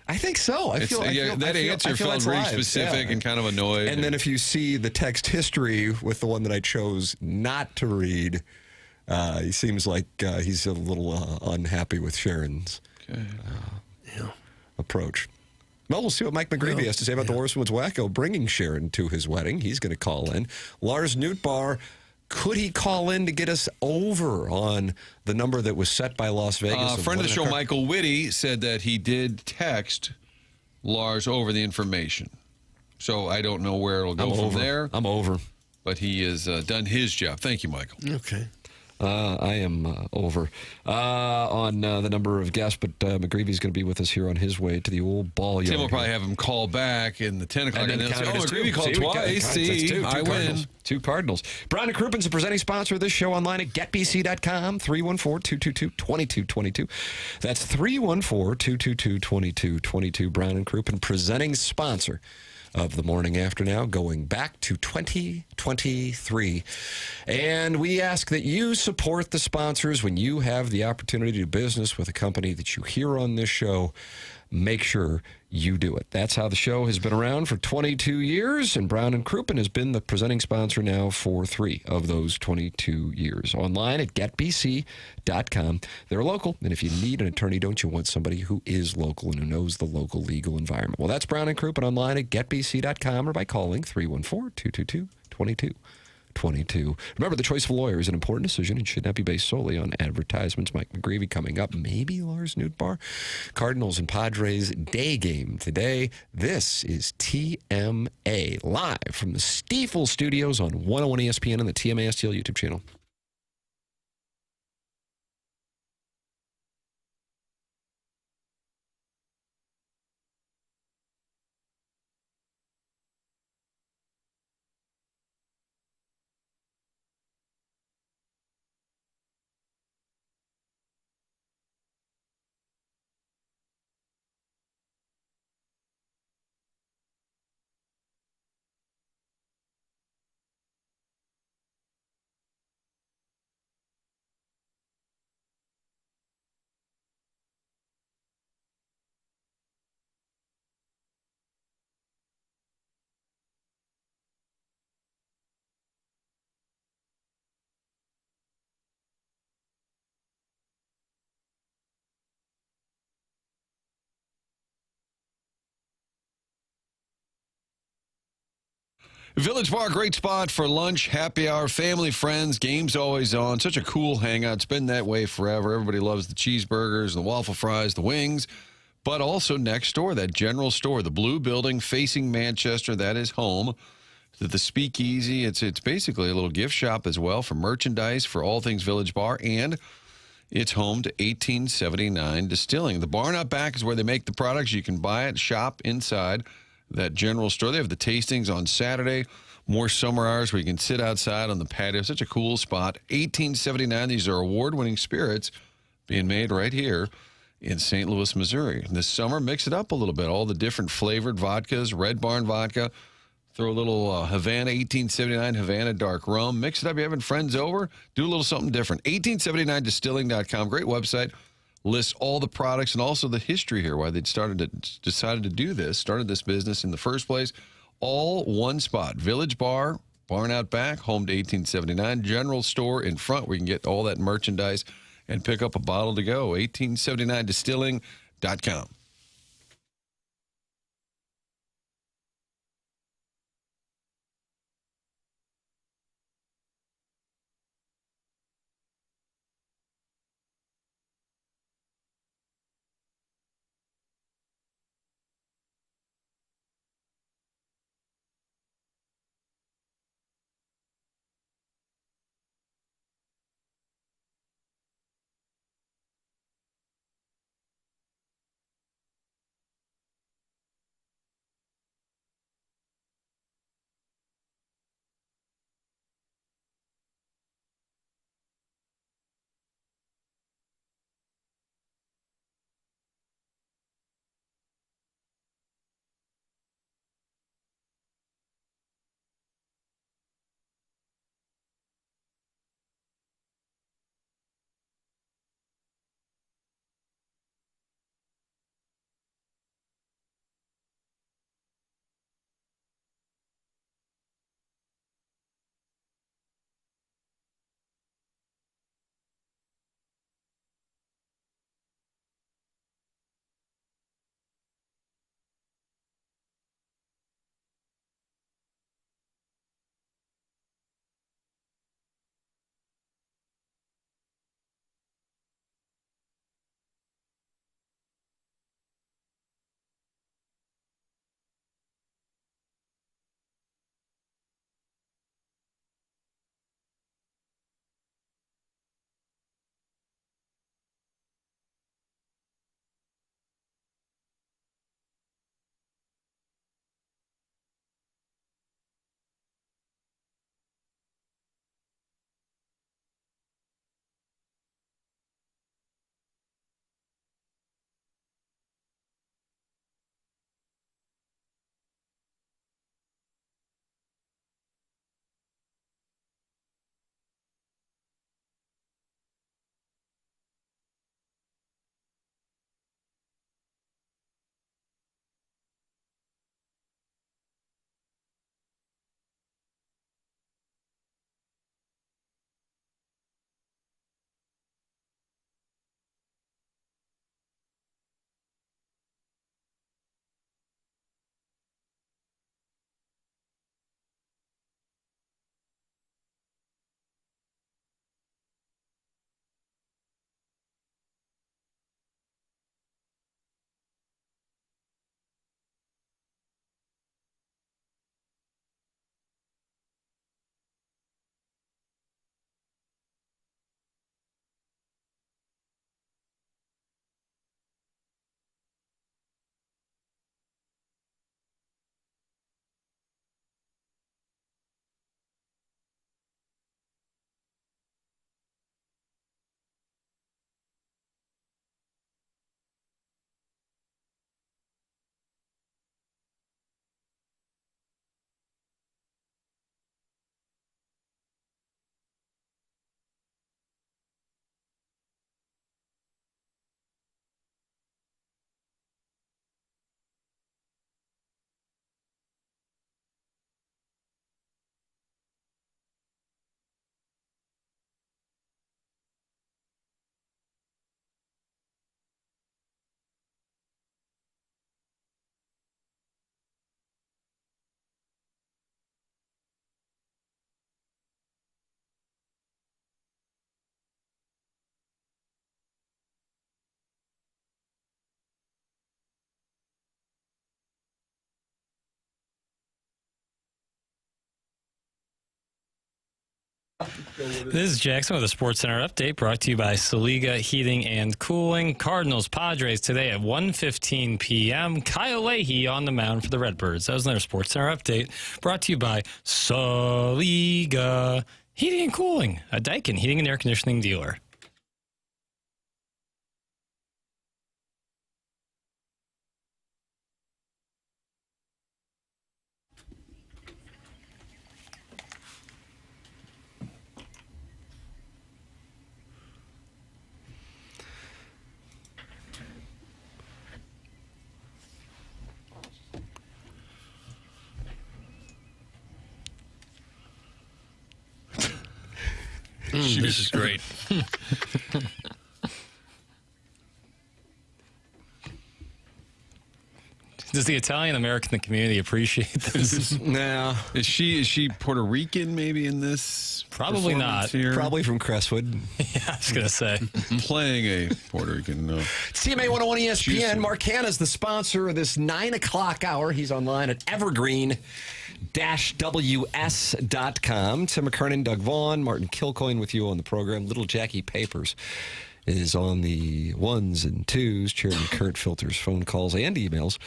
I think so. That answer felt very specific and kind of annoyed. And then if you see the text history with the one that I chose not to read, he seems like he's a little unhappy with Sharon's approach. Well, we'll see what Mike McGreevy has to say about the Horseman's Wacko bringing Sharon to his wedding. He's going to call in. Lars Nootbaar, could he call in to get us over on the number that was set by Las Vegas? A friend of the show, Michael Whitty, said that he did text Lars over the information. So I don't know where it'll go from there. I'm over. But he has done his job. Thank you, Michael. Okay. I am over on the number of guests, but McGreevy's going to be with us here on his way to the old ball yard. Tim will probably have him call back in the 10 o'clock. And then McGreevy called twice. See, I win. Two Cardinals. Brown & Crupin's a presenting sponsor of this show online at getbc.com, 314-222-2222. That's 314-222-2222. Brown & Crupin, presenting sponsor of the Morning After now, going back to 2023. And we ask that you support the sponsors when you have the opportunity to do business with a company that you hear on this show. Make sure you do it. That's how the show has been around for 22 years, and Brown & Crupin has been the presenting sponsor now for 3 of those 22 years. Online at getbc.com. They're local, and if you need an attorney, don't you want somebody who is local and who knows the local legal environment? Well, that's Brown & Crupin online at getbc.com or by calling 314-222-2222. Remember, the choice of a lawyer is an important decision and should not be based solely on advertisements. Mike McGreevy coming up. Maybe Lars Nootbaar. Cardinals and Padres day game today. This is TMA live from the Stiefel Studios on 101 ESPN and the TMA STL YouTube channel. Village Bar, great spot for lunch, happy hour, family, friends, games always on. Such a cool hangout. It's been that way forever. Everybody loves the cheeseburgers, the waffle fries, the wings. But also next door, that general store, the blue building facing Manchester, that is home to the Speakeasy. It's basically a little gift shop as well for merchandise for all things Village Bar. And it's home to 1879 Distilling. The bar out back is where they make the products. You can buy it, shop inside that general store. They have the tastings on Saturday, more summer hours where you can sit outside on the patio. Such a cool spot. 1879. These are award-winning spirits being made right here in St. Louis, Missouri. This summer, mix it up a little bit. All the different flavored vodkas, Red Barn vodka. Throw a little Havana, 1879 Havana dark rum. Mix it up. You're having friends over. Do a little something different. 1879distilling.com. Great website. Lists all the products and also the history here, why they decided to do this, started this business in the first place. All one spot. Village Bar, barn out back, home to 1879. General store in front where you can get all that merchandise and pick up a bottle to go. 1879distilling.com. This is Jackson with a Sports Center update brought to you by Saliga Heating and Cooling. Cardinals Padres today at 1:15 p.m. Kyle Leahy on the mound for the Redbirds. That was another Sports Center update brought to you by Saliga Heating and Cooling, a Daikin heating and air conditioning dealer. This is great. Does the Italian American community appreciate this? No. Is she Puerto Rican maybe in this? Probably not. Here? Probably from Crestwood. Yeah, I was going to say. Playing a Puerto Rican, no. CMA 101 ESPN. Mark Hanna's the sponsor of this 9 o'clock hour. He's online at evergreen-ws.com. Tim McKernan, Doug Vaughn, Martin Kilcoyne with you on the program. Little Jackie Papers is on the ones and twos. Chairman Kurt filters phone calls and emails.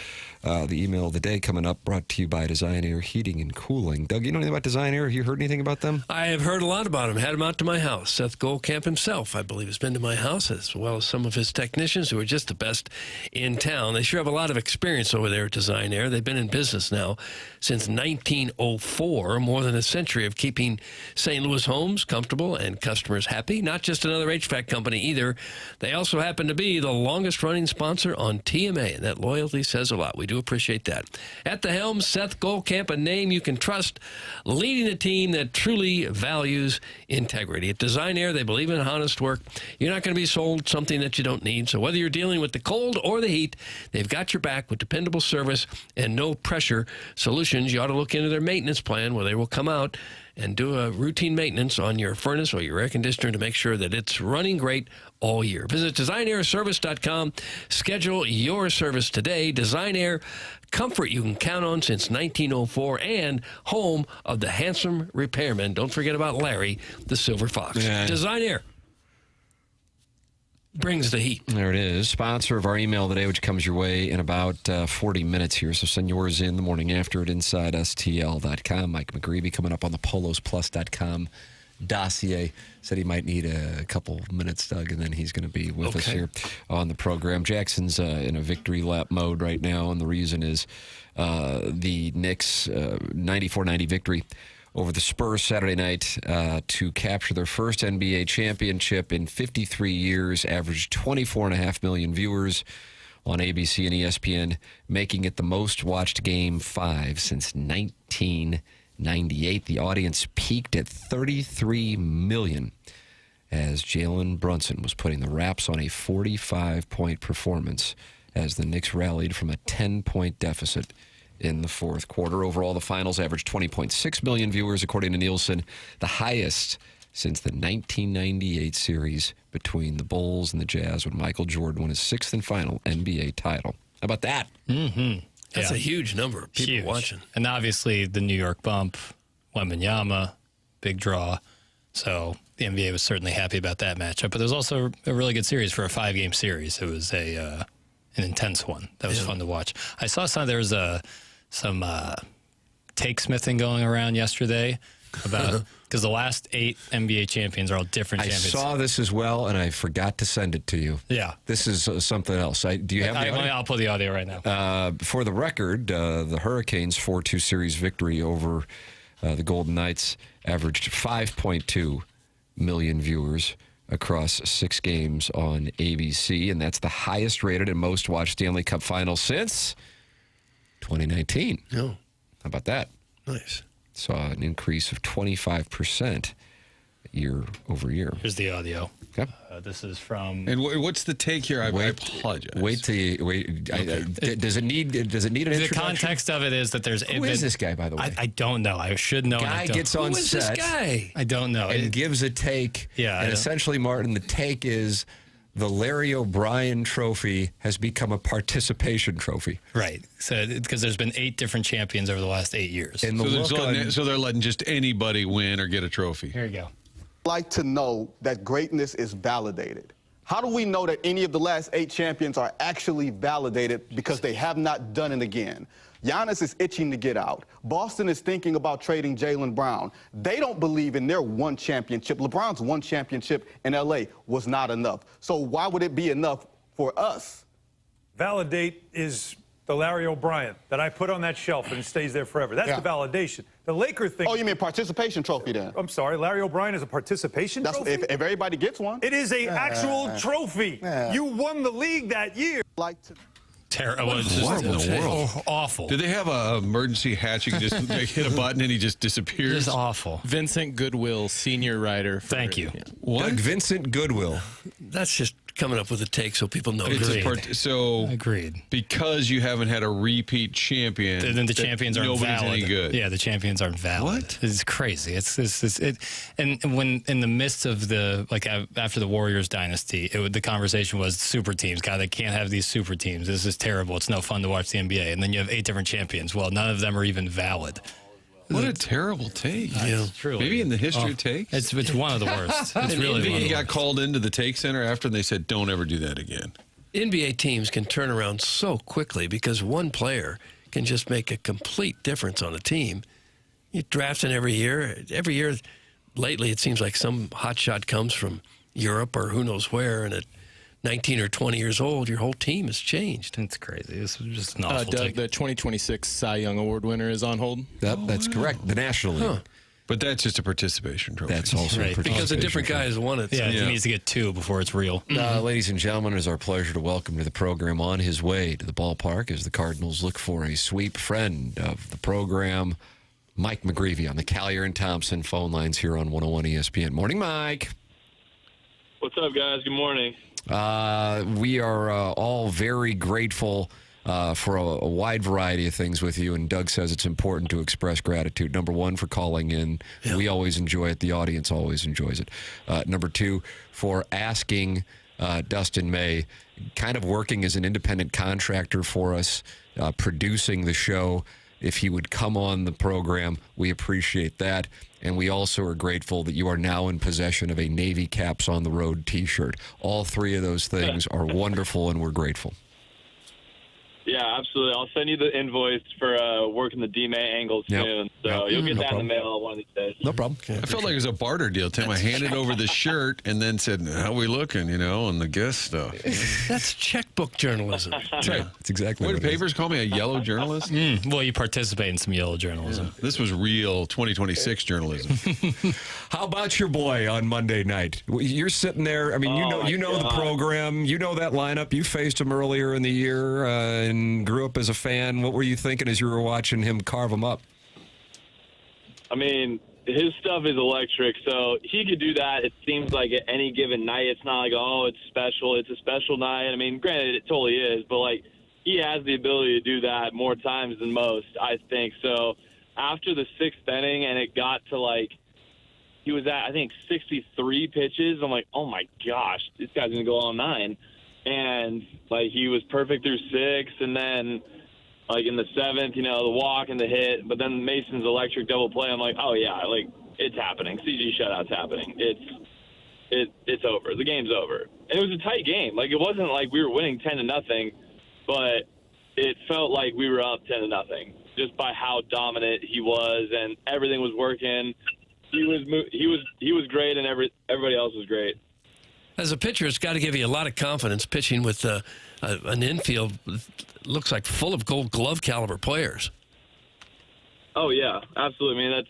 The email of the day coming up, brought to you by Design Air Heating and Cooling. Doug, you know anything about Design Air? Have you heard anything about them? I have heard a lot about him. Had him out to my house. Seth Goldcamp himself, I believe, has been to my house, as well as some of his technicians who are just the best in town. They sure have a lot of experience over there at Design Air. They've been in business now since 1904, more than a century of keeping St. Louis homes comfortable and customers happy. Not just another HVAC company either. They also happen to be the longest-running sponsor on TMA, and that loyalty says a lot. We do appreciate that. At the helm, Seth Goldcamp, a name you can trust, leading a team that truly values integrity. At Design Air, they believe in honest work. You're not going to be sold something that you don't need. So whether you're dealing with the cold or the heat, they've got your back with dependable service and no-pressure solutions. You ought to look into their maintenance plan where they will come out and do a routine maintenance on your furnace or your air conditioner to make sure that it's running great all year. Visit designairservice.com. Schedule your service today. Design Air, comfort you can count on since 1904 and home of the handsome repairman. Don't forget about Larry, the Silver Fox. Yeah. Design Air brings the heat. There it is. Sponsor of our email today, which comes your way in about 40 minutes here. So send yours in the morning after at InsideSTL.com. Mike McGreevy coming up on the PolosPlus.com dossier. Said he might need a couple minutes, Doug, and then he's going to be with us here on the program. Jackson's in a victory lap mode right now, and the reason is the Knicks' 94-90 victory over the Spurs Saturday night to capture their first NBA championship in 53 years, averaged 24.5 million viewers on ABC and ESPN, making it the most watched Game 5 since 1998. The audience peaked at 33 million as Jalen Brunson was putting the wraps on a 45-point performance as the Knicks rallied from a 10-point deficit in the fourth quarter. Overall, the finals averaged 20.6 million viewers, according to Nielsen, the highest since the 1998 series between the Bulls and the Jazz when Michael Jordan won his sixth and final NBA title. How about that? Mm-hmm. That's a huge number of people watching. And obviously the New York bump, Wembanyama, big draw. So the NBA was certainly happy about that matchup. But there was also a really good series for a 5-game series. It was an intense one. That was fun to watch. I saw there was some take smithing going around yesterday about because the last 8 NBA champions are all different champions. I saw this as well, and I forgot to send it to you. Yeah. This is something else. Do you have the audio? I'll pull the audio right now. For the record, the Hurricanes' 4-2 series victory over the Golden Knights averaged 5.2 million viewers across 6 games on ABC, and that's the highest rated and most watched Stanley Cup final since 2019. Oh. How about that? Nice. Saw an increase of 25% year over year. Here's the audio. Okay. This is from. And what's the take here? I apologize. Wait till you wait. Okay. Does it need an introduction? The context of it is that there's. Who is this guy, by the way? I don't know. I should know. Guy gets on Who is set. this guy? I don't know. And gives a take. Yeah. And essentially, Martin, the take is the Larry O'Brien Trophy has become a participation trophy. Right. So because there's been 8 different champions over the last 8 years. And So they're letting just anybody win or get a trophy. Here you go. Like to know that greatness is validated. How do we know that any of the last 8 champions are actually validated because they have not done it again? Giannis is itching to get out. Boston is thinking about trading Jaylen Brown. They don't believe in their one championship. LeBron's one championship in L.A. was not enough. So why would it be enough for us? Validate is the Larry O'Brien that I put on that shelf and it stays there forever. That's the validation. The Laker thing. Oh, you mean participation trophy then? I'm sorry, Larry O'Brien is a participation trophy? If everybody gets one. It is an actual trophy. You won the league that year. Terrible. What in the world? Awful. Do they have an emergency hatch? You can just hit a button and he just disappears? Just awful. Vincent Goodwill, senior writer. Thank you. What? Doug Vincent Goodwill. That's just coming up with a take so people know. Agreed. Because you haven't had a repeat champion, then the champions aren't nobody's valid. any good. Yeah, the champions aren't valid. What? It's crazy. And when in the midst of after the Warriors dynasty, the conversation was super teams. God, they can't have these super teams. This is terrible. It's no fun to watch the NBA. And then you have 8 different champions. Well, none of them are even valid. What a terrible take. Truly. Maybe in the history of takes. It's one of the worst. It's really one of He the got worst. called into the take center after and they said, don't ever do that again. NBA teams can turn around so quickly because one player can just make a complete difference on a team. You draft in every year. Every year, lately, it seems like some hotshot comes from Europe or who knows where, and at 19 or 20 years old, your whole team has changed. It's crazy. This was just an awful Doug, take. the 2026 Cy Young Award winner is on hold. That's correct. The National League. But that's just a participation trophy. That's also a Because a different guy has won it. Yeah, he needs to get 2 before it's real. Ladies and gentlemen, it is our pleasure to welcome to the program on his way to the ballpark as the Cardinals look for a sweep friend of the program, Mike McGreevy on the Callier and Thompson phone lines here on 101 ESPN. Morning, Mike. What's up, guys? Good morning. We are all very grateful for a wide variety of things with you, and Doug says it's important to express gratitude. Number 1, for calling in. Yeah. We always enjoy it. The audience always enjoys it. Number 2, for asking Dustin May, kind of working as an independent contractor for us, producing the show, if he would come on the program. We appreciate that. And we also are grateful that you are now in possession of a Navy Caps on the Road t-shirt. All 3 of those things are wonderful, and we're grateful. Yeah, absolutely. I'll send you the invoice for working the D-May angle soon. So you'll get that in the mail one of these days. No problem. I felt like it was a barter deal, Tim. I handed over the shirt and then said, how we looking, on the guest stuff. That's checkbook journalism. That's right. That's exactly what what do it papers call me, a yellow journalist? Well, you participate in some yellow journalism. Yeah. This was real 2026 journalism. How about your boy on Monday night? You're sitting there. I mean, you know the program. You know that lineup. You faced him earlier in the year and grew up as a fan. What were you thinking as you were watching him carve them up? I mean, his stuff is electric, so he could do that. It seems like at any given night, it's not like, oh, it's special. It's a special night. I mean, granted, it totally is, but, he has the ability to do that more times than most, I think. So after the 6th inning and it got to, he was at, I think, 63 pitches, I'm like, oh, my gosh, this guy's going to go all 9. And, he was perfect through 6, and then, in the 7th, the walk and the hit, but then Mason's electric double play, I'm like, oh, yeah, it's happening. CG shutout's happening. It's over. The game's over. And it was a tight game. It wasn't like we were winning 10-0, but it felt like we were up 10-0 just by how dominant he was, and everything was working. He was great, and everybody else was great. As a pitcher, it's got to give you a lot of confidence pitching with an infield looks like full of Gold Glove caliber players. Oh yeah, absolutely. I mean,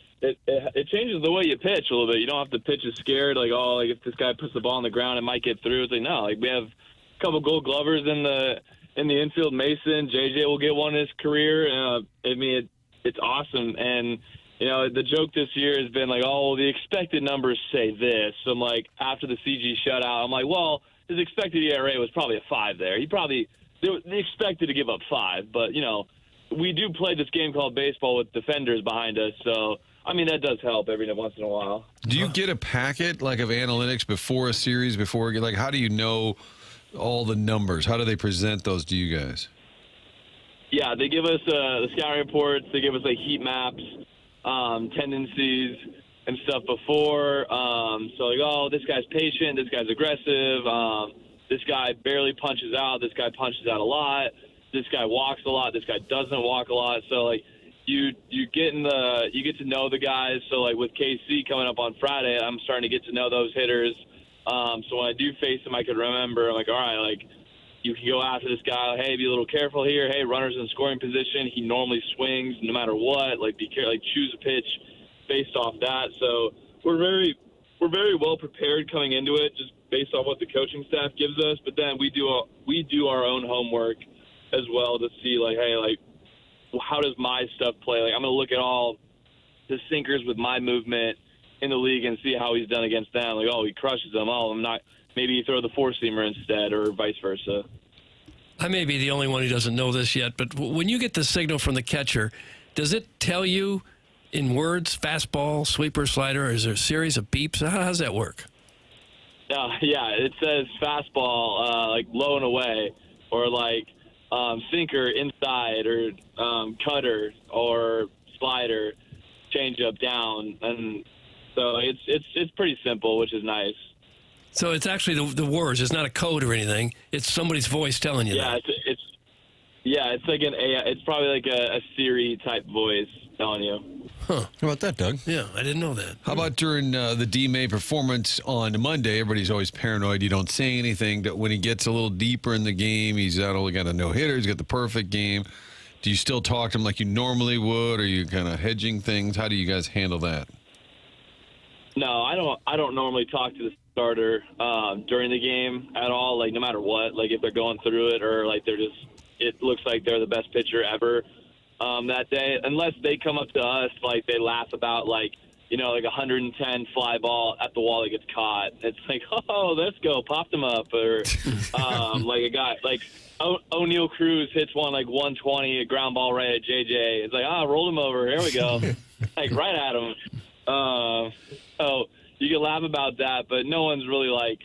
it changes the way you pitch a little bit. You don't have to pitch as scared, if this guy puts the ball on the ground, it might get through. It's no, we have a couple Gold Glovers in the infield. Mason, JJ will get one in his career. I mean, it's awesome. And the joke this year has been the expected numbers say this. So I'm after the CG shutout, I'm well, his expected ERA was probably a 5 there. They expected to give up 5, but we do play this game called baseball with defenders behind us. So I mean, that does help every once in a while. Do you get a packet of analytics before a series? How do you know all the numbers? How do they present those to you guys? Yeah, they give us the scouting reports. They give us heat maps, tendencies, and stuff before. So like, oh, this guy's patient, this guy's aggressive, this guy barely punches out, this guy punches out a lot, this guy walks a lot, this guy doesn't walk a lot. So like you get to know the guys. So like with KC coming up on Friday, I'm starting to get to know those hitters. So when I do face him, I can remember. I'm like, all right, like you can go after this guy. Hey, be a little careful here. Hey, runner's in scoring position. He normally swings no matter what. Like be careful. Like choose a pitch based off that. So we're very well prepared coming into it, just based on what the coaching staff gives us. But then we do our own homework as well to see like, hey, like how does my stuff play? Like I'm gonna look at all the sinkers with my movement in the league and see how he's done against them. Like, oh, he crushes them. Oh, I'm not. Maybe you throw the four-seamer instead, or vice versa. I may be the only one who doesn't know this yet, but when you get the signal from the catcher, does it tell you in words, fastball, sweeper, slider, or is there a series of beeps? How does that work? Yeah, it says fastball, like low and away, or like sinker inside, or cutter, or slider, changeup down, and so it's pretty simple, which is nice. So it's actually the words. It's not a code or anything. It's somebody's voice telling you that. It's like it's probably like a Siri type voice telling you. Huh. How about that, Doug? Yeah, I didn't know that. How about during the D-May performance on Monday? Everybody's always paranoid. You don't say anything. When he gets a little deeper in the game, he's not only got a no-hitter, he's got the perfect game. Do you still talk to him like you normally would? Or are you kind of hedging things? How do you guys handle that? No, I don't normally talk to the starter during the game at all, like no matter what, like if they're going through it or like it looks like they're the best pitcher ever that day, unless they come up to us, like they laugh about like 110 fly ball at the wall that gets caught. It's like, oh, let's go, pop them up. Or like a guy like O'Neal Cruz hits one like 120, a ground ball right at JJ. It's like, roll him over, here we go. Like right at him. So you can laugh about that, but no one's really like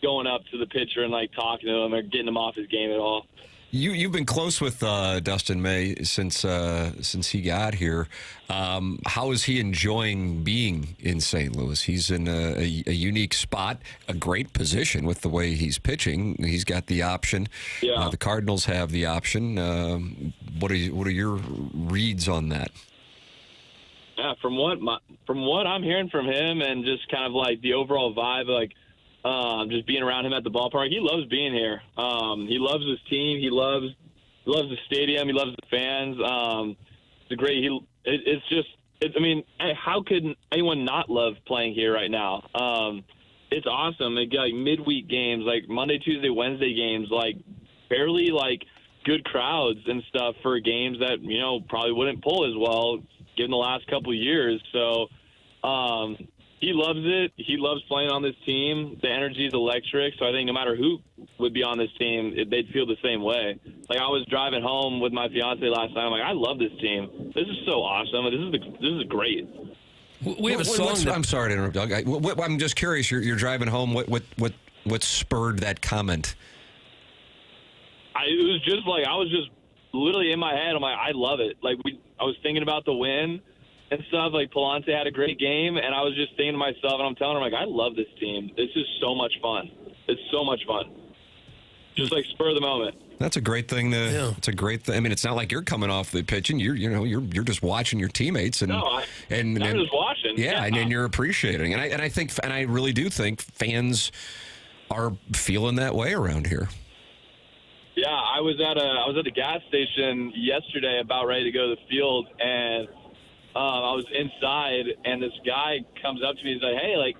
going up to the pitcher and like talking to him or getting him off his game at all. You've been close with Dustin May since he got here. How is he enjoying being in St. Louis? He's in a unique spot, a great position with the way he's pitching. He's got the option. Yeah. The Cardinals have the option. What are your reads on that? Yeah, from what I'm hearing from him and just kind of like the overall vibe, like just being around him at the ballpark, he loves being here. He loves his team. He loves the stadium. He loves the fans. It's great. I mean, how could anyone not love playing here right now? It's awesome. It got like midweek games, like Monday, Tuesday, Wednesday games, like fairly like good crowds and stuff for games that probably wouldn't pull as well given the last couple of years. So he loves it. He loves playing on this team. The energy is electric. So I think no matter who would be on this team, they'd feel the same way. Like I was driving home with my fiance last night. I'm like, I love this team. This is so awesome. This is great. We have a song. I'm sorry to interrupt, Doug. I'm just curious. You're driving home. What spurred that comment? It was just like I was just literally in my head. I'm like, I love it. Like I was thinking about the win and stuff. Like Pallante had a great game, and I was just thinking to myself, and I'm telling him, like, I love this team. This is so much fun. It's so much fun. Just like spur of the moment. That's a great thing. It's a great thing. I mean, it's not like you're coming off the pitch and you're just watching your teammates and I'm just watching. Yeah, and you're appreciating. And I really do think fans are feeling that way around here. Yeah, I was at a gas station yesterday, about ready to go to the field, and I was inside, and this guy comes up to me. He's like, "Hey, like,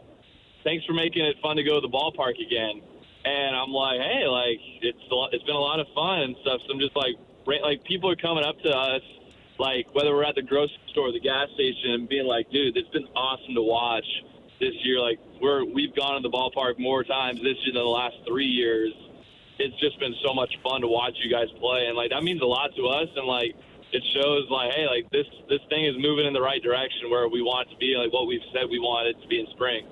thanks for making it fun to go to the ballpark again." And I'm like, "Hey, like, it's been a lot of fun and stuff." So I'm just like people are coming up to us, like whether we're at the grocery store or the gas station, and being like, "Dude, it's been awesome to watch this year. Like, we've gone to the ballpark more times this year than the last 3 years. It's just been so much fun to watch you guys play," and like that means a lot to us, and like it shows like, hey, like this thing is moving in the right direction where we want it to be, like what we've said we want it to be in spring.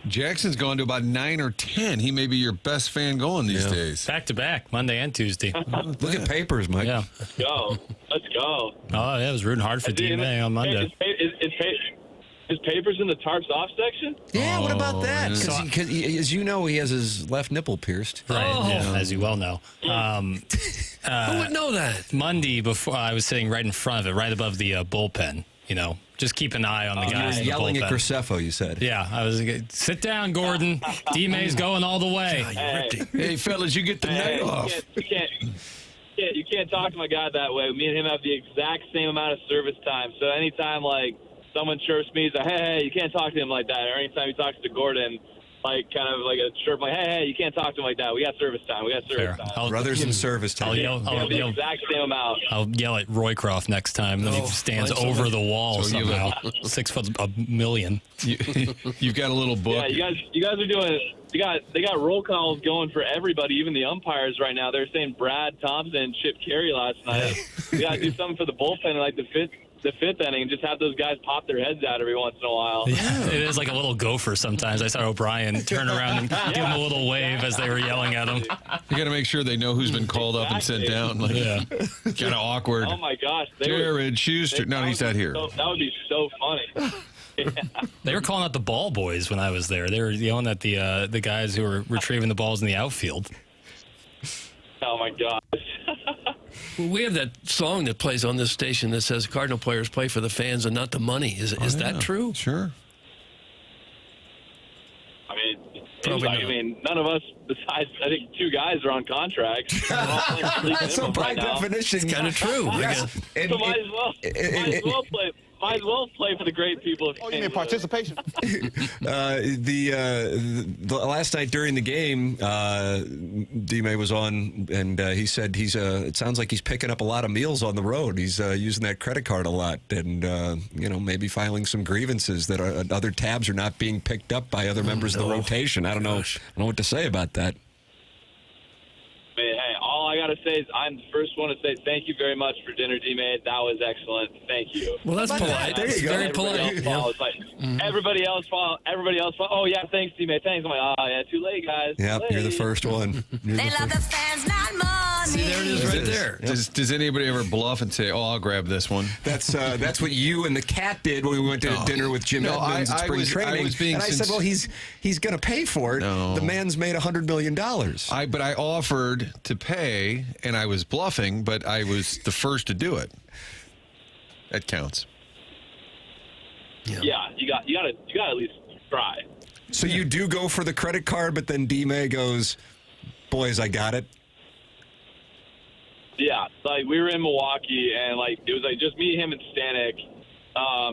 Jackson's gone to about 9 or 10. He may be your best fan going these days. Back to back, Monday and Tuesday. Look at papers, Mike. Yeah. Let's go. Oh, yeah, I was rooting hard for D-May on Monday. Is His papers in the tarps off section? Yeah, what about that? So- Because as you know, he has his left nipple pierced. Right, yeah, as you well know. Who would know that? Monday, before I was sitting right in front of it, right above the bullpen. You know, just keep an eye on the guys. in the Yelling at bullpen. Graceffo, you said. Yeah, I was. Sit down, Gordon. D-May's going all the way. Hey, fellas, you get the night off. You can't talk to my guy that way. Me and him have the exact same amount of service time. So anytime, like, someone chirps me, he's like, hey, you can't talk to him like that. Or anytime he talks to Gordon, like, kind of like a chirp, like, hey, you can't talk to him like that. We got service time. Brothers in service time. I'll yell. the exact same amount. I'll yell at Roycroft next time. Then he stands over the wall somehow. 6 foot a million. You've got a little book. Yeah, you guys are doing. They got roll calls going for everybody, even the umpires right now. They're saying Brad Thompson, Chip Carey last night. We got to do something for the bullpen in like the fifth inning and just have those guys pop their heads out every once in a while. Yeah, it is like a little gopher sometimes. I saw O'Brien turn around and give him a little wave as they were yelling at him. You got to make sure they know who's been called up and sent down. Like, yeah. Kind of awkward. Oh, my gosh. Jared Schuster. No, he's not here. That would be so funny. They were calling out the ball boys when I was there. They were yelling at the guys who were retrieving the balls in the outfield. Oh, my gosh. We have that song that plays on this station that says Cardinal players play for the fans and not the money. Is that true? Sure. I mean, none of us, besides, I think 2 guys are on contracts. So by definition, it's kind of true. Yes. So might as well play. Might as well play for the great people. Of you mean participation? The last night during the game, D-May was on, and he said it sounds like he's picking up a lot of meals on the road. He's using that credit card a lot, and maybe filing some grievances that other tabs are not being picked up by other members of the rotation. I don't know what to say about that. I mean, hey, all I got to say is I'm the first one to say thank you very much for dinner, D-May. That was excellent. Thank you. Well, that's polite. There you go. Very polite. Everybody else follow. Oh, yeah, thanks, D-May. Thanks. I'm like, oh, yeah, too late, guys. Yep, you're the first one. They love the fans, not money. See, there it is right there. Does anybody ever bluff and say, I'll grab this one? That's what you and the cat did when we went to dinner with Jim Edmonds at spring training. I said, well, he's going to pay for it. No. The man's made $100 million. But I offered to pay, and I was bluffing, but I was the first to do it. That counts. Yeah, you got to at least try. So you do go for the credit card, but then D-May goes, boys, I got it. Yeah, like we were in Milwaukee, and like it was like just me, him, and Stanek,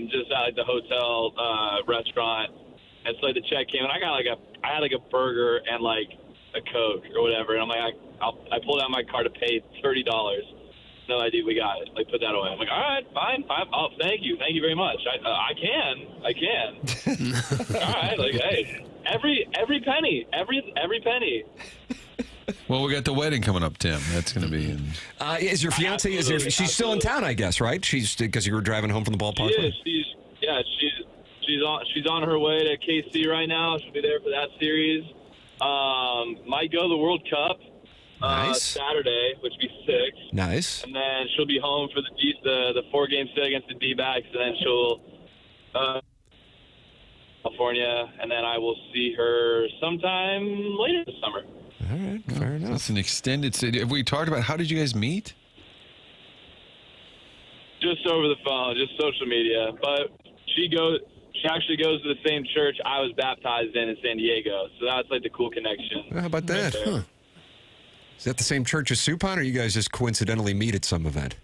just at like, the hotel restaurant. And so like, the check came, and I had like a burger and like a Coke or whatever. And I'm like, I pulled out my card to pay $30. No idea, we got it. Like put that away. I'm like, all right, fine. Oh, thank you very much. I can. All right, like hey, every penny. Well, we got the wedding coming up, Tim. That's going to be in... Is your fiance, she's still in town, I guess, right? She's because you were driving home from the ballpark? She is. She's on her way to KC right now. She'll be there for that series. Might go to the World Cup Saturday, which would be 6. Nice. And then she'll be home for the 4-game set against the D-backs, and then she'll California, and then I will see her sometime later this summer. All right, fair enough. That's an extended city. Have we talked about how did you guys meet? Just over the phone, just social media. But she actually goes to the same church I was baptized in San Diego. So that's like the cool connection. How about that? Huh. Is that the same church as Supon, or you guys just coincidentally meet at some event?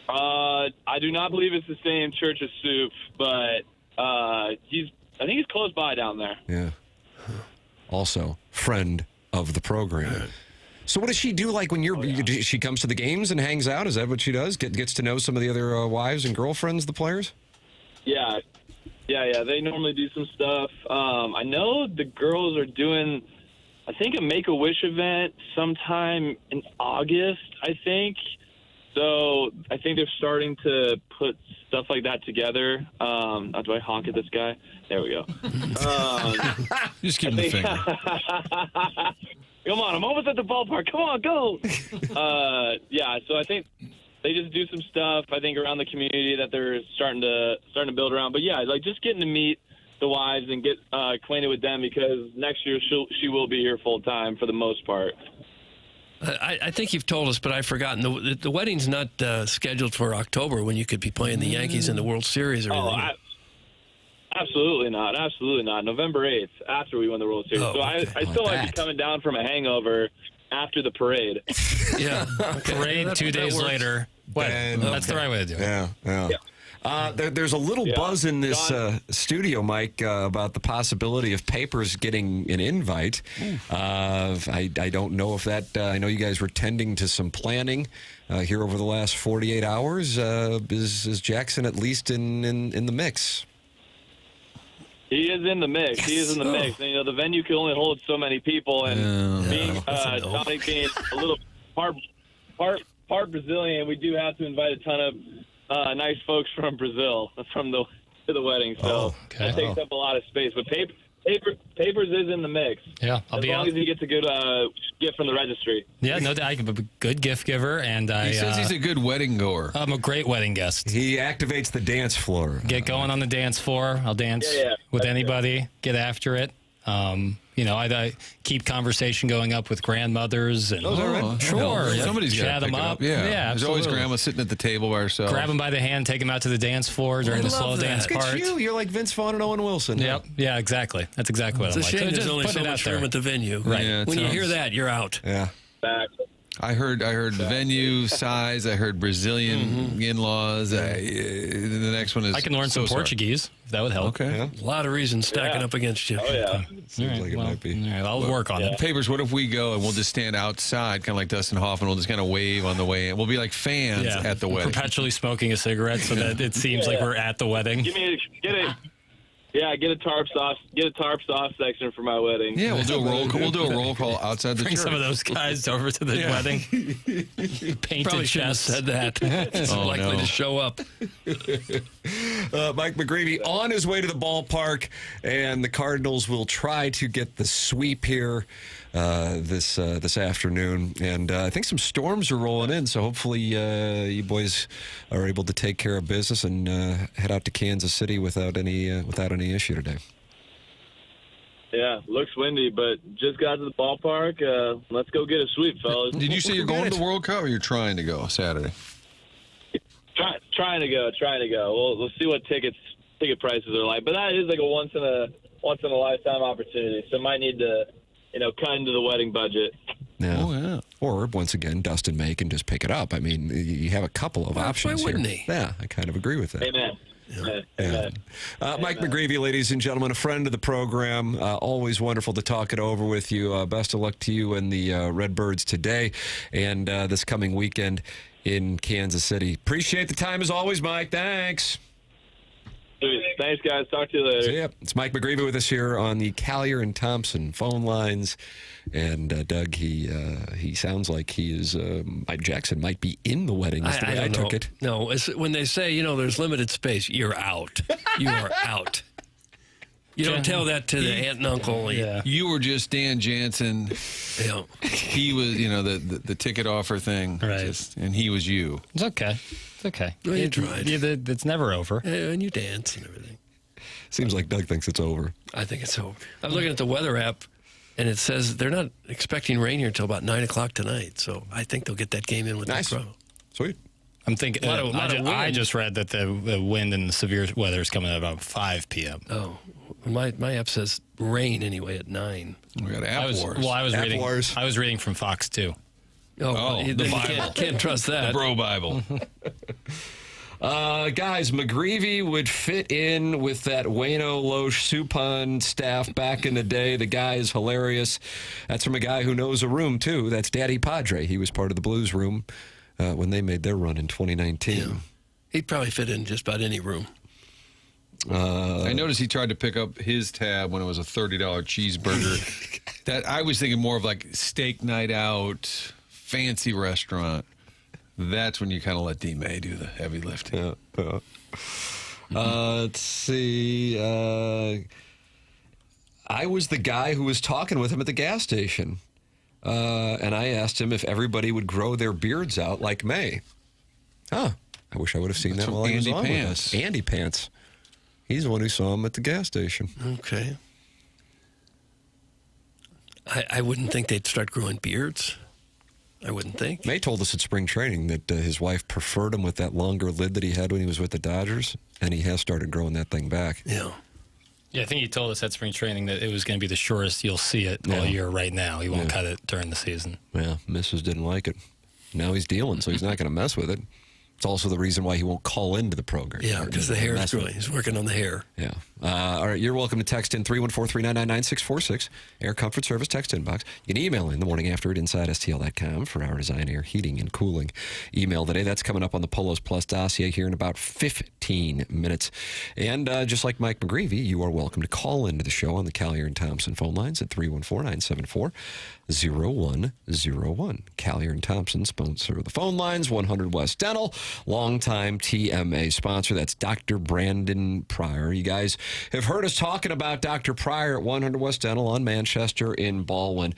I do not believe it's the same church as Soup, but I think he's close by down there. Yeah. Also, friend of the program. So what does she do like when she comes to the games and hangs out? Is that what she does? Gets to know some of the other wives and girlfriends of the players? Yeah. They normally do some stuff. I know the girls are doing, I think, a Make-A-Wish event sometime in August, I think. So I think they're starting to put stuff like that together. Do I honk at this guy? There we go. Just give him the finger. Come on, I'm almost at the ballpark. Come on, go. So I think they just do some stuff, I think, around the community that they're starting to build around. But yeah, like just getting to meet the wives and get acquainted with them, because next year she will be here full time for the most part. I think you've told us, but I've forgotten. The wedding's not scheduled for October, when you could be playing the Yankees in the World Series or anything. Absolutely not. Absolutely not. November 8th, after we win the World Series. So I still might be coming down from a hangover after the parade. Yeah. Parade 2 days later. That's the right way to do it. Yeah. There's a little buzz in this studio, Mike, about the possibility of Papers getting an invite. I don't know if that. I know you guys were tending to some planning here over the last 48 hours. Is Jackson at least in the mix? He is in the mix. He is in the mix. And, the venue can only hold so many people, and being Tony being a little part Brazilian, we do have to invite a ton of nice folks from Brazil to the wedding. So that takes up a lot of space. But Papers is in the mix. Yeah, I'll be as long as he gets a good gift from the registry. Yeah, no, I'm a good gift giver, and he says he's a good wedding goer. I'm a great wedding guest. He activates the dance floor. Get going on the dance floor. I'll dance with anybody. Get after it. I keep conversation going up with grandmothers. And, Sure. Somebody's got chat to them pick it up. Yeah. Yeah, There's always grandma sitting at the table by herself. Grab them by the hand, take them out to the dance floor during the slow dance part. You're like Vince Vaughn and Owen Wilson. Yep. Yeah, exactly. That's exactly what I'm like. It's a shame there's only put so it out much there. room at the venue. Right. Yeah, When you hear that, you're out. Yeah. I heard venue size. I heard Brazilian in-laws. The next one is. I can learn some Portuguese. That would help. Okay. A lot of reasons stacking up against you. Oh yeah. Seems like it might be. All right, I'll work on it. Papers, what if we go and we'll just stand outside, kind of like Dustin Hoffman? We'll just kind of wave on the way in. We'll be like fans at the wedding. Perpetually smoking a cigarette so that it seems like we're at the wedding. Get a tarp sauce section for my wedding. Yeah, we'll do a roll call. We'll do a roll call outside the Bring church. some of those guys over to the wedding. Painted Probably shouldn't have chest. said that. It's likely to show up. Mike McGreevy on his way to the ballpark, and the Cardinals will try to get the sweep here this afternoon. And I think some storms are rolling in, so hopefully you boys are able to take care of business and head out to Kansas City without any issue today. Yeah, looks windy, but just got to the ballpark. Let's go get a sweep, fellas. Did you say you're going to the World Cup, or you're trying to go Saturday? Trying to go. We'll see what ticket prices are like. But that is like a once in a lifetime opportunity. So might need to, cut into the wedding budget. Yeah. Oh, yeah. Or once again, Dustin May can just pick it up. I mean, you have a couple of options why wouldn't here. he? Yeah, I kind of agree with that. Amen. Yeah. Mike McGreevy, ladies and gentlemen, a friend of the program. Always wonderful to talk it over with you. Best of luck to you and the Redbirds today and this coming weekend in Kansas City. Appreciate the time as always, Mike. Thanks. Thanks, guys. Talk to you later. See ya. It's Mike McGreevy with us here on the Callier and Thompson phone lines. And Doug, he sounds like he is. Mike Jackson might be in the wedding. Is the way I took it. No, when they say there's limited space, you're out. You are out. You don't tell that to the aunt and uncle. Yeah. You were just Dan Jansen. Yeah. He was, the ticket offer thing. Right. And he was you. It's okay. It's okay. Well, you tried. It's never over. And you dance and everything. Seems like Doug thinks it's over. I think it's over. I'm looking at the weather app, and it says they're not expecting rain here until about 9 o'clock tonight. So I think they'll get that game in with nice. the crowd. Sweet. I'm thinking. I just read that the wind and the severe weather is coming at about 5 p.m. Oh, my app says rain anyway at 9. We got app wars. Well, I was App reading. wars. I was reading from Fox 2. Oh, the then Bible. you can't trust that. The Bro Bible. Guys, McGreevy would fit in with that Wayno Loesch Suppan staff back in the day. The guy is hilarious. That's from a guy who knows a room, too. That's Daddy Padre. He was part of the Blues Room when they made their run in 2019. Yeah. He'd probably fit in just about any room. I noticed he tried to pick up his tab when it was a $30 cheeseburger. That I was thinking more of like steak night out, fancy restaurant. That's when you kind of let D. May do the heavy lifting. Yeah. Let's see. I was the guy who was talking with him at the gas station. And I asked him if everybody would grow their beards out like May. Huh. I wish I would have seen that while he was Andy on with Pants. us. Andy Pants. He's the one who saw him at the gas station. Okay. I wouldn't think they'd start growing beards. I wouldn't think. May told us at spring training that his wife preferred him with that longer lid that he had when he was with the Dodgers, and he has started growing that thing back. Yeah. Yeah, I think he told us at spring training that it was going to be the shortest you'll see it all year right now. He won't cut it during the season. Yeah, Mrs. didn't like it. Now he's dealing, so he's not going to mess with it. It's also the reason why he won't call into the program. Yeah, because the hair is growing. He's working on the hair. Yeah. All right, you're welcome to text in 314-399-9646. Air Comfort Service text inbox. You can email in the morning after at InsideSTL.com for our design, air, heating, and cooling email today. That's coming up on the Polos Plus dossier here in about 15 minutes. And just like Mike McGreevy, you are welcome to call into the show on the Collier and Thompson phone lines at 314-974-0101. Collier and Thompson sponsor the phone lines. 100 West Dental, longtime TMA sponsor. That's Dr. Brandon Pryor. You guys have heard us talking about Dr. Pryor at 100 West Dental on Manchester in Baldwin.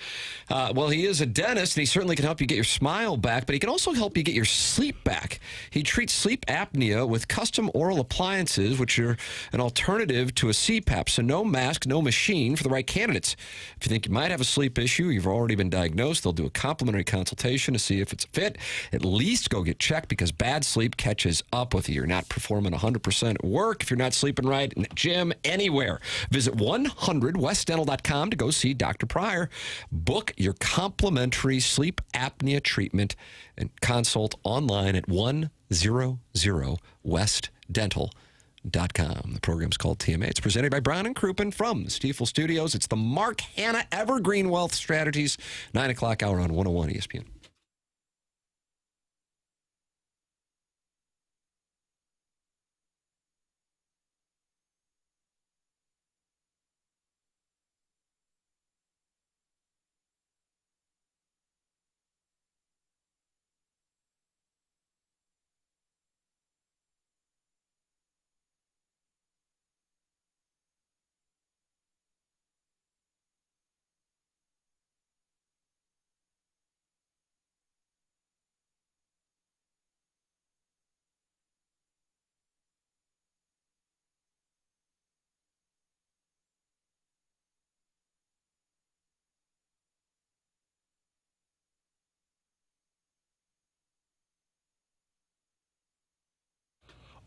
Well, he is a dentist, and he certainly can help you get your smile back, but he can also help you get your sleep back. He treats sleep apnea with custom oral appliances, which are an alternative to a CPAP. So no mask, no machine for the right candidates. If you think you might have a sleep issue, you've already been diagnosed, they'll do a complimentary consultation to see if it's a fit. At least go get checked, because bad sleep catches up with you. You're not performing 100% at work, if you're not sleeping right, in the gym, anywhere. Visit 100westdental.com to go see Dr. Pryor. Book your complimentary sleep apnea treatment and consult online at 100westdental.com. The program's called TMA. It's presented by Brown and Crouppen from the Stiefel Studios. It's the Mark Hanna Evergreen Wealth Strategies, 9 o'clock hour on 101 ESPN.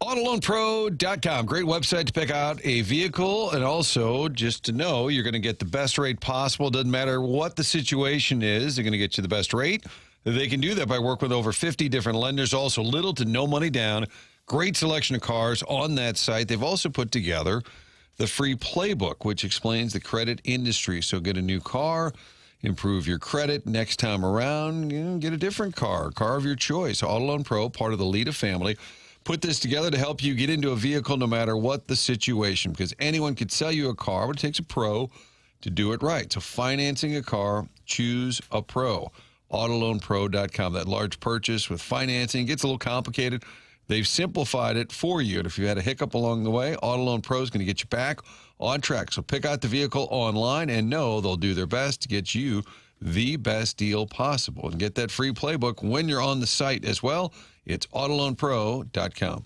AutoLoanPro.com. Great website to pick out a vehicle, and also just to know you're going to get the best rate possible. Doesn't matter what the situation is, they're going to get you the best rate. They can do that by working with over 50 different lenders. Also, little to no money down. Great selection of cars on that site. They've also put together the free playbook, which explains the credit industry. So get a new car, improve your credit. Next time around, get a different car of your choice. Auto Loan Pro, part of the Lita family, put this together to help you get into a vehicle no matter what the situation, because anyone could sell you a car, but it takes a pro to do it right. So financing a car, choose a pro. AutoLoanPro.com. That large purchase with financing gets a little complicated. They've simplified it for you. And if you had a hiccup along the way, Auto Loan Pro is going to get you back on track. So pick out the vehicle online and know they'll do their best to get you the best deal possible. And get that free playbook when you're on the site as well. It's AutoLoanPro.com.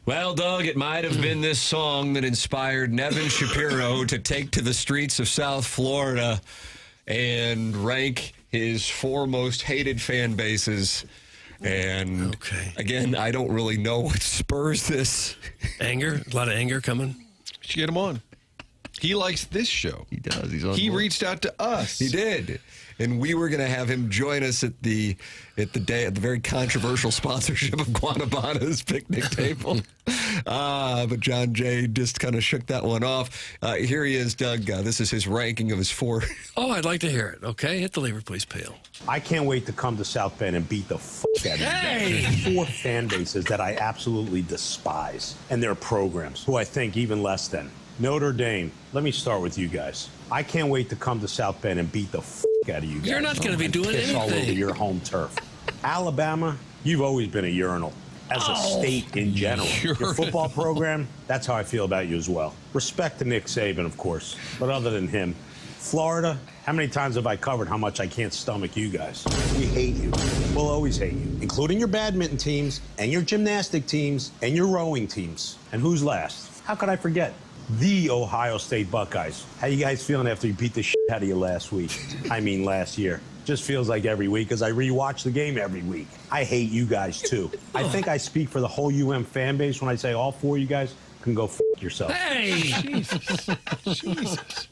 Well, Doug, it might have been this song that inspired Nevin Shapiro to take to the streets of South Florida and rank his 4 most hated fan bases. And again, I don't really know what spurs this. Anger? A lot of anger coming? Should get him on. He likes this show. He does. He reached out to us. He did. And we were going to have him join us at the very controversial sponsorship of Guanabana's picnic table. But John Jay just kind of shook that one off. Here he is, Doug. This is his ranking of his 4. Oh, I'd like to hear it. Okay, hit the lever, please, Pale. I can't wait to come to South Bend and beat the out of you. There's 4 fan bases that I absolutely despise, and their programs, who I think even less than. Notre Dame. Let me start with you guys. I can't wait to come to South Bend and beat the out of you guys. You're not going to be doing anything. All over anything. your home turf. Alabama, you've always been a urinal. As a state in general. Your football program, that's how I feel about you as well. Respect to Nick Saban, of course. But other than him, Florida, how many times have I covered how much I can't stomach you guys? We hate you. We'll always hate you, including your badminton teams and your gymnastic teams and your rowing teams. And who's last? How could I forget? The Ohio State Buckeyes. How you guys feeling after you beat the shit out of you last week? I mean, last year. Just feels like every week because I rewatch the game every week. I hate you guys, too. I think I speak for the whole UM fan base when I say all 4 of you guys can go yourself. Hey! Jesus.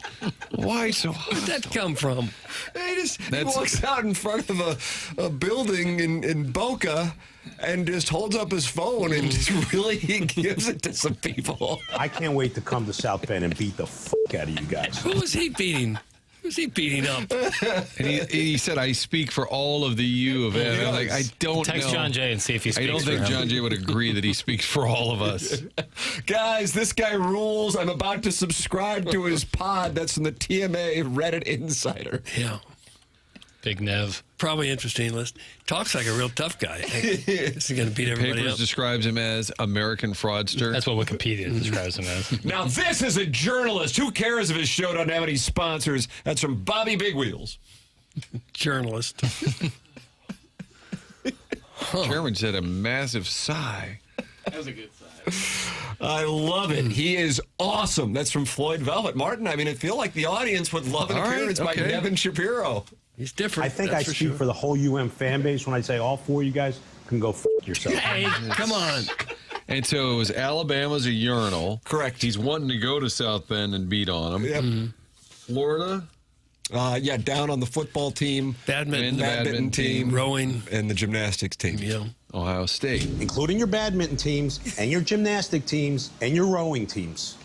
Why so hot? Where'd that come from? He walks out in front of a building in Boca and just holds up his phone and just really gives it to some people. I can't wait to come to South Bend and beat the out of you guys. Who was he beating? Who's he beating up? And he said, I speak for all of the U of M. I'm like, I don't Text know. John Jay and see if he speaks I don't think John Jay would agree that he speaks for all of us. Guys, this guy rules. I'm about to subscribe to his pod. That's from the TMA Reddit Insider. Yeah. Big Nev. Probably interesting list. Talks like a real tough guy. He's going to beat everybody Papers up. describes him as American fraudster. That's what Wikipedia describes him as. Now, this is a journalist. Who cares if his show doesn't have any sponsors? That's from Bobby Big Wheels. Journalist. Chairman said a massive sigh. That was a good sigh. I love it. He is awesome. That's from Floyd Velvet. Martin, I mean, I feel like the audience would love an appearance by Nevin Shapiro. He's different. I think I speak for the whole UM fan base when I say all 4 of you guys can go yourself. Hey, come on. And so it was Alabama's a urinal. Correct. He's wanting to go to South Bend and beat on them. Yep. Florida? Down on the football team. Badminton team. Rowing. And the gymnastics team. Yeah. Ohio State. Including your badminton teams and your gymnastic teams and your rowing teams.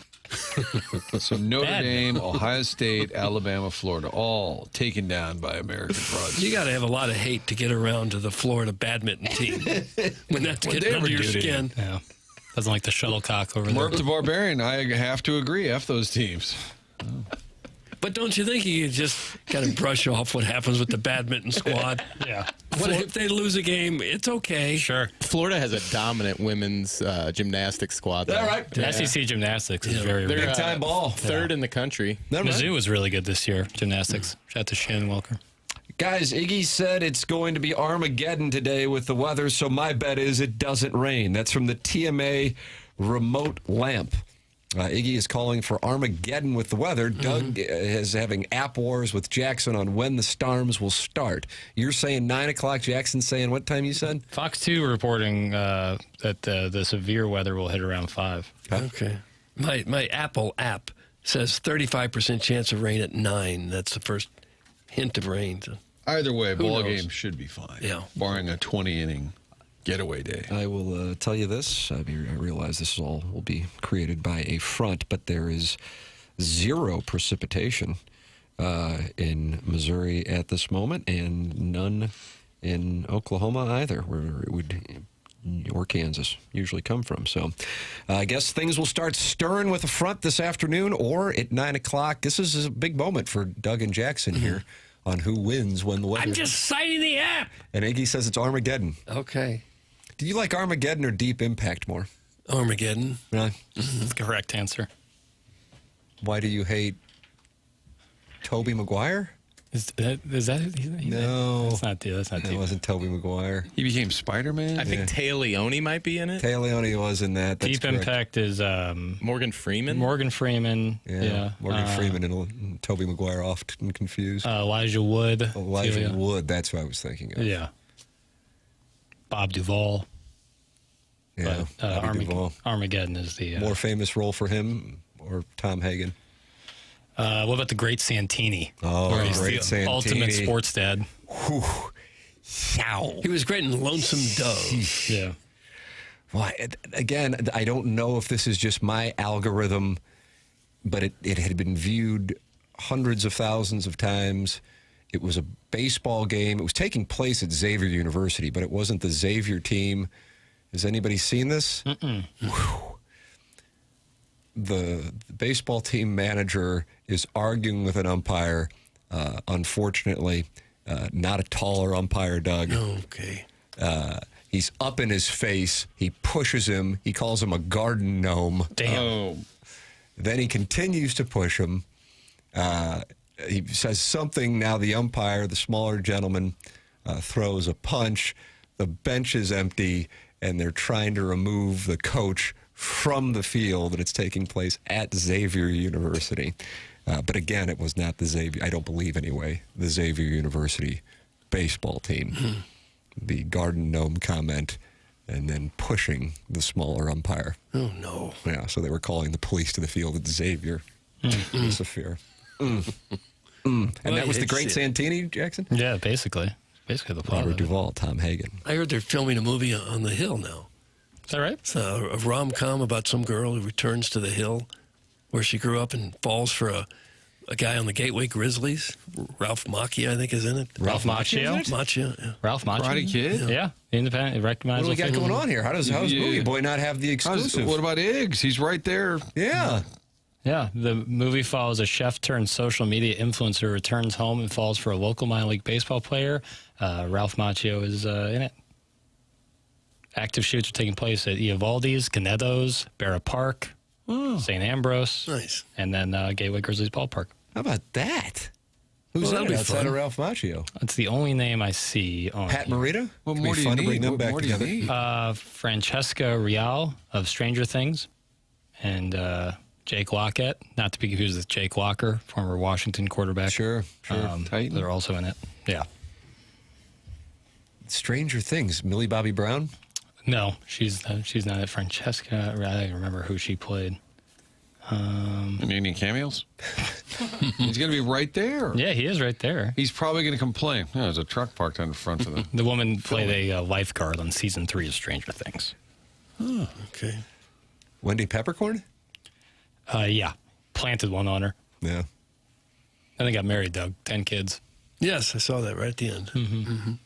So Notre Dame, Ohio State, Alabama, Florida, all taken down by American fraudsters. You got to have a lot of hate to get around to the Florida badminton team when that's getting under your skin. Yeah. Doesn't like the shuttlecock over Mark there. the Barbarian, I have to agree. F those teams. But don't you think you could just kind of brush off what happens with the badminton squad? Yeah. What if they lose a game? It's okay. Sure. Florida has a dominant women's gymnastics squad. All right. The SEC gymnastics is very They're Big time ball. third in the country. Mizzou was really good this year, gymnastics. Shout out to Shannon Welker. Guys, Iggy said it's going to be Armageddon today with the weather, so my bet is it doesn't rain. That's from the TMA remote lamp. Iggy is calling for Armageddon with the weather. Doug is having app wars with Jackson on when the storms will start. You're saying 9 o'clock. Jackson's saying what time you said? Fox 2 reporting that the severe weather will hit around 5. Okay. My Apple app says 35% chance of rain at 9. That's the first hint of rain. So. Either way, Who ball knows? game should be fine. Yeah. Barring a 20-inning getaway day. I will tell you this. I realize this all will be created by a front, but there is 0 precipitation in Missouri at this moment, and none in Oklahoma either, where it would, or Kansas, usually come from. So I guess things will start stirring with a front this afternoon or at 9 o'clock. This is a big moment for Doug and Jackson here on who wins when the weather. I'm just citing the app. And Iggy says it's Armageddon. Okay. Do you like Armageddon or Deep Impact more? Armageddon. Really? That's the correct answer. Why do you hate Tobey Maguire? Is that No. That's not It wasn't Tobey Maguire. He became Spider-Man? I think Taya Leone might be in it. Taya Leone was in that. That's Deep correct. Impact is Morgan Freeman. Morgan Freeman. Yeah. Morgan Freeman and Tobey Maguire often confused. Elijah Wood. Elijah Wood, that's what I was thinking of. Yeah. Bob Duvall. Yeah, But, Bobby Duvall. Armageddon is the More famous role for him or Tom Hagen? what about the Great Santini? Oh, where he's Great the Santini. ultimate sports dad. He was great in Lonesome Dove. Yeah. Well, again, I don't know if this is just my algorithm, but it had been viewed hundreds of thousands of times. It was a baseball game. It was taking place at Xavier University, but it wasn't the Xavier team. Has anybody seen this? The baseball team manager is arguing with an umpire. Unfortunately, not a taller umpire, Doug. Okay. He's up in his face. He pushes him. He calls him a garden gnome. Damn. Then he continues to push him. He says something. Now the umpire, the smaller gentleman, throws a punch. The bench is empty, and they're trying to remove the coach from the field, and it's taking place at Xavier University. But again, it was not the Xavier, I don't believe anyway, the Xavier University baseball team. The garden gnome comment, and then pushing the smaller umpire. Oh, no. Yeah, so they were calling the police to the field at Xavier. It's a fear. And that was the Great Santini, Jackson? Yeah, basically. Basically the plot. Robert Duvall, Tom Hagen. I heard they're filming a movie on the Hill now. Is that right? It's a rom-com about some girl who returns to the Hill where she grew up and falls for a guy on the Gateway Grizzlies. Ralph Macchio, I think, is in it. Ralph Macchio? Macchio, yeah. Ralph Macchio? Karate Kid? Yeah. Independent, What recognizable. do we got going on here? How's Movie Boy not have the exclusive? What about Iggs? He's right there. Yeah. Yeah, the movie follows a chef turned social media influencer who returns home and falls for a local minor league baseball player. Ralph Macchio is in it. Active shoots are taking place at Eovaldi's, Canetto's, Barra Park, St. Ambrose, Nice. and then Gateway Grizzlies Ballpark. How about that? Who's Well, that'll that be outside fun. of Ralph Macchio? That's the only name I see on Pat Morita? What It'd more be do you fun to need? bring them What back more do you together. need? Francesca Real of Stranger Things, and Jake Lockett, not to be confused with Jake Locker, former Washington quarterback. Sure. Titan. They're also in it. Yeah. Stranger Things. Millie Bobby Brown? No, she's not it. Francesca, I don't even remember who she played. Any cameos? He's going to be right there. Yeah, he is right there. He's probably going to complain. Oh, there's a truck parked in front of them. The woman played a lifeguard on season 3 of Stranger Things. Oh, okay. Wendy Peppercorn? Yeah, planted one on her. Yeah. And they got married, Doug. 10 kids. Yes, I saw that right at the end.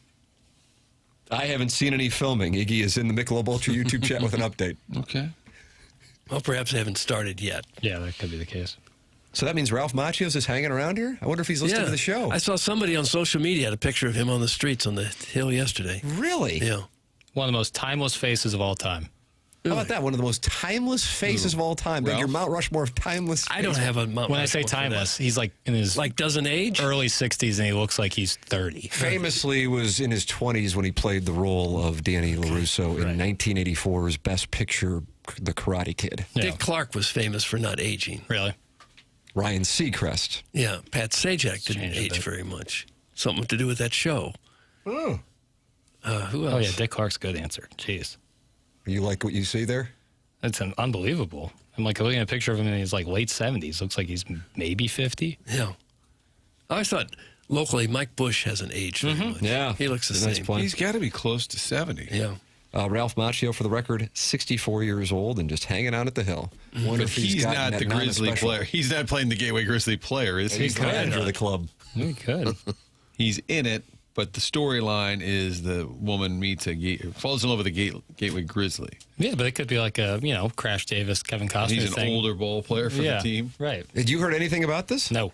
I haven't seen any filming. Iggy is in the Michelob Ultra YouTube chat with an update. Okay. Well, perhaps they haven't started yet. Yeah, that could be the case. So that means Ralph Macchio's is hanging around here? I wonder if he's listening to the show. I saw somebody on social media had a picture of him on the streets on the Hill yesterday. Really? Yeah. One of the most timeless faces of all time. How about that? One of the most timeless faces of all time. Like your Mount Rushmore of timeless I don't have a Mount When I say Rushmore for timeless, that. he's like in his doesn't age? early 60s, and he looks like he's 30. Famously was in his 20s when he played the role of Danny LaRusso in 1984's Best Picture, The Karate Kid. Dick Clark was famous for not aging. Really? Ryan Seacrest. Yeah, Pat Sajak didn't age very much. Something to do with that show. Oh. Who else? Oh, yeah, Dick Clark's a good answer. Jeez. You like what you see there? That's unbelievable. I'm like looking at a picture of him in his like late 70s. Looks like he's maybe 50. Yeah. I always thought locally Mike Bush hasn't aged very much. Yeah. He looks the Nice same. point. He's got to be close to 70. Yeah. Ralph Macchio, for the record, 64 years old and just hanging out at the Hill. Wonder But if he's gotten not that the Grizzly non-special. player. He's not playing the Gateway Grizzly player, is he? He's the manager of the club. He could. He's in it, but the storyline is the woman falls in love with a Gateway Grizzly. Yeah, but it could be like a, Crash Davis, Kevin Costner He's an thing. older ball player for the team. Right. Had you heard anything about this? No.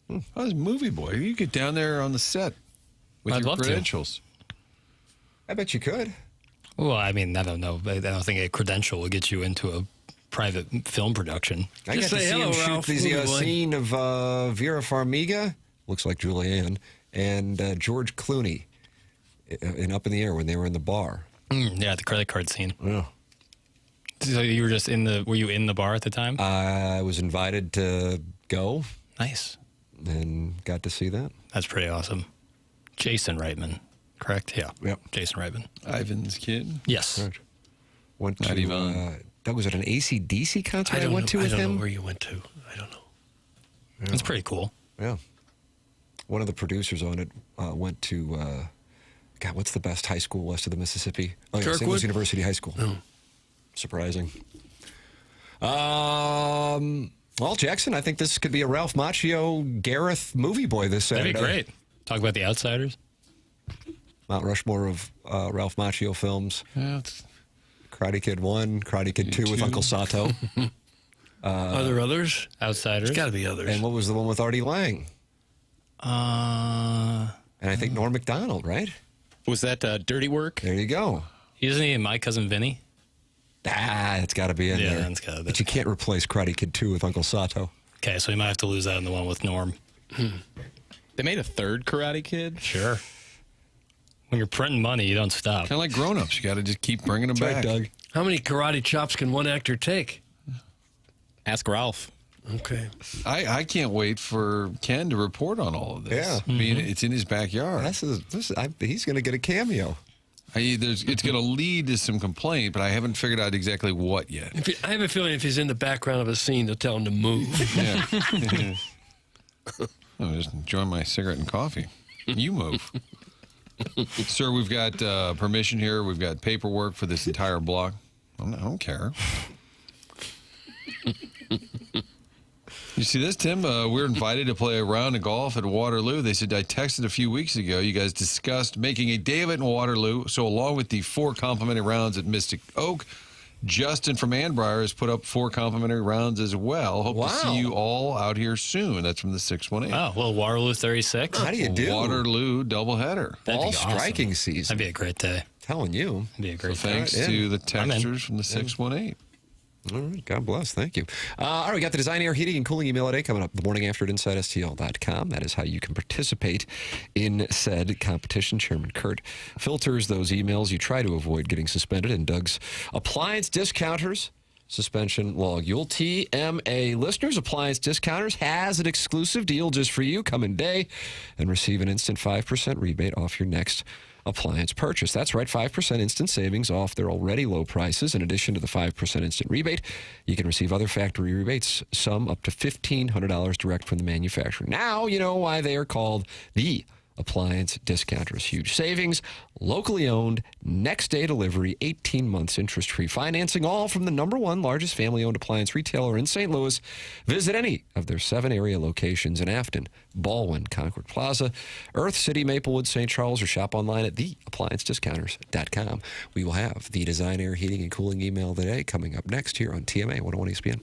I was Movie Boy. You get down there on the set with I'd your love to. credentials. I bet you could. Well, I mean, I don't know. I don't think a credential will get you into a private film production. I got to see him shoot the scene of Vera Farmiga looks like Julianne, and George Clooney in Up in the Air when they were in the bar. Yeah, the credit card scene. Yeah. So you were just were you in the bar at the time? I was invited to go. Nice. And got to see that. That's pretty awesome. Jason Reitman, correct? Yeah. Yep. Jason Reitman. Ivan's kid? Yes. Right. Went to, Not Yvonne. that was at an AC/DC concert I went to with him. I don't know where you went to. I don't know. Yeah. That's pretty cool. Yeah. One of the producers on it went to, God, what's the best high school west of the Mississippi? Oh, yeah, St. Louis University High School. Oh. Surprising. Well, Jackson, I think this could be a Ralph Macchio, Gareth movie boy this Saturday. That'd be great. Talk about The Outsiders. Mount Rushmore of Ralph Macchio films. Yeah, Karate Kid 1, Karate Kid 2 with Uncle Sato. Are there others? Outsiders. There's got to be others. And what was the one with Artie Lang? And I think Norm Macdonald, right? Was that Dirty Work? There you go. Isn't he in My Cousin Vinny? It's got to be in there. That's gotta be. But you can't replace Karate Kid 2 with Uncle Sato. Okay, so we might have to lose out on the one with Norm. They made a third Karate Kid? Sure. When you're printing money, you don't stop. Kind of like grown-ups. You got to just keep bringing them That's back. right, Doug. How many karate chops can one actor take? Ask Ralph. Okay. I can't wait for Ken to report on all of this. Yeah. I mean, it's in his backyard. He's going to get a cameo. It's going to lead to some complaint, but I haven't figured out exactly what yet. I have a feeling if he's in the background of a scene, they'll tell him to move. Yeah. I'm just enjoying my cigarette and coffee. You move. Sir, we've got permission here. We've got paperwork for this entire block. I don't care. You see this, Tim? We're invited to play a round of golf at Waterloo. They said, I texted a few weeks ago. You guys discussed making a day of it in Waterloo. So along with the 4 complimentary rounds at Mystic Oak, Justin from Annbriar has put up 4 complimentary rounds as well. Hope to see you all out here soon. That's from the 618. Oh, well, Waterloo 36. How do you do? Waterloo doubleheader. That'd be All awesome. striking season. That'd be a great day. Telling you. That'd be a great So day. thanks to the texters from the 618. All right, God bless. Thank you. All right, we got the Design Air Heating and Cooling email today coming up the morning after at InsideSTL.com. That is how you can participate in said competition. Chairman Kurt filters those emails. You try to avoid getting suspended in Doug's Appliance Discounters suspension log. You'll TMA listeners, Appliance Discounters has an exclusive deal just for you. Come in day and receive an instant 5% rebate off your next appliance purchase. That's right, 5% instant savings off their already low prices. In addition to the 5% instant rebate, you can receive other factory rebates, some up to $1,500 direct from the manufacturer. Now you know why they are called the Appliance Discounters. Huge savings, locally owned, next day delivery, 18 months interest-free financing, all from the #1 largest family-owned appliance retailer in St. Louis. Visit any of their 7 area locations in Afton, Baldwin, Concord Plaza, Earth City, Maplewood, St. Charles, or shop online at theappliancediscounters.com. We will have the Design Air Heating and Cooling email today coming up next here on TMA 101 ESPN.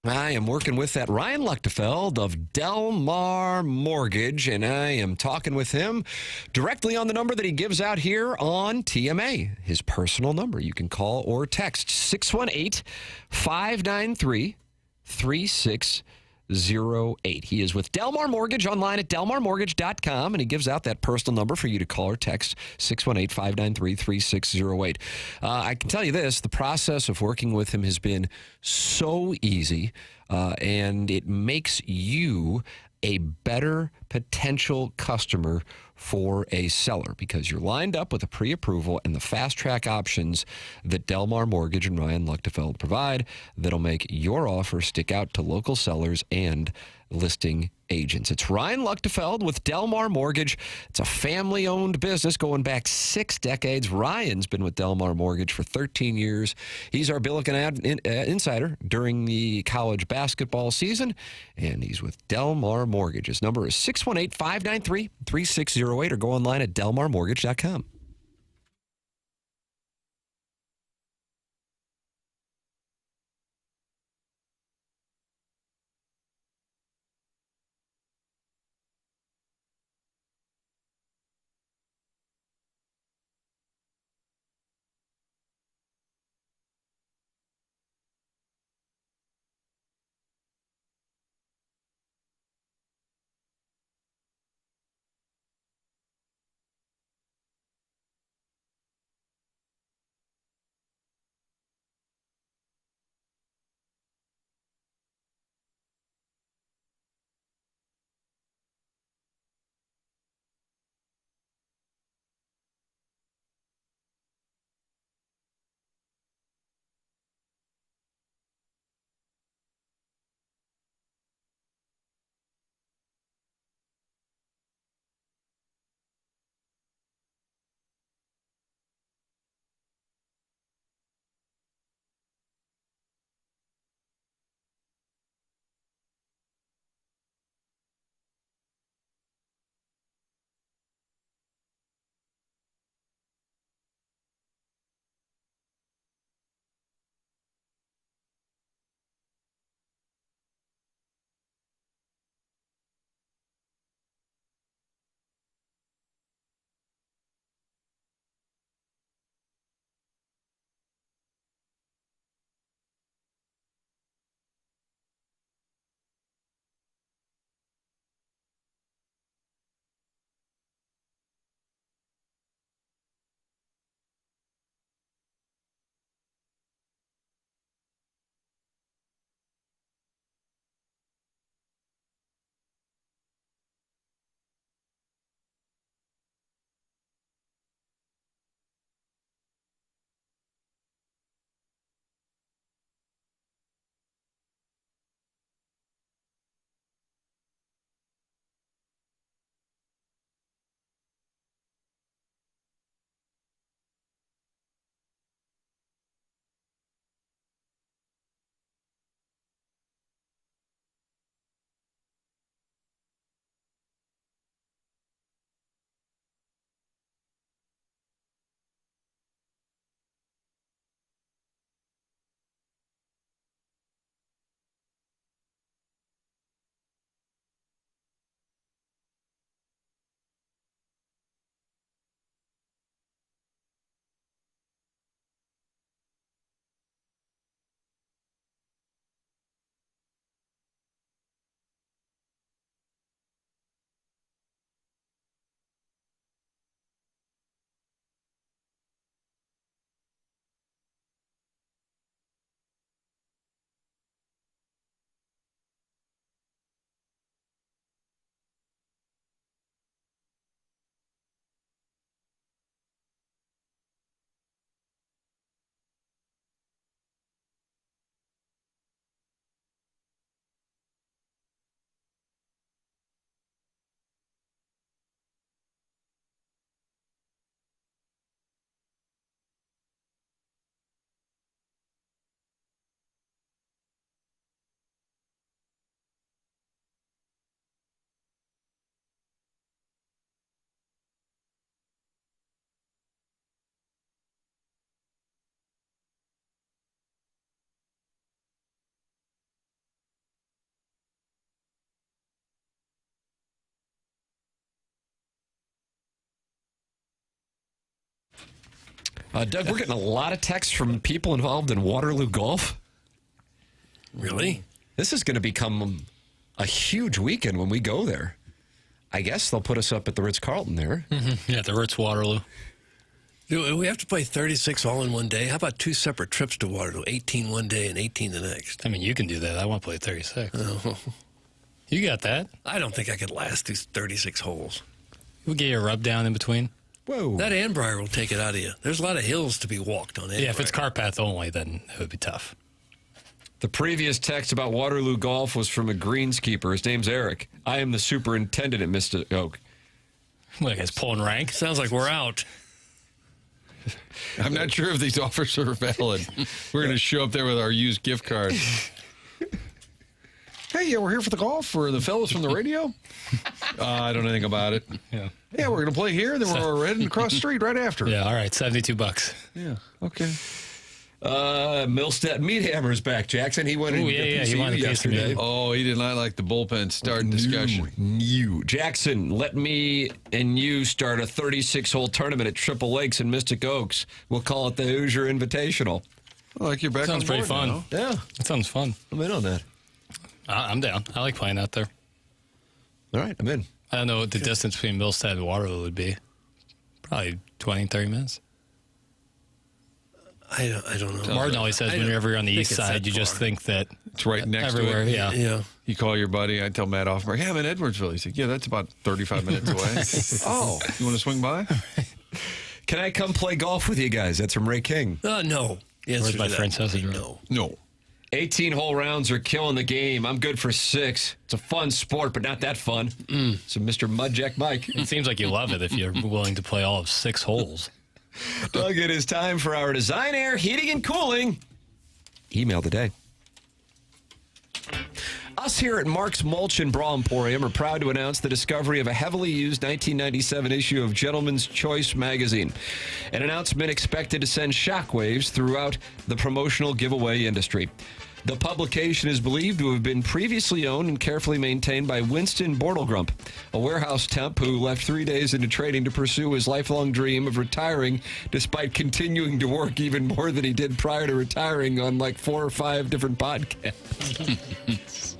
I am working with that Ryan Luchtefeld of Delmar Mortgage, and I am talking with him directly on the number that he gives out here on TMA, his personal number. You can call or text 618-593-3608. He is with Delmar Mortgage online at delmarmortgage.com, and he gives out that personal number for you to call or text 618-593-3608. I can tell you this, the process of working with him has been so easy, and it makes you a better potential customer for a seller because you're lined up with a pre-approval and the fast-track options that Delmar Mortgage and Ryan Luchtefeld provide that'll make your offer stick out to local sellers and listing agents. It's Ryan Luchtefeld with Delmar Mortgage. It's a family-owned business going back 6 decades. Ryan's been with Delmar Mortgage for 13 years. He's our Billiken insider during the college basketball season, and he's with Delmar Mortgage. His number is 618-593-3608 or go online at delmarmortgage.com. Doug, we're getting a lot of texts from people involved in Waterloo Golf. Really? This is going to become a huge weekend when we go there. I guess they'll put us up at the Ritz-Carlton there. Mm-hmm. Yeah, the Ritz Waterloo. Do we have to play 36 all in one day? How about 2 separate trips to Waterloo, 18 one day and 18 the next? I mean, you can do that. I want to play 36. Oh. You got that. I don't think I could last these 36 holes. We'll get you a rub down in between. Whoa. That Anbriar will take it out of you. There's a lot of hills to be walked on Anbriar. Yeah, if it's cart path only, then it would be tough. The previous text about Waterloo Golf was from a greenskeeper. His name's Eric. I am the superintendent at Mr. Oak. Look, it's pulling rank. Sounds like we're out. I'm not sure if these offers are valid. We're going to show up there with our used gift card. Hey, yeah, we're here for the golf for the fellows from the radio. I don't know anything about it. Yeah, we're going to play here, then we're heading across the street right after. Yeah, all right, $72. Yeah, okay. Milstead Meat Hammer's back, Jackson. He went in he won yesterday. Oh, he did not like the bullpen start discussion. Jackson, let me and you start a 36-hole tournament at Triple Lakes in Mystic Oaks. We'll call it the Hoosier Invitational. I like you're back Sounds on pretty board fun. now. Yeah. That sounds fun. I'm in on that. I'm down. I like playing out there. All right, I'm in. I don't know what the distance between Milstead and Waterloo would be. Probably 20, 30 minutes. I don't know. Martin always says whenever you're on the east side, you just think that it's right next everywhere, to it. Yeah. You call your buddy. I tell Matt Offenberg, hey, I'm in Edwardsville. He's like, yeah, that's about 35 minutes away. Oh, you want to swing by? Can I come play golf with you guys? That's from Ray King. No. Where's my friend's house? No. 18-hole rounds are killing the game. I'm good for 6. It's a fun sport, but not that fun. So Mr. Mudjack Mike. It seems like you love it if you're willing to play all of 6 holes. Doug, it is time for our Design Air Heating and Cooling email today. Us here at Mark's Mulch and Bra Emporium are proud to announce the discovery of a heavily used 1997 issue of Gentleman's Choice magazine. An announcement expected to send shockwaves throughout the promotional giveaway industry. The publication is believed to have been previously owned and carefully maintained by Winston Bortlegrump, a warehouse temp who left 3 days into training to pursue his lifelong dream of retiring despite continuing to work even more than he did prior to retiring on like 4 or 5 different podcasts.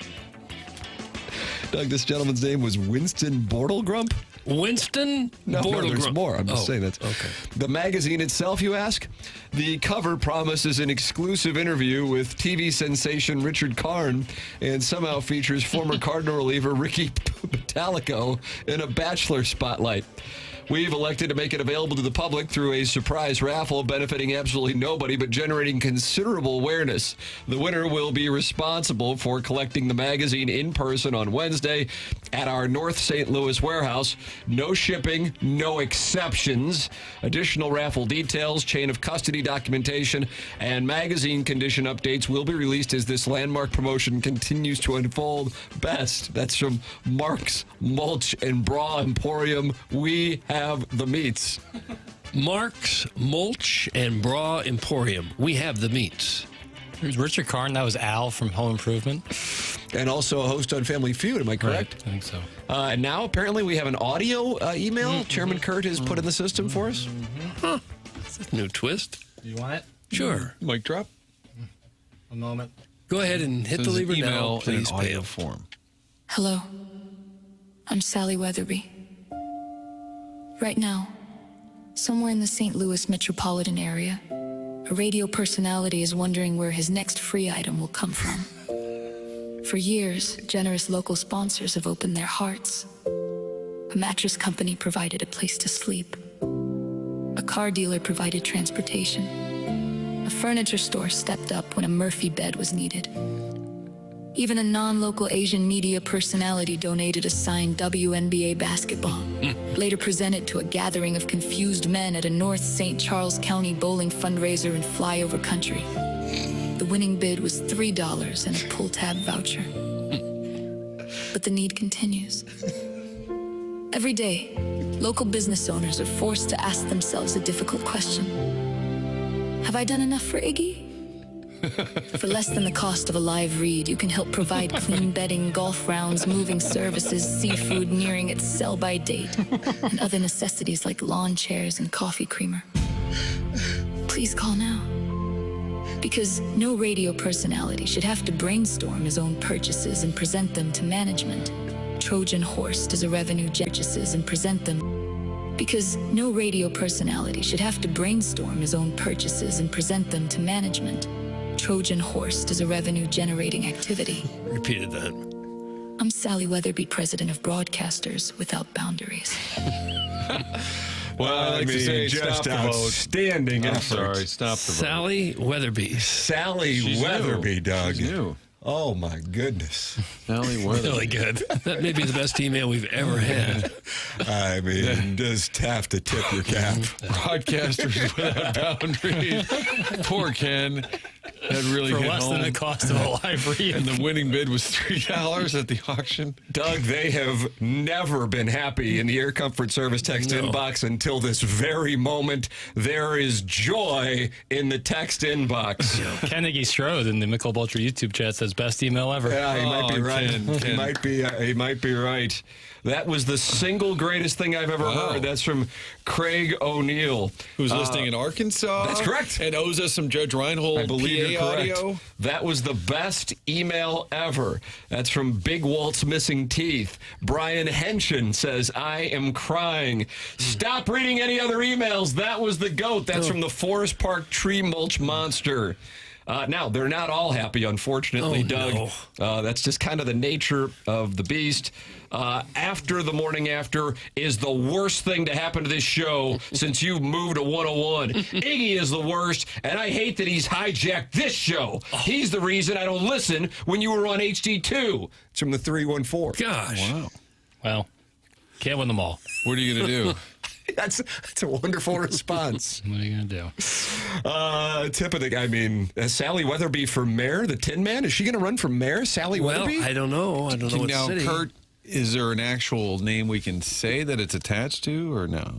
Doug, this gentleman's name was Winston Bortlegrump? Winston No, there's more. I'm just saying that. Okay. The magazine itself, you ask? The cover promises an exclusive interview with TV sensation Richard Karn and somehow features former Cardinal reliever Ricky Metallico in a Bachelor spotlight. We've elected to make it available to the public through a surprise raffle benefiting absolutely nobody but generating considerable awareness. The winner will be responsible for collecting the magazine in person on Wednesday at our North St. Louis warehouse. No shipping, no exceptions. Additional raffle details, chain of custody documentation, and magazine condition updates will be released as this landmark promotion continues to unfold. Best. That's from Mark's Mulch and Bra Emporium. We have the meats. Mark's Mulch and Bra Emporium. We have the meats. There's Richard Karn. That was Al from Home Improvement. And also a host on Family Feud, am I correct? Right, I think so. And now apparently we have an audio email Chairman Kurt has put in the system for us. Huh. That's a new twist. You want it? Sure. Mic drop. A moment. Go ahead and hit the lever now, please. In audio form. Hello. I'm Sally Weatherby. Right now, somewhere in the St. Louis metropolitan area, a radio personality is wondering where his next free item will come from. For years, generous local sponsors have opened their hearts. A mattress company provided a place to sleep. A car dealer provided transportation. A furniture store stepped up when a Murphy bed was needed. Even a non-local Asian media personality donated a signed WNBA basketball, later presented to a gathering of confused men at a North St. Charles County bowling fundraiser in flyover country. The winning bid was $3 and a pull tab voucher. But the need continues. Every day, local business owners are forced to ask themselves a difficult question. Have I done enough for Iggy? For less than the cost of a live read, you can help provide clean bedding, golf rounds, moving services, seafood nearing its sell-by date, and other necessities like lawn chairs and coffee creamer. Please call now. Because no radio personality should have to brainstorm his own purchases and present them to management. Trojan horse does a revenue purchases and present them. Because no radio personality should have to brainstorm his own purchases and present them to management. Trojan horse does a revenue generating activity. Repeated that. I'm Sally Weatherby, president of Broadcasters Without Boundaries. Well, I like to say just stop the vote. outstanding I'm effort. sorry, stop the vote. Sally Weatherby. Sally She's Weatherby, new. Doug. She's new. Oh, my goodness. Sally Weatherby. Really good. That may be the best email we've ever had. I mean, just have to tip your cap. Broadcasters Without Boundaries. Poor Ken. That really For hit less than home. the cost of a live read. And the winning bid was $3 at the auction. Doug, they have never been happy in the Air Comfort Service text inbox until this very moment. There is joy in the text inbox. Kennedy Strode in the Michelob Ultra YouTube chat says best email ever. Yeah, he might be right. Ken. He might be right. That was the single greatest thing I've ever heard. That's from Craig O'Neill. Who's listening in Arkansas. That's correct. And owes us some Judge Reinhold I believe PA you're correct. audio. That was the best email ever. That's from Big Walt's Missing Teeth. Brian Henshin says, I am crying. Stop reading any other emails. That was the GOAT. That's from the Forest Park Tree Mulch Monster. Now, they're not all happy, unfortunately, Doug. That's just kind of the nature of the beast. After the morning after is the worst thing to happen to this show since you've moved to 101. Iggy is the worst, and I hate that he's hijacked this show. He's the reason I don't listen when you were on HD2. It's from the 314. Gosh. Wow. Well, can't win them all. What are you going to do? That's a wonderful response. What are you going to do? Tip of the, I mean, Sally Weatherby for mayor, the Tin Man. Is she going to run for mayor, Sally Weatherby? Well, I don't know. I don't know what Now, city. Kurt, is there an actual name we can say that it's attached to, or no?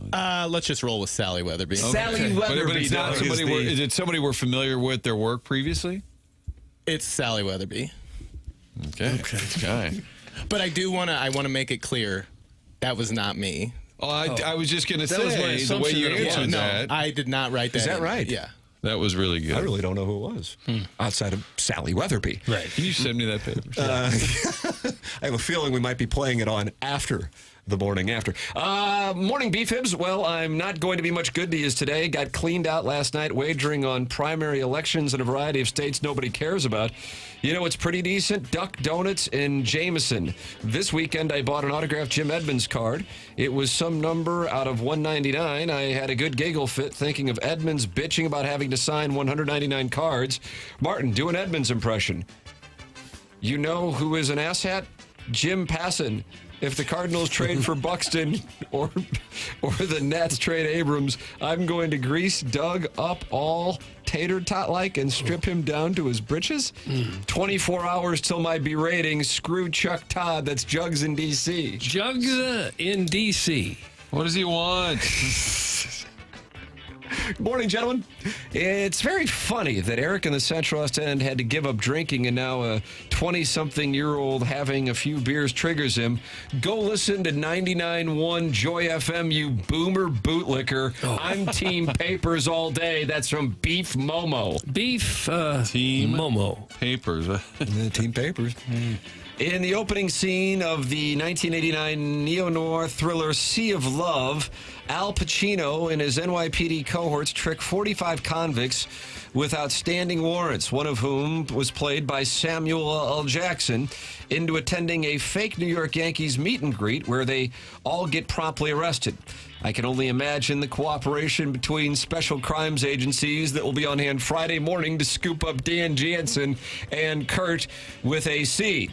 Let's just roll with Sally Weatherby. Sally Weatherby. But it's not Doug, somebody is it somebody we're familiar with their work previously? It's Sally Weatherby. Okay. This guy. But I want to make it clear that was not me. Oh, I was just going to That was my say, the way assumption you that it answered was. that. I did not write that. Is that in. right? Yeah. That was really good. I really don't know who it was outside of Sally Weatherby. Right. Can you send me that paper? I have a feeling we might be playing it on after the morning after. Morning B-Fibs. Well, I'm not going to be much good to you today. Got cleaned out last night wagering on primary elections in a variety of states nobody cares about. You know, it's pretty decent. Duck Donuts in Jameson. This weekend, I bought an autographed Jim Edmonds card. It was some number out of 199. I had a good giggle fit thinking of Edmonds bitching about having to sign 199 cards. Martin, do an Edmonds impression. You know who is an asshat? Jim Passon. If the Cardinals trade for Buxton or the Nets trade Abrams, I'm going to grease Doug up all tater tot like and strip him down to his britches. 24 hours till my berating. Screw Chuck Todd. That's Jugs in D.C. Jugs in D.C. What does he want? Good morning, gentlemen. It's very funny that Eric in the Central West End had to give up drinking, and now a 20-something-year-old having a few beers triggers him. Go listen to 99.1 Joy FM, you boomer bootlicker. I'm Team Papers all day. That's from Beef Momo. Beef Team Momo. Papers. Team Papers. In the opening scene of the 1989 neo-noir thriller Sea of Love, Al Pacino and his NYPD cohorts trick 45 convicts with outstanding warrants, one of whom was played by Samuel L. Jackson, into attending a fake New York Yankees meet and greet where they all get promptly arrested. I can only imagine the cooperation between special crimes agencies that will be on hand Friday morning to scoop up Dan Jansen and Kurt with AC.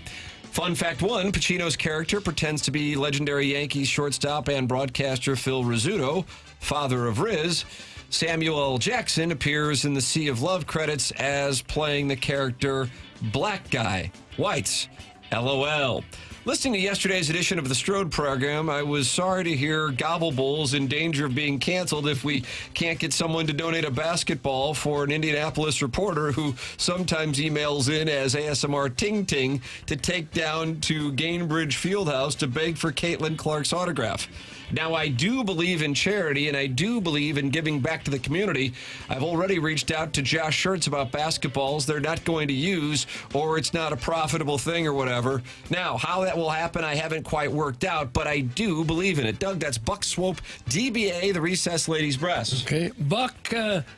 Fun fact one, Pacino's character pretends to be legendary Yankees shortstop and broadcaster Phil Rizzuto, father of Riz. Samuel L. Jackson appears in the Sea of Love credits as playing the character Black Guy. Whites. LOL. Listening to yesterday's edition of the Strode program, I was sorry to hear Gobble Bowl's in danger of being canceled if we can't get someone to donate a basketball for an Indianapolis reporter who sometimes emails in as ASMR Ting Ting to take down to Gainbridge Fieldhouse to beg for Caitlin Clark's autograph. Now, I do believe in charity, and I do believe in giving back to the community. I've already reached out to Josh Schertz about basketballs they're not going to use, or it's not a profitable thing or whatever. Now, how that will happen, I haven't quite worked out, but I do believe in it. Doug, that's Buck Swope, DBA, the Recessed Ladies Breast. Okay, Buck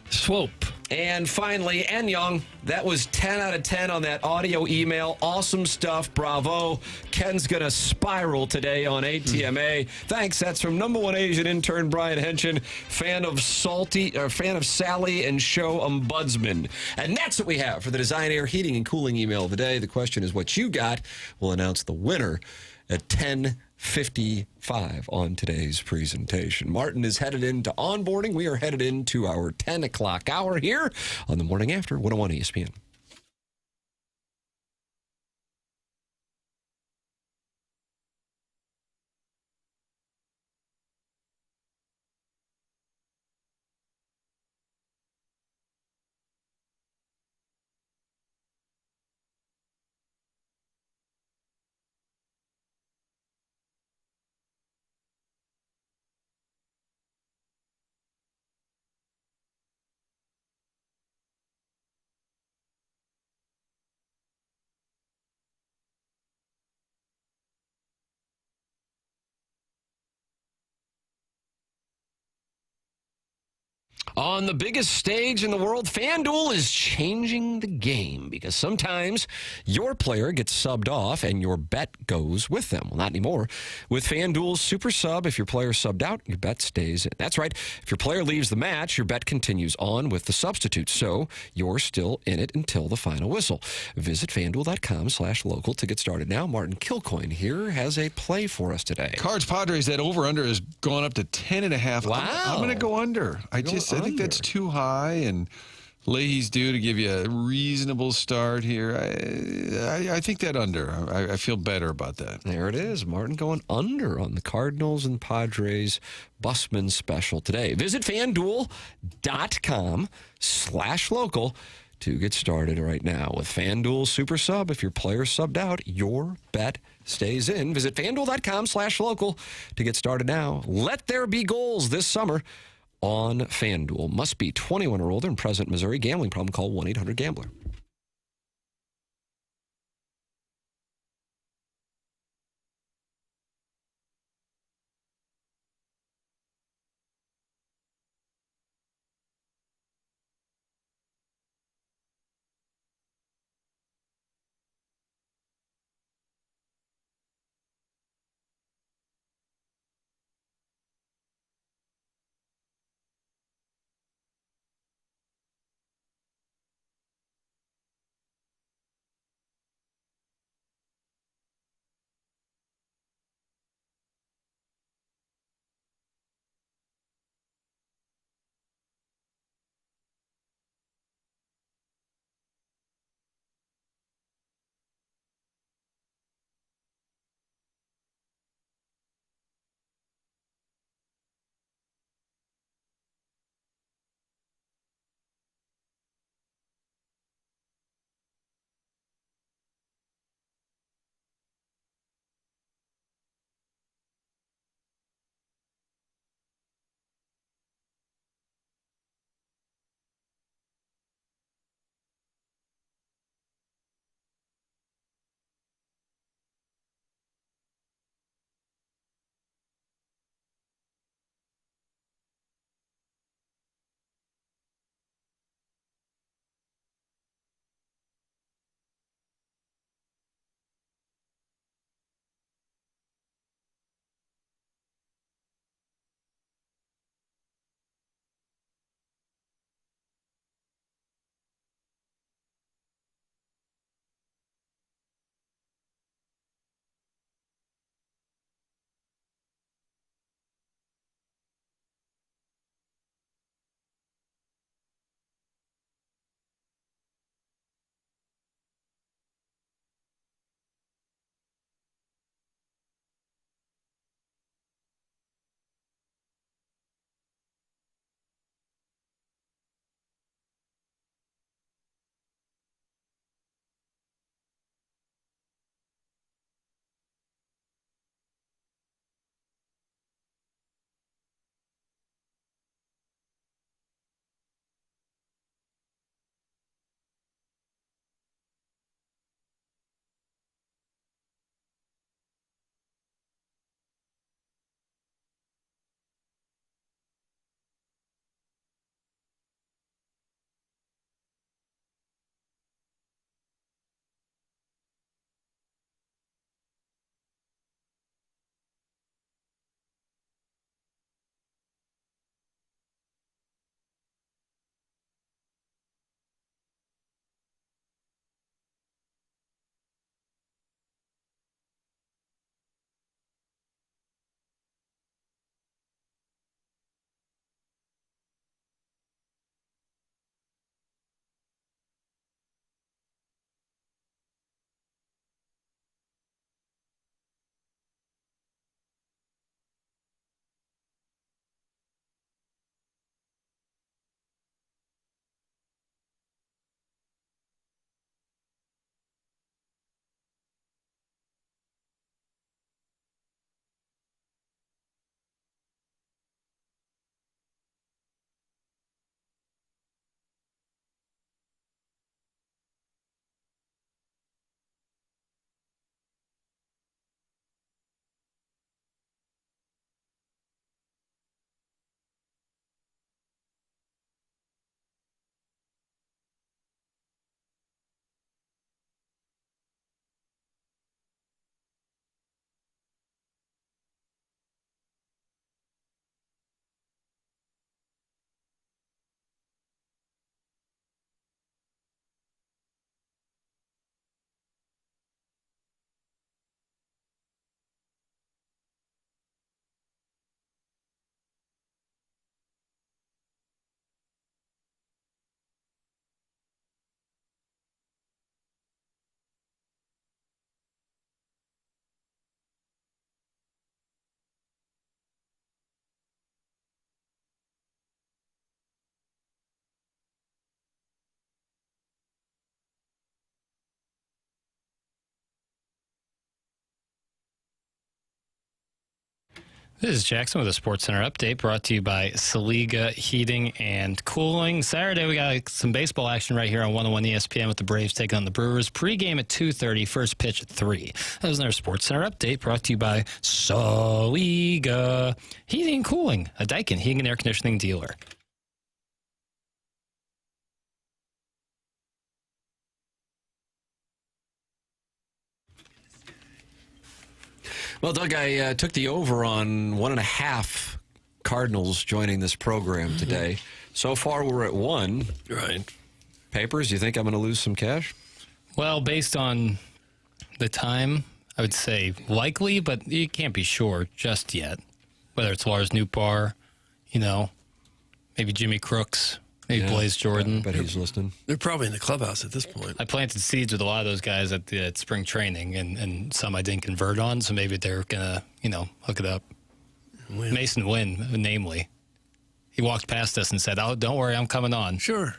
Swope. And finally, N Young, that was 10 out of 10 on that audio email. Awesome stuff. Bravo. Ken's going to spiral today on ATMA. Thanks. That's from #1 Asian intern Brian Henson, fan of Sally and show ombudsman. And that's what we have for the Design Air Heating and Cooling email of the day. The question is what you got. We'll announce the winner at 10:55 on today's presentation. Martin is headed into onboarding. We are headed into our 10 o'clock hour here on the Morning After 101 ESPN. On the biggest stage in the world, FanDuel is changing the game because sometimes your player gets subbed off and your bet goes with them. Well, not anymore. With FanDuel's Super Sub, if your player subbed out, your bet stays in. That's right. If your player leaves the match, your bet continues on with the substitute, so you're still in it until the final whistle. Visit FanDuel.com/local to get started now. Martin Kilcoyne here has a play for us today. Cards Padres, that over-under has gone up to 10.5. Wow. I'm going to go under. I think that's too high, and Leahy's due to give you a reasonable start here. I think that under. I feel better about that. There it is. Martin going under on the Cardinals and Padres Busman special today. Visit FanDuel.com/local to get started right now. With FanDuel Super Sub, if your player subbed out, your bet stays in. Visit FanDuel.com/local to get started now. Let there be goals this summer on FanDuel. Must be 21 or older and present in Missouri. Gambling problem, call 1-800-GAMBLER. This is Jackson with a Sports Center update brought to you by Saliga Heating and Cooling. Saturday, we got some baseball action right here on 101 ESPN with the Braves taking on the Brewers. Pre-game at 2:30, first pitch at 3. That was another Sports Center update brought to you by Saliga Heating and Cooling, a Daikin heating and air conditioning dealer. Well, Doug, I took the over on 1.5 Cardinals joining this program today. So far, we're at 1. Right. Papers, you think I'm going to lose some cash? Well, based on the time, I would say likely, but you can't be sure just yet. Whether it's Lars Nootbaar, maybe Jimmy Crooks, maybe Blaze Jordan. I bet he's listening. They're probably in the clubhouse at this point. I planted seeds with a lot of those guys at spring training, and some I didn't convert on, so maybe they're going to, hook it up. Mason Wynn, namely. He walked past us and said, "Oh, don't worry, I'm coming on." Sure.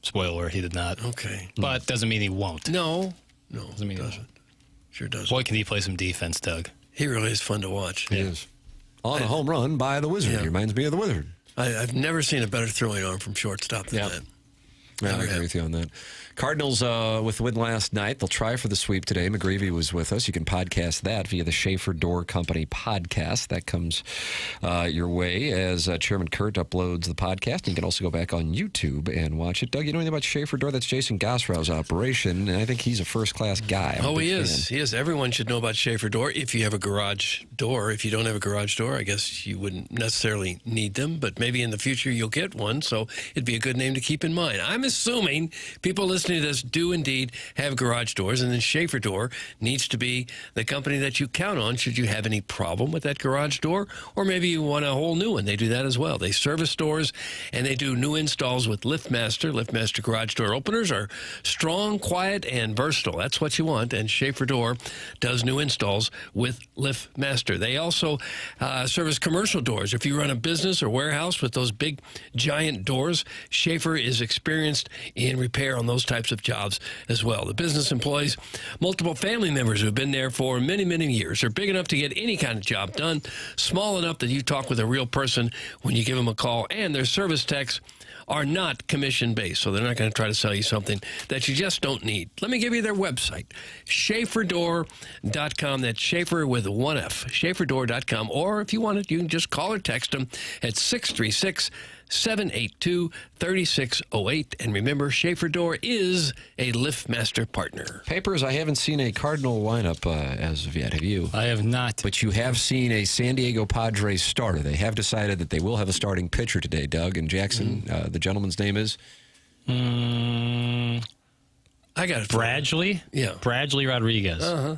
Spoiler, he did not. Okay. But doesn't mean he won't. No, doesn't mean he doesn't. Sure doesn't. Boy, can he play some defense, Doug. He really is fun to watch. He is. On a home run by the Wizard. Yeah. He reminds me of the Wizard. I've never seen a better throwing arm from shortstop than that. Yeah, I agree with you on that. Cardinals with the win last night. They'll try for the sweep today. McGreevy was with us. You can podcast that via the Schaefer Door Company podcast. That comes your way as Chairman Kurt uploads the podcast. You can also go back on YouTube and watch it. Doug, you know anything about Schaefer Door? That's Jason Gosrow's operation, and I think he's a first-class guy. Oh, he is. He is. Everyone should know about Schaefer Door if you have a garage door. If you don't have a garage door, I guess you wouldn't necessarily need them, but maybe in the future you'll get one, so it'd be a good name to keep in mind. I'm assuming people listening to this do indeed have garage doors, and then Schaefer Door needs to be the company that you count on should you have any problem with that garage door, or maybe you want a whole new one. They do that as well. They service doors, and they do new installs with LiftMaster. LiftMaster garage door openers are strong, quiet, and versatile. That's what you want, and Schaefer Door does new installs with LiftMaster. They also service commercial doors. If you run a business or warehouse with those big, giant doors, Schaefer is experienced in repair on those types of jobs as well. The business employs multiple family members who have been there for many, many years. They're big enough to get any kind of job done, small enough that you talk with a real person when you give them a call, and their service techs are not commission-based, so they're not going to try to sell you something that you just don't need. Let me give you their website, SchaeferDoor.com. That's Schaefer with one F, SchaeferDoor.com. Or if you want it, you can just call or text them at 636-782-3608. And remember, Schaefer Door is a LiftMaster partner. Papers, I haven't seen a Cardinal lineup as of yet. Have you? I have not. But you have seen a San Diego Padres starter. They have decided that they will have a starting pitcher today, Doug. And Jackson, the gentleman's name is? I got it. Bradley? Yeah. Bradley Rodriguez. Uh-huh.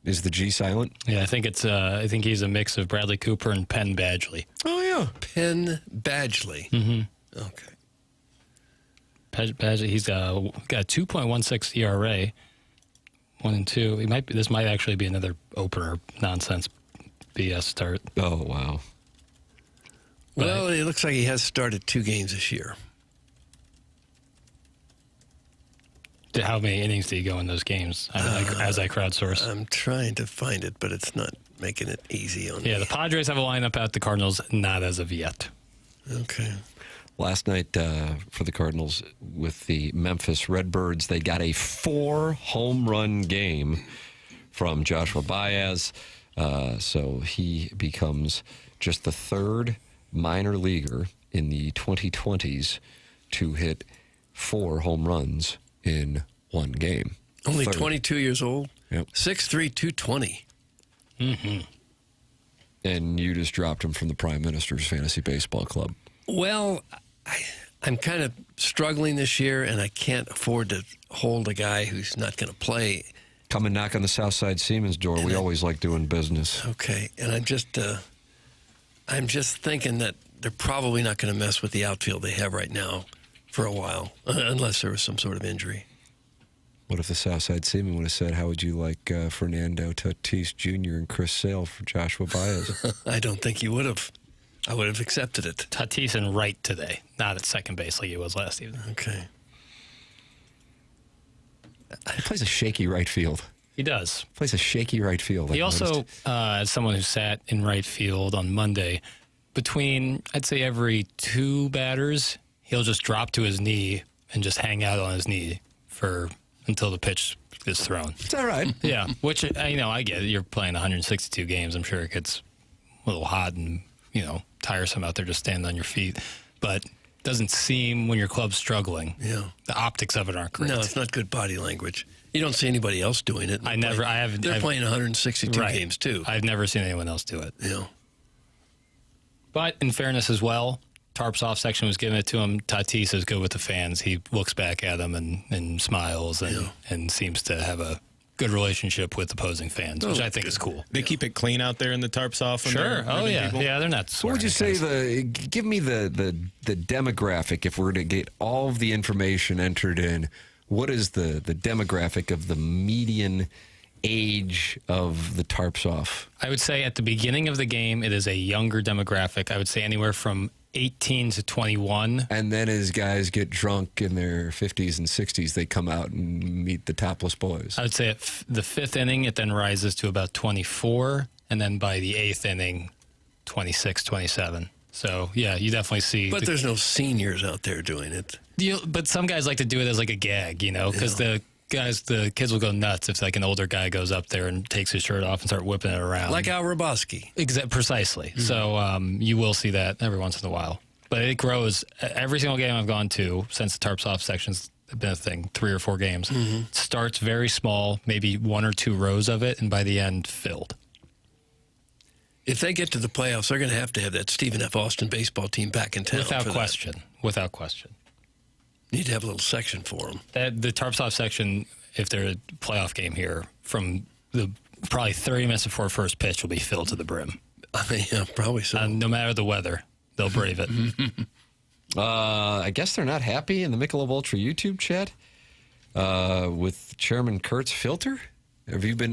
Is the G silent? Yeah, I think it's. I think he's a mix of Bradley Cooper and Penn Badgley. Oh, yeah. Penn Badgley. Mm-hmm. Okay. Badgley, he's got a 2.16 ERA, 1-2. This might actually be another opener nonsense BS start. Oh, wow. Well, it looks like he has started 2 games this year. How many innings did he go in those games as I crowdsource? I'm trying to find it, but it's not making it easy on me. Yeah, the Padres have a lineup out. The Cardinals, not as of yet. Okay. Last night for the Cardinals with the Memphis Redbirds, they got a 4-home-run game from Joshua Baez. So he becomes just the 3rd minor leaguer in the 2020s to hit 4 home runs in one game. Only 3rd. 22 years old? Yep. 6'3", 220. Mm-hmm. And you just dropped him from the Prime Minister's Fantasy Baseball Club. Well, I'm kind of struggling this year, and I can't afford to hold a guy who's not going to play. Come and knock on the Southside Siemens door. We always like doing business. Okay, and I'm just thinking that they're probably not going to mess with the outfield they have right now for a while, unless there was some sort of injury. What if the Southside Seaman would have said, how would you like Fernando Tatis Jr. and Chris Sale for Joshua Baez? I don't think he would have. I would have accepted it. Tatis and right today, not at second base like he was last evening. Okay. He plays a shaky right field. He does. Plays a shaky right field. He I've also, noticed. as someone who sat in right field on Monday, between, I'd say every 2 batters, he'll just drop to his knee and just hang out on his knee until the pitch is thrown. It's all right. Yeah, which, I get it. You're playing 162 games. I'm sure it gets a little hot and, tiresome out there just standing on your feet. But doesn't seem when your club's struggling. Yeah. The optics of it aren't great. No, it's not good body language. You don't see anybody else doing it. They're playing 162 games, too. I've never seen anyone else do it. Yeah. But in fairness as well, Tarp's off section was giving it to him. Tatis is good with the fans. He looks back at them and smiles and seems to have a good relationship with opposing fans, which I think is cool. They keep it clean out there in the Tarps off. Sure. Oh, yeah. People. Yeah, they're not What would you say give me the demographic, if we're to get all of the information entered in, what is the demographic of the median age of the Tarps off? I would say at the beginning of the game, it is a younger demographic. I would say anywhere from 18 to 21. And then as guys get drunk in their 50s and 60s, they come out and meet the topless boys. I would say at the 5th inning, it then rises to about 24. And then by the 8th inning, 26, 27. So, yeah, you definitely see. But there's no seniors out there doing it. But some guys like to do it as like a gag, because the kids will go nuts if like an older guy goes up there and takes his shirt off and start whipping it around. Like Al Roboski. Precisely. Mm-hmm. So you will see that every once in a while. But it grows. Every single game I've gone to since the Tarps off section's been a thing, 3 or 4 games. Mm-hmm. Starts very small, maybe 1 or 2 rows of it, and by the end, filled. If they get to the playoffs, they're going to have that Stephen F. Austin baseball team back in town. Without question. Without question. Need to have a little section for them. The Tarps off section, if they're a playoff game here, from the probably 30 minutes before first pitch will be filled to the brim. Yeah, probably so. No matter the weather, they'll brave it. I guess they're not happy in the Michelob Ultra YouTube chat with Chairman Kurt's filter. Have you been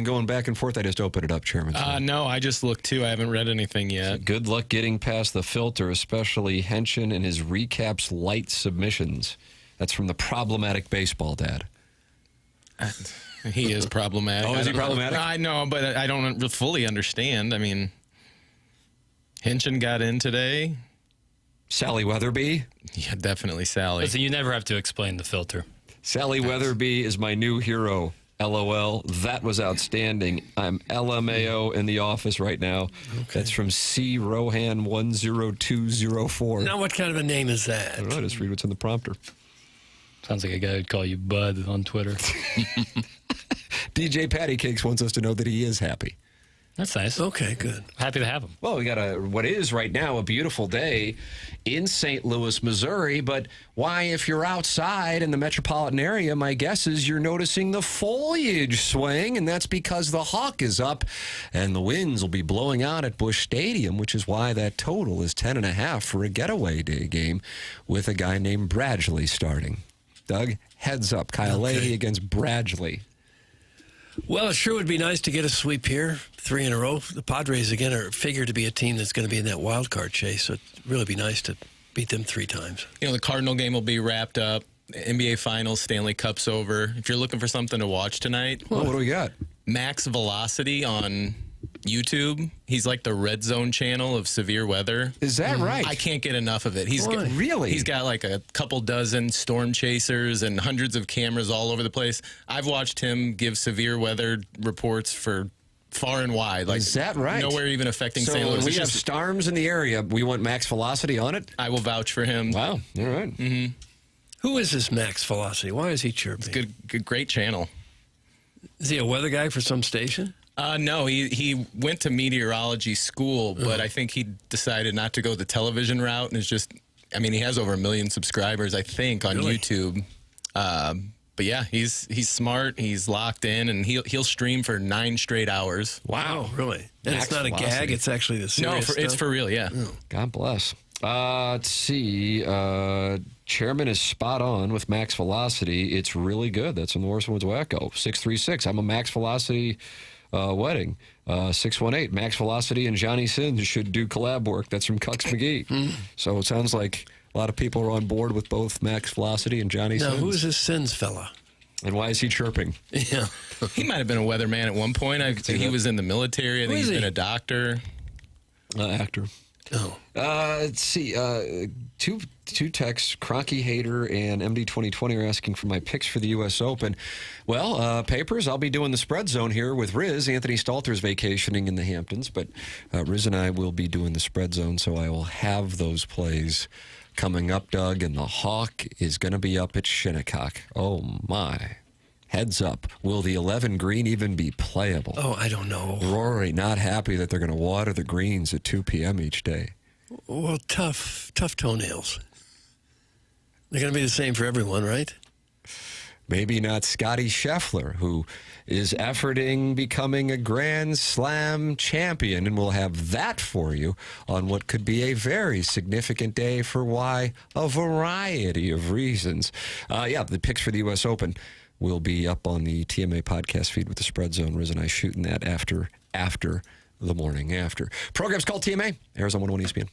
going back and forth? I just opened it up, Chairman. No, I just looked too. I haven't read anything yet. So good luck getting past the filter, especially Henshin and his recaps light submissions. That's from the problematic baseball dad. He is problematic. Oh, is he problematic? I know, but I don't fully understand. I mean, Henshin got in today. Sally Weatherby? Yeah, definitely Sally. Listen, you never have to explain the filter. Sally Weatherby is my new hero. LOL. That was outstanding. I'm LMAO in the office right now. Okay. That's from C. Rohan 10204. Now, what kind of a name is that? I don't know. Just read what's in the prompter. Sounds like a guy who'd call you Bud on Twitter. DJ Patty Cakes wants us to know that he is happy. That's nice. Okay, good. Happy to have him. Well, we got what is right now a beautiful day in St. Louis, Missouri. But why, if you're outside in the metropolitan area, my guess is you're noticing the foliage swing, and that's because the hawk is up and the winds will be blowing out at Busch Stadium, which is why that total is 10.5 for a getaway day game with a guy named Bradley starting. Doug, heads up. Kyle Leahy against Bradley. Well, it sure would be nice to get a sweep here, 3 in a row. The Padres, again, are figured to be a team that's going to be in that wild card chase, so it'd really be nice to beat them 3 times. The Cardinal game will be wrapped up. NBA Finals, Stanley Cup's over. If you're looking for something to watch tonight, what do we got? Max Velocity on YouTube. He's like the Red Zone channel of severe weather. Is that right? I can't get enough of it. He's got like a couple dozen storm chasers and hundreds of cameras all over the place. I've watched him give severe weather reports for far and wide. Like, is that right? Nowhere even affecting St. Louis. So we have storms in the area. We want Max Velocity on it? I will vouch for him. Wow. All right. Mm-hmm. Who is this Max Velocity? Why is he chirping? It's good, great channel. Is he a weather guy for some station? No, he went to meteorology school, but I think he decided not to go the television route, and is just, he has over 1 million subscribers, I think, on YouTube. But yeah, he's smart, he's locked in, and he'll stream for 9 straight hours. Wow, really? And it's not a gag, it's actually the serious stuff? It's for real, yeah. Oh. God bless. Let's see. Chairman is spot on with Max Velocity. It's really good. That's in the Worst Ones Wacko. 636. I'm a Max Velocity wedding. 618. Max Velocity and Johnny Sins should do collab work. That's from Cucks McGee. So it sounds like a lot of people are on board with both Max Velocity and Johnny Sins. Now, who is this Sins fella? And why is he chirping? Yeah. He might have been a weatherman at one point. He was in the military. I think he's been a doctor. Actor. Oh. Let's see. Two texts, Cronky Hater and MD 2020 are asking for my picks for the U.S. Open. Well, Papers, I'll be doing the spread zone here with Riz. Anthony Stalter's vacationing in the Hamptons, but Riz and I will be doing the spread zone, so I will have those plays coming up, Doug. And the Hawk is going to be up at Shinnecock. Oh, my. Heads up. Will the 11 green even be playable? Oh, I don't know. Rory not happy that they're going to water the greens at 2 p.m. each day. Well, tough toenails. They're going to be the same for everyone, right? Maybe not Scotty Scheffler, who is efforting becoming a Grand Slam champion, and we'll have that for you on what could be a very significant day for why a variety of reasons. The picks for the U.S. Open will be up on the TMA podcast feed with the Spread Zone. Riz and I shooting that after the morning after. Program's called TMA, airs on 101 ESPN.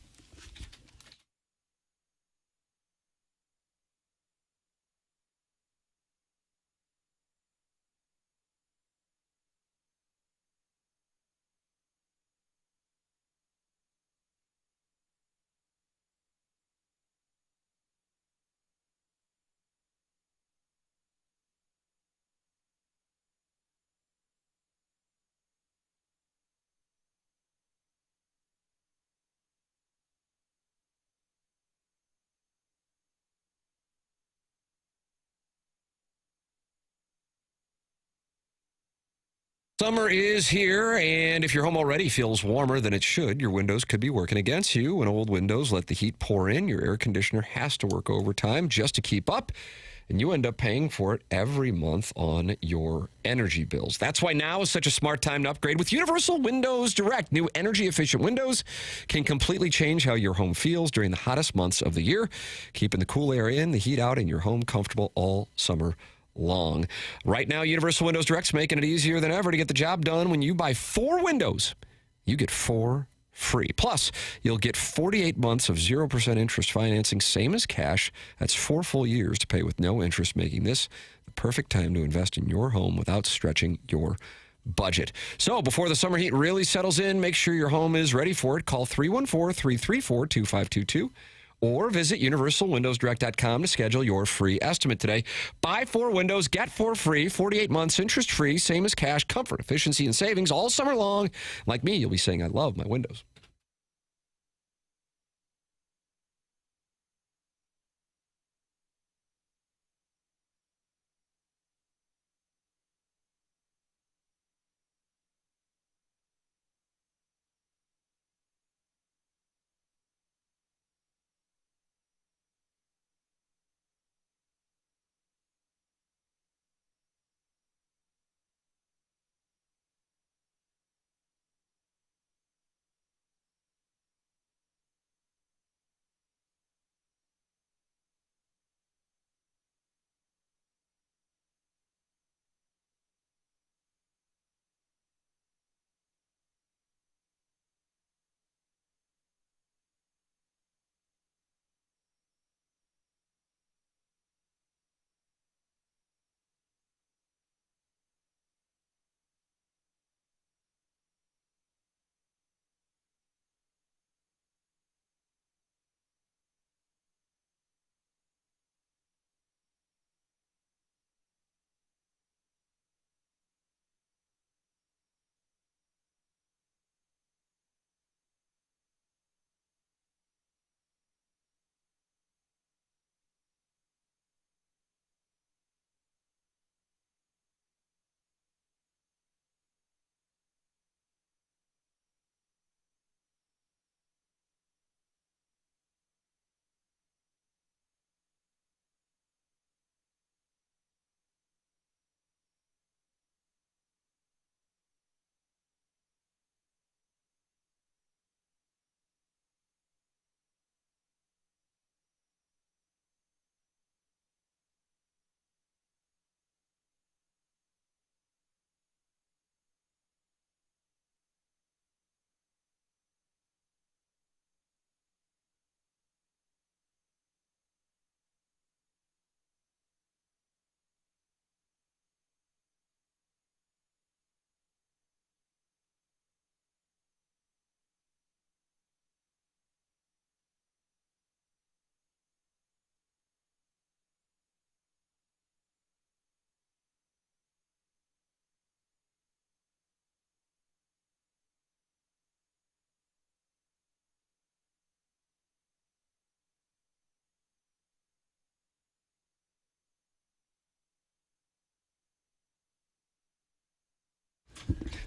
Summer is here, and if your home already feels warmer than it should, your windows could be working against you. When old windows let the heat pour in, your air conditioner has to work overtime just to keep up, and you end up paying for it every month on your energy bills. That's why now is such a smart time to upgrade with Universal Windows Direct. New energy-efficient windows can completely change how your home feels during the hottest months of the year, keeping the cool air in, the heat out, and your home comfortable all summer long. Right now, Universal Windows Direct's making it easier than ever to get the job done. When you buy 4 windows, you get 4 free. Plus, you'll get 48 months of 0% interest financing, same as cash. That's 4 full years to pay with no interest, making this the perfect time to invest in your home without stretching your budget. So before the summer heat really settles in, make sure your home is ready for it. Call 314-334-2522. Or visit universalwindowsdirect.com to schedule your free estimate today. Buy 4 windows, get 4 free, 48 months, interest-free, same as cash, comfort, efficiency, and savings all summer long. Like me, you'll be saying, I love my windows.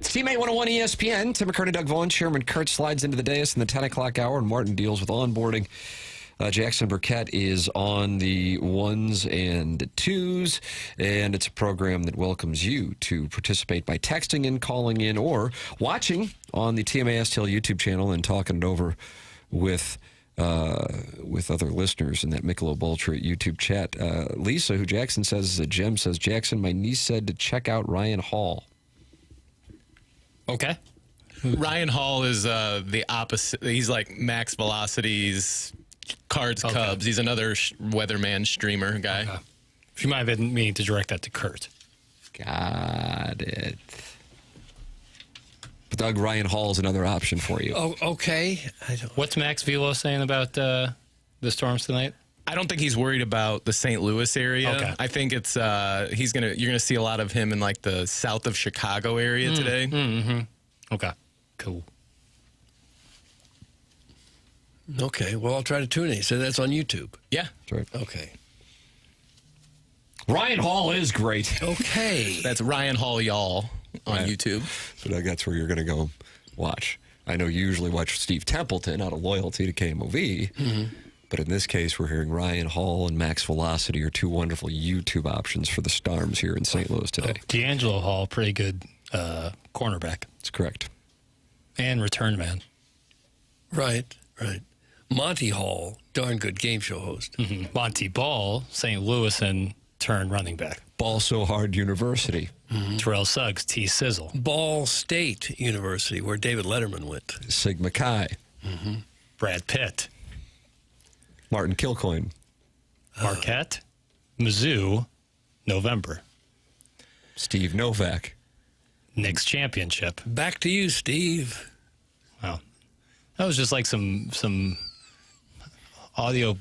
It's Teammate 101 ESPN. Tim McKernan, Doug Vaughn, Chairman Kurt slides into the dais in the 10 o'clock hour, and Martin deals with onboarding. Jackson Burkett is on the ones and twos, and it's a program that welcomes you to participate by texting in, calling in, or watching on the TMA STL YouTube channel and talking it over with other listeners in that Michelob Ultra YouTube chat. Lisa, who Jackson says is a gem, says, Jackson, my niece said to check out Ryan Hall. Okay. Ryan Hall is the opposite. He's like Max Velocity's Cards Cubs. He's another weatherman streamer guy. Okay. You might have been meaning to direct that to Kurt. Got it. But Doug, Ryan Hall is another option for you. Oh, okay. What's Max Velo saying about the storms tonight? I don't think he's worried about the St. Louis area. Okay. I think it's you're gonna see a lot of him in like the south of Chicago area today. Mm-hmm. Okay, cool. Okay, well, I'll try to tune in. So that's on YouTube. Yeah. That's right. Okay. Ryan Hall is great. Okay. That's Ryan Hall y'all on YouTube. So Doug, that's where you're going to go watch. I know you usually watch Steve Templeton out of loyalty to KMOV, but in this case, we're hearing Ryan Hall and Max Velocity are two wonderful YouTube options for the Starms here in St. Louis today. D'Angelo Hall, pretty good cornerback. That's correct. And return man. Right. Monty Hall, darn good game show host. Monty Ball, St. Louis, and turned running back. Ball So Hard University. Terrell Suggs, T-Sizzle. Ball State University, where David Letterman went. Sigma Chi. Brad Pitt. Martin Kilcoyne. Marquette. Mizzou, November. Steve Novak. Knicks championship. Back to you, Steve. Wow. That was just like some audio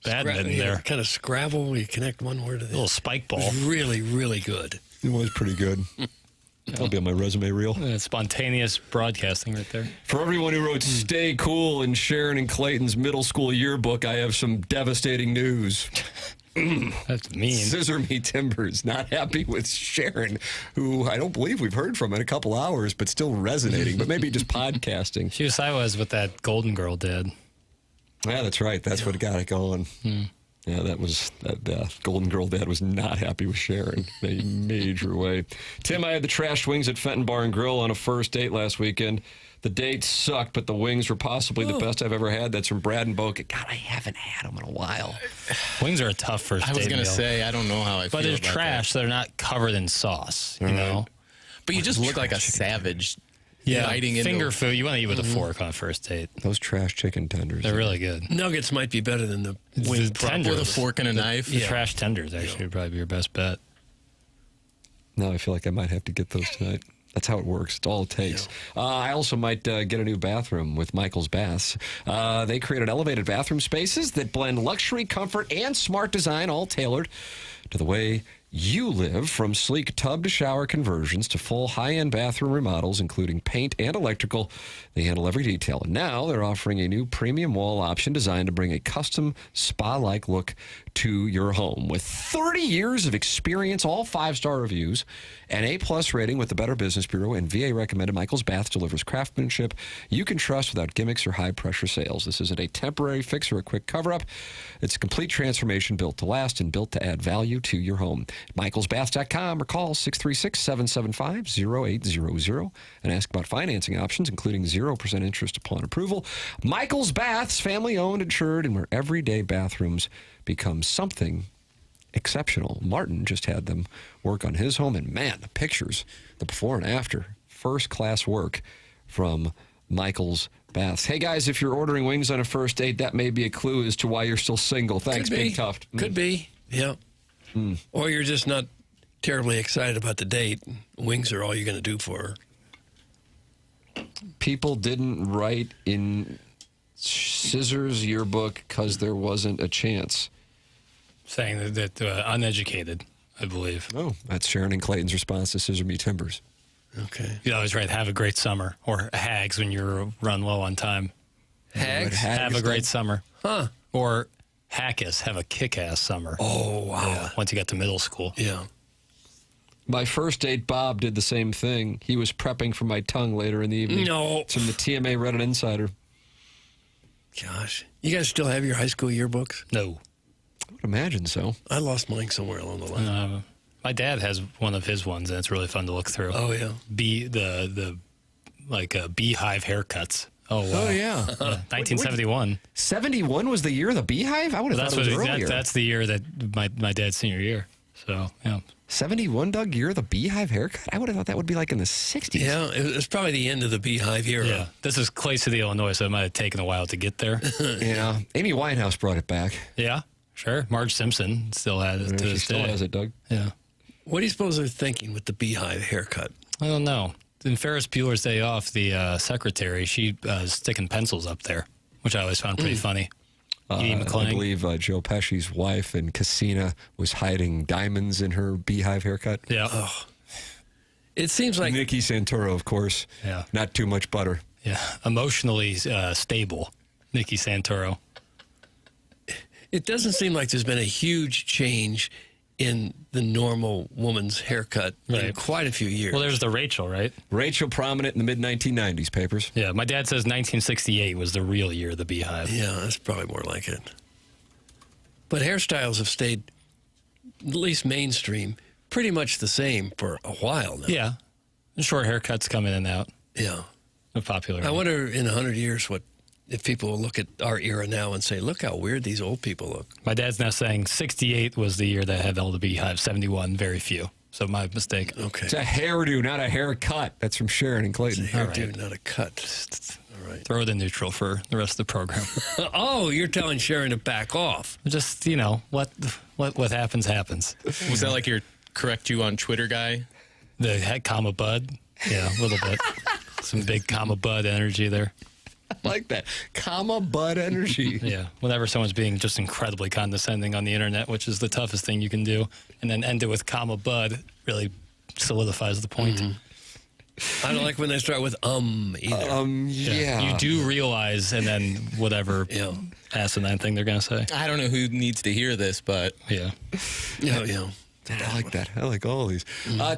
badminton there. Kind of Scrabble where you connect one word to the little spike ball. It was really, really good. It was pretty good. That'll be on my resume reel. Spontaneous broadcasting right there. For everyone who wrote Stay Cool in Sharon and Clayton's middle school yearbook, I have some devastating news. That's mean. Scissor Me Timbers, not happy with Sharon, who I don't believe we've heard from in a couple hours, but still resonating, but maybe just podcasting. She was sideways with that Golden Girl did. Yeah, that's right. That's what got it going. Yeah, that Golden Girl dad was not happy with Sharon in a major way. Tim, I had the trashed wings at Fenton Bar and Grill on a first date last weekend. The date sucked, but the wings were possibly the best I've ever had. That's from Brad and Boca. God, I haven't had them in a while. Wings are a tough first date I was going to meal. say, I don't know how I feel But they're about trash. that. They're not covered in sauce, you know? But you just look like a savage. Yeah, biting finger into food. You want to eat with a fork on a first date. Those trash chicken tenders. They're really good. Nuggets might be better than the wing tenders. With a fork and a knife. The trash tenders actually would probably be your best bet. Now I feel like I might have to get those tonight. That's how it works. It's all it takes. I also might get a new bathroom with Michael's Baths. They created elevated bathroom spaces that blend luxury, comfort, and smart design, all tailored to the way you live, from sleek tub to shower conversions to full high-end bathroom remodels, including paint and electrical. They handle every detail. And now they're offering a new premium wall option designed to bring a custom spa-like look to your home. With 30 years of experience, all 5-star reviews, an A+ rating with the Better Business Bureau, and VA recommended, Michael's Bath delivers craftsmanship you can trust without gimmicks or high-pressure sales. This isn't a temporary fix or a quick cover-up. It's a complete transformation built to last and built to add value to your home. MichaelsBath.com or call 636-775-0800 and ask about financing options, including 0% interest upon approval. Michael's Baths, family-owned, insured, and where everyday bathrooms become something exceptional. Martin just had them work on his home, and man, the pictures, the before and after, first-class work from Michael's Baths. Hey, guys, if you're ordering wings on a first date, that may be a clue as to why you're still single. Thanks, Big Tuft. Could be, yeah. Or you're just not terribly excited about the date. Wings are all you're going to do for her. People didn't write in Scissors yearbook because there wasn't a chance. Saying that uneducated, I believe. Oh, that's Sharon and Clayton's response to Scissor Me Timbers. Okay. You always write, have a great summer. Or hags when you run low on time. Hags? Have a great summer. Huh. Or Hackus, have a kick-ass summer. Oh, wow. Yeah, once you get to middle school. Yeah. My first date, Bob, did the same thing. He was prepping for my tongue later in the evening. No. It's from the TMA Reddit Insider. Gosh. You guys still have your high school yearbooks? No. I would imagine so. I lost mine somewhere along the line. My dad has one of his ones, and it's really fun to look through. Oh, yeah. The beehive haircuts. Oh, wow. Oh, yeah. 1971. 71 was the year of the beehive? I would have thought it was earlier. That's the year that my dad's senior year. So, yeah. 71, Doug, year of the beehive haircut? I would have thought that would be like in the 60s. Yeah, it was probably the end of the beehive era. Yeah. This is Clay City, Illinois, so it might have taken a while to get there. Yeah. Amy Winehouse brought it back. Yeah, sure. Marge Simpson still has it to this still day. has it, Doug. Yeah. What do you suppose they're thinking with the beehive haircut? I don't know. In Ferris Bueller's Day Off, the secretary, she was sticking pencils up there, which I always found pretty funny. I believe Joe Pesci's wife in Casina was hiding diamonds in her beehive haircut. Yeah. Oh. It seems like... Nikki Santoro, of course. Yeah. Not too much butter. Yeah. Emotionally stable, Nikki Santoro. It doesn't seem like there's been a huge change in the normal woman's haircut in quite a few years. Well, there's the Rachel, right? Rachel prominent in the mid-1990s, Papers. Yeah, my dad says 1968 was the real year of the beehive. Yeah, that's probably more like it. But hairstyles have stayed, at least mainstream, pretty much the same for a while now. Yeah. Short haircuts come in and out. Yeah. Of popularity. I wonder in 100 years if people will look at our era now and say, look how weird these old people look. My dad's now saying 68 was the year that had all the beehive, 71, very few. So my mistake. Okay. It's a hairdo, not a haircut. That's from Sharon and Clayton. It's a hairdo, not a cut. All right. Throw it in neutral for the rest of the program. Oh, you're telling Sharon to back off. Just, what happens, happens. Was that like your correct you on Twitter guy? The head comma bud? Yeah, a little bit. Some big comma bud energy there. I like that. Comma bud energy. Yeah. Whenever someone's being just incredibly condescending on the internet, which is the toughest thing you can do, and then end it with comma bud really solidifies the point. Mm-hmm. I don't like when they start with either. Yeah. You do realize, and then whatever asinine thing they're going to say. I don't know who needs to hear this, but... Yeah. Yeah. I like that. I like all of these.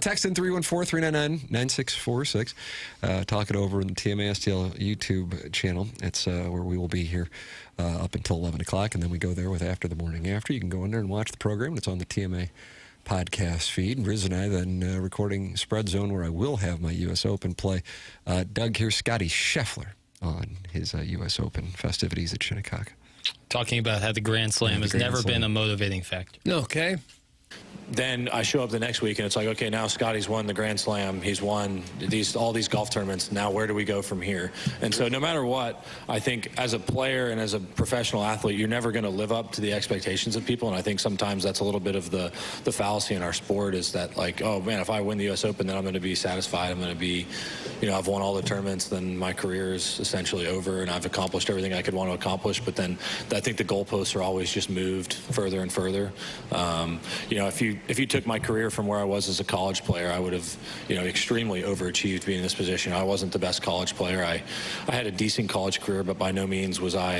Text in 314-399-9646. Talk it over in the TMA STL YouTube channel. It's where we will be here up until 11 o'clock, and then we go there with After the Morning After. You can go in there and watch the program. It's on the TMA podcast feed. Riz and I then recording Spread Zone, where I will have my U.S. Open play. Doug, here's Scotty Scheffler on his U.S. Open festivities at Shinnecock. Talking about how the Grand Slam has never been a motivating factor. Okay. Then I show up the next week and it's like, okay, now Scotty's won the Grand Slam. He's won all these golf tournaments. Now where do we go from here? And so no matter what, I think as a player and as a professional athlete, you're never going to live up to the expectations of people. And I think sometimes that's a little bit of the fallacy in our sport, is that like, oh man, if I win the U.S. Open, then I'm going to be satisfied. I'm going to be, I've won all the tournaments, then my career is essentially over and I've accomplished everything I could want to accomplish. But then I think the goalposts are always just moved further and further. If you took my career from where I was as a college player, I would have, extremely overachieved being in this position. I wasn't the best college player. I had a decent college career, but by no means was I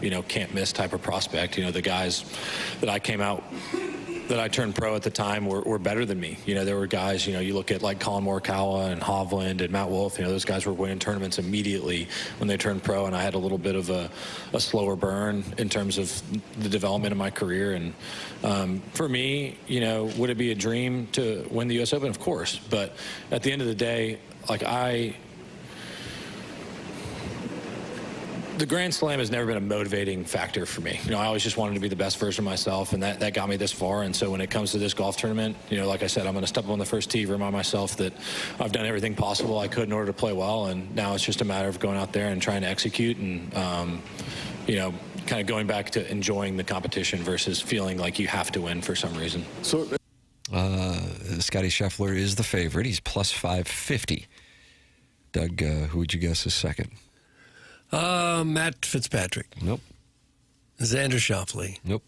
a, can't miss type of prospect. The guys that I came out, that I turned pro at the time were better than me. There were guys, you look at like Colin Morikawa and Hovland and Matt Wolff, those guys were winning tournaments immediately when they turned pro, and I had a little bit of a slower burn in terms of the development of my career. And for me, would it be a dream to win the U.S. Open? Of course. But at the end of the day, the Grand Slam has never been a motivating factor for me. I always just wanted to be the best version of myself, and that got me this far. And so when it comes to this golf tournament, like I said, I'm going to step up on the first tee, remind myself that I've done everything possible I could in order to play well, and now it's just a matter of going out there and trying to execute and, kind of going back to enjoying the competition versus feeling like you have to win for some reason. So, Scotty Scheffler is the favorite. He's plus 550. Doug, who would you guess is second? Matt Fitzpatrick. Nope. Xander Schauffele. Nope.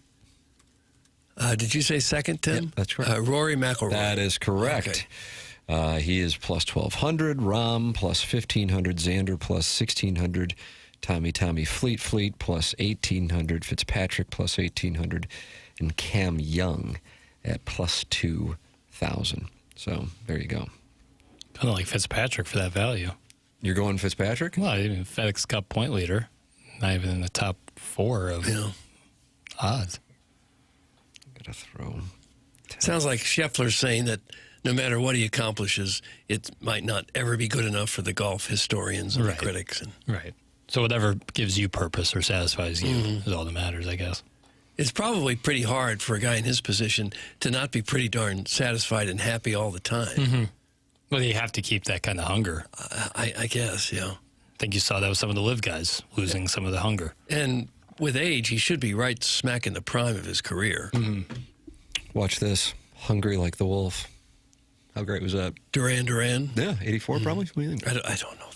Did you say second, Tim? Yep, that's correct. Rory McIlroy. That is correct. Okay. He is plus 1,200. Rahm plus 1,500. Xander plus 1,600. Tommy Fleet plus 1,800. Fitzpatrick plus 1,800. And Cam Young at plus 2,000. So there you go. Kind of like Fitzpatrick for that value. You're going Fitzpatrick? Well, even FedEx Cup point leader, not even in the top 4 of odds. Gotta throw. Sounds like Scheffler's saying that no matter what he accomplishes, it might not ever be good enough for the golf historians and the critics. Right. So whatever gives you purpose or satisfies you is all that matters, I guess. It's probably pretty hard for a guy in his position to not be pretty darn satisfied and happy all the time. Well, you have to keep that kind of hunger. I guess, yeah. I think you saw that with some of the live guys, losing some of the hunger. And with age, he should be right smack in the prime of his career. Watch this. Hungry like the wolf. How great was that? Duran. Yeah, 84 probably. What do you think? I don't know.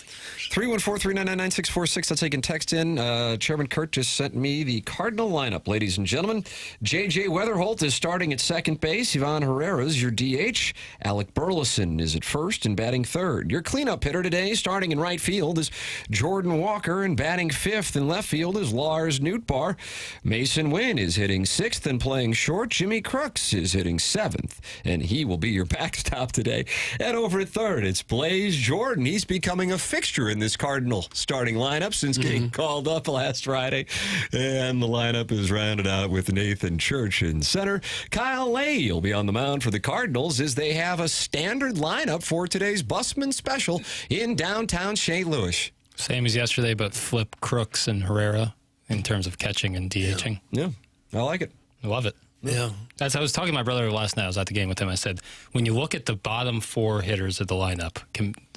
314-399-9646. That's taking text in. Chairman Kurt just sent me the Cardinal lineup, ladies and gentlemen. J.J. Weatherholt is starting at second base. Ivan Herrera's your DH. Alec Burleson is at first and batting third. Your cleanup hitter today, starting in right field, is Jordan Walker, and batting fifth in left field is Lars Nootbaar. Mason Wynn is hitting sixth and playing short. Jimmy Crooks is hitting seventh, and he will be your backstop today. And over at third, it's Blaze Jordan. He's becoming a fixture in this Cardinal starting lineup since getting called up last Friday. And the lineup is rounded out with Nathan Church in center. Kyle Lay will be on the mound for the Cardinals as they have a standard lineup for today's Busman Special in downtown St. Louis. Same as yesterday, but flip Crooks and Herrera in terms of catching and DHing. Yeah, I like it. I love it. Yeah. As I was talking to my brother last night, I was at the game with him. I said, when you look at the bottom 4 hitters of the lineup,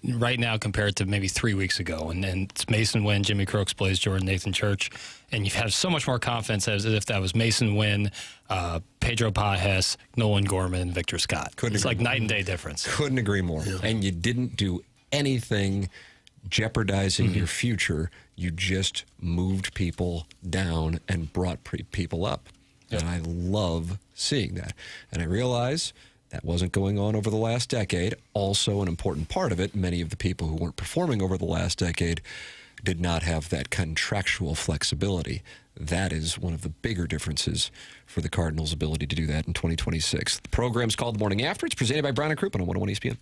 right now compared to maybe 3 weeks ago, and it's Mason Wynn, Jimmy Crooks, Blaze Jordan, Nathan Church, and you have so much more confidence as if that was Mason Wynn, Pedro Pajes, Nolan Gorman, and Victor Scott. It's like night and day difference. Couldn't agree more. Yeah. And you didn't do anything jeopardizing your future. You just moved people down and brought people up. And I love seeing that. And I realize that wasn't going on over the last decade. Also, an important part of it, many of the people who weren't performing over the last decade did not have that contractual flexibility. That is one of the bigger differences for the Cardinals' ability to do that in 2026. The program's called The Morning After. It's presented by Brown & Crouppen on 101 ESPN.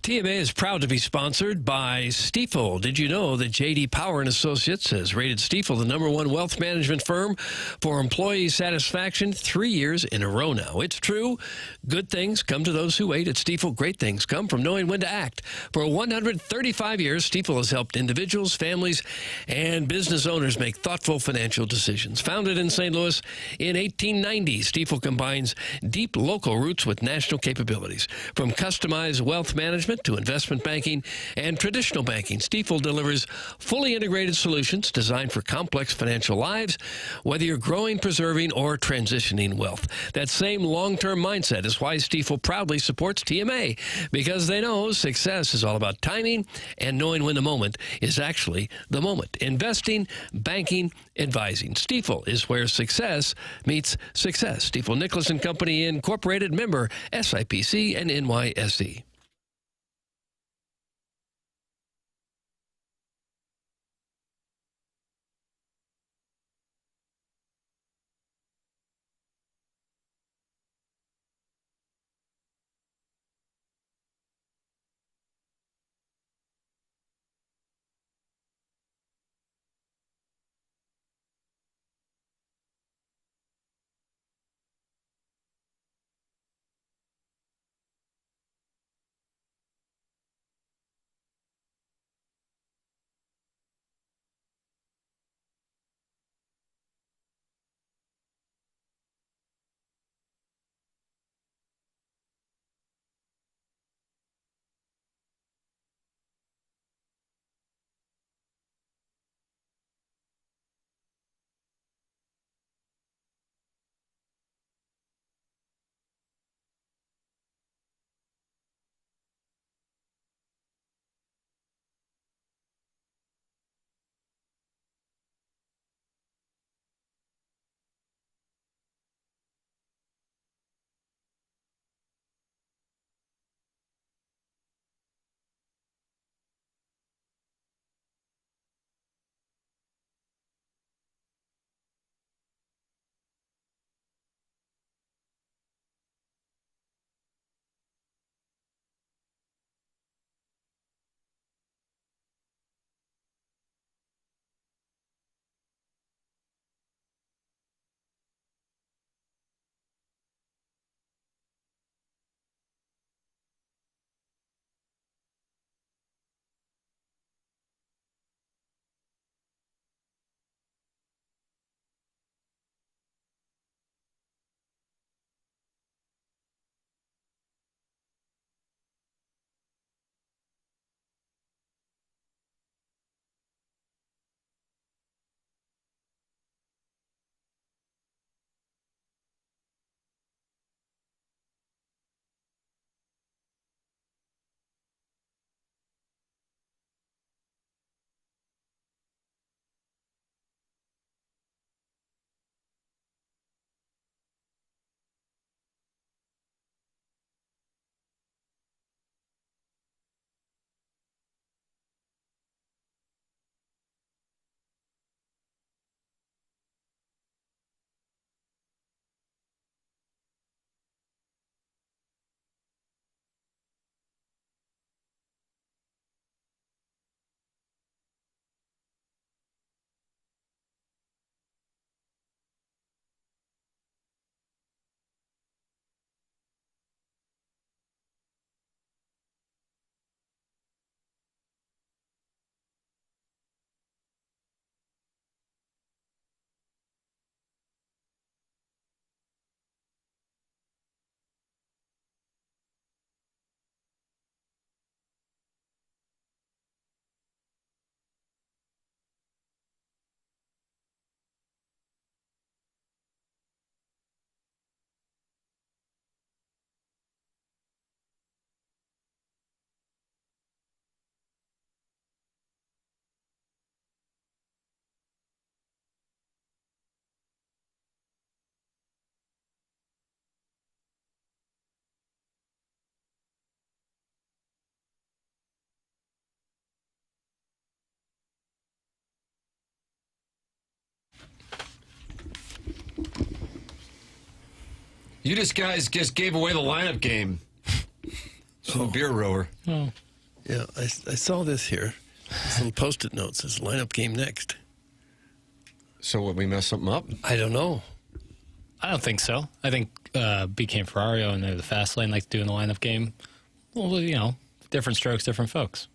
TMA is proud to be sponsored by Stifel. Did you know that J.D. Power & Associates has rated Stifel the #1 wealth management firm for employee satisfaction 3 years in a row now? It's true. Good things come to those who wait. At Stifel, great things come from knowing when to act. For 135 years, Stifel has helped individuals, families, and business owners make thoughtful financial decisions. Founded in St. Louis in 1890, Stifel combines deep local roots with national capabilities. From customized wealth management to investment banking and traditional banking, Stifel delivers fully integrated solutions designed for complex financial lives, whether you're growing, preserving, or transitioning wealth. That same long-term mindset is why Stifel proudly supports TMA, because they know success is all about timing and knowing when the moment is actually the moment. Investing, banking, advising. Stifel is where success meets success. Stifel Nicholas and Company Incorporated, member SIPC and NYSE. You guys just gave away the lineup game. Some beer rower. Oh. Yeah, I saw this here. This little Post-it note says lineup game next. So would we mess something up? I don't know. I don't think so. I think BK and Ferrario and the Fast Lane like to do in the lineup game. Well, you know, different strokes, different folks.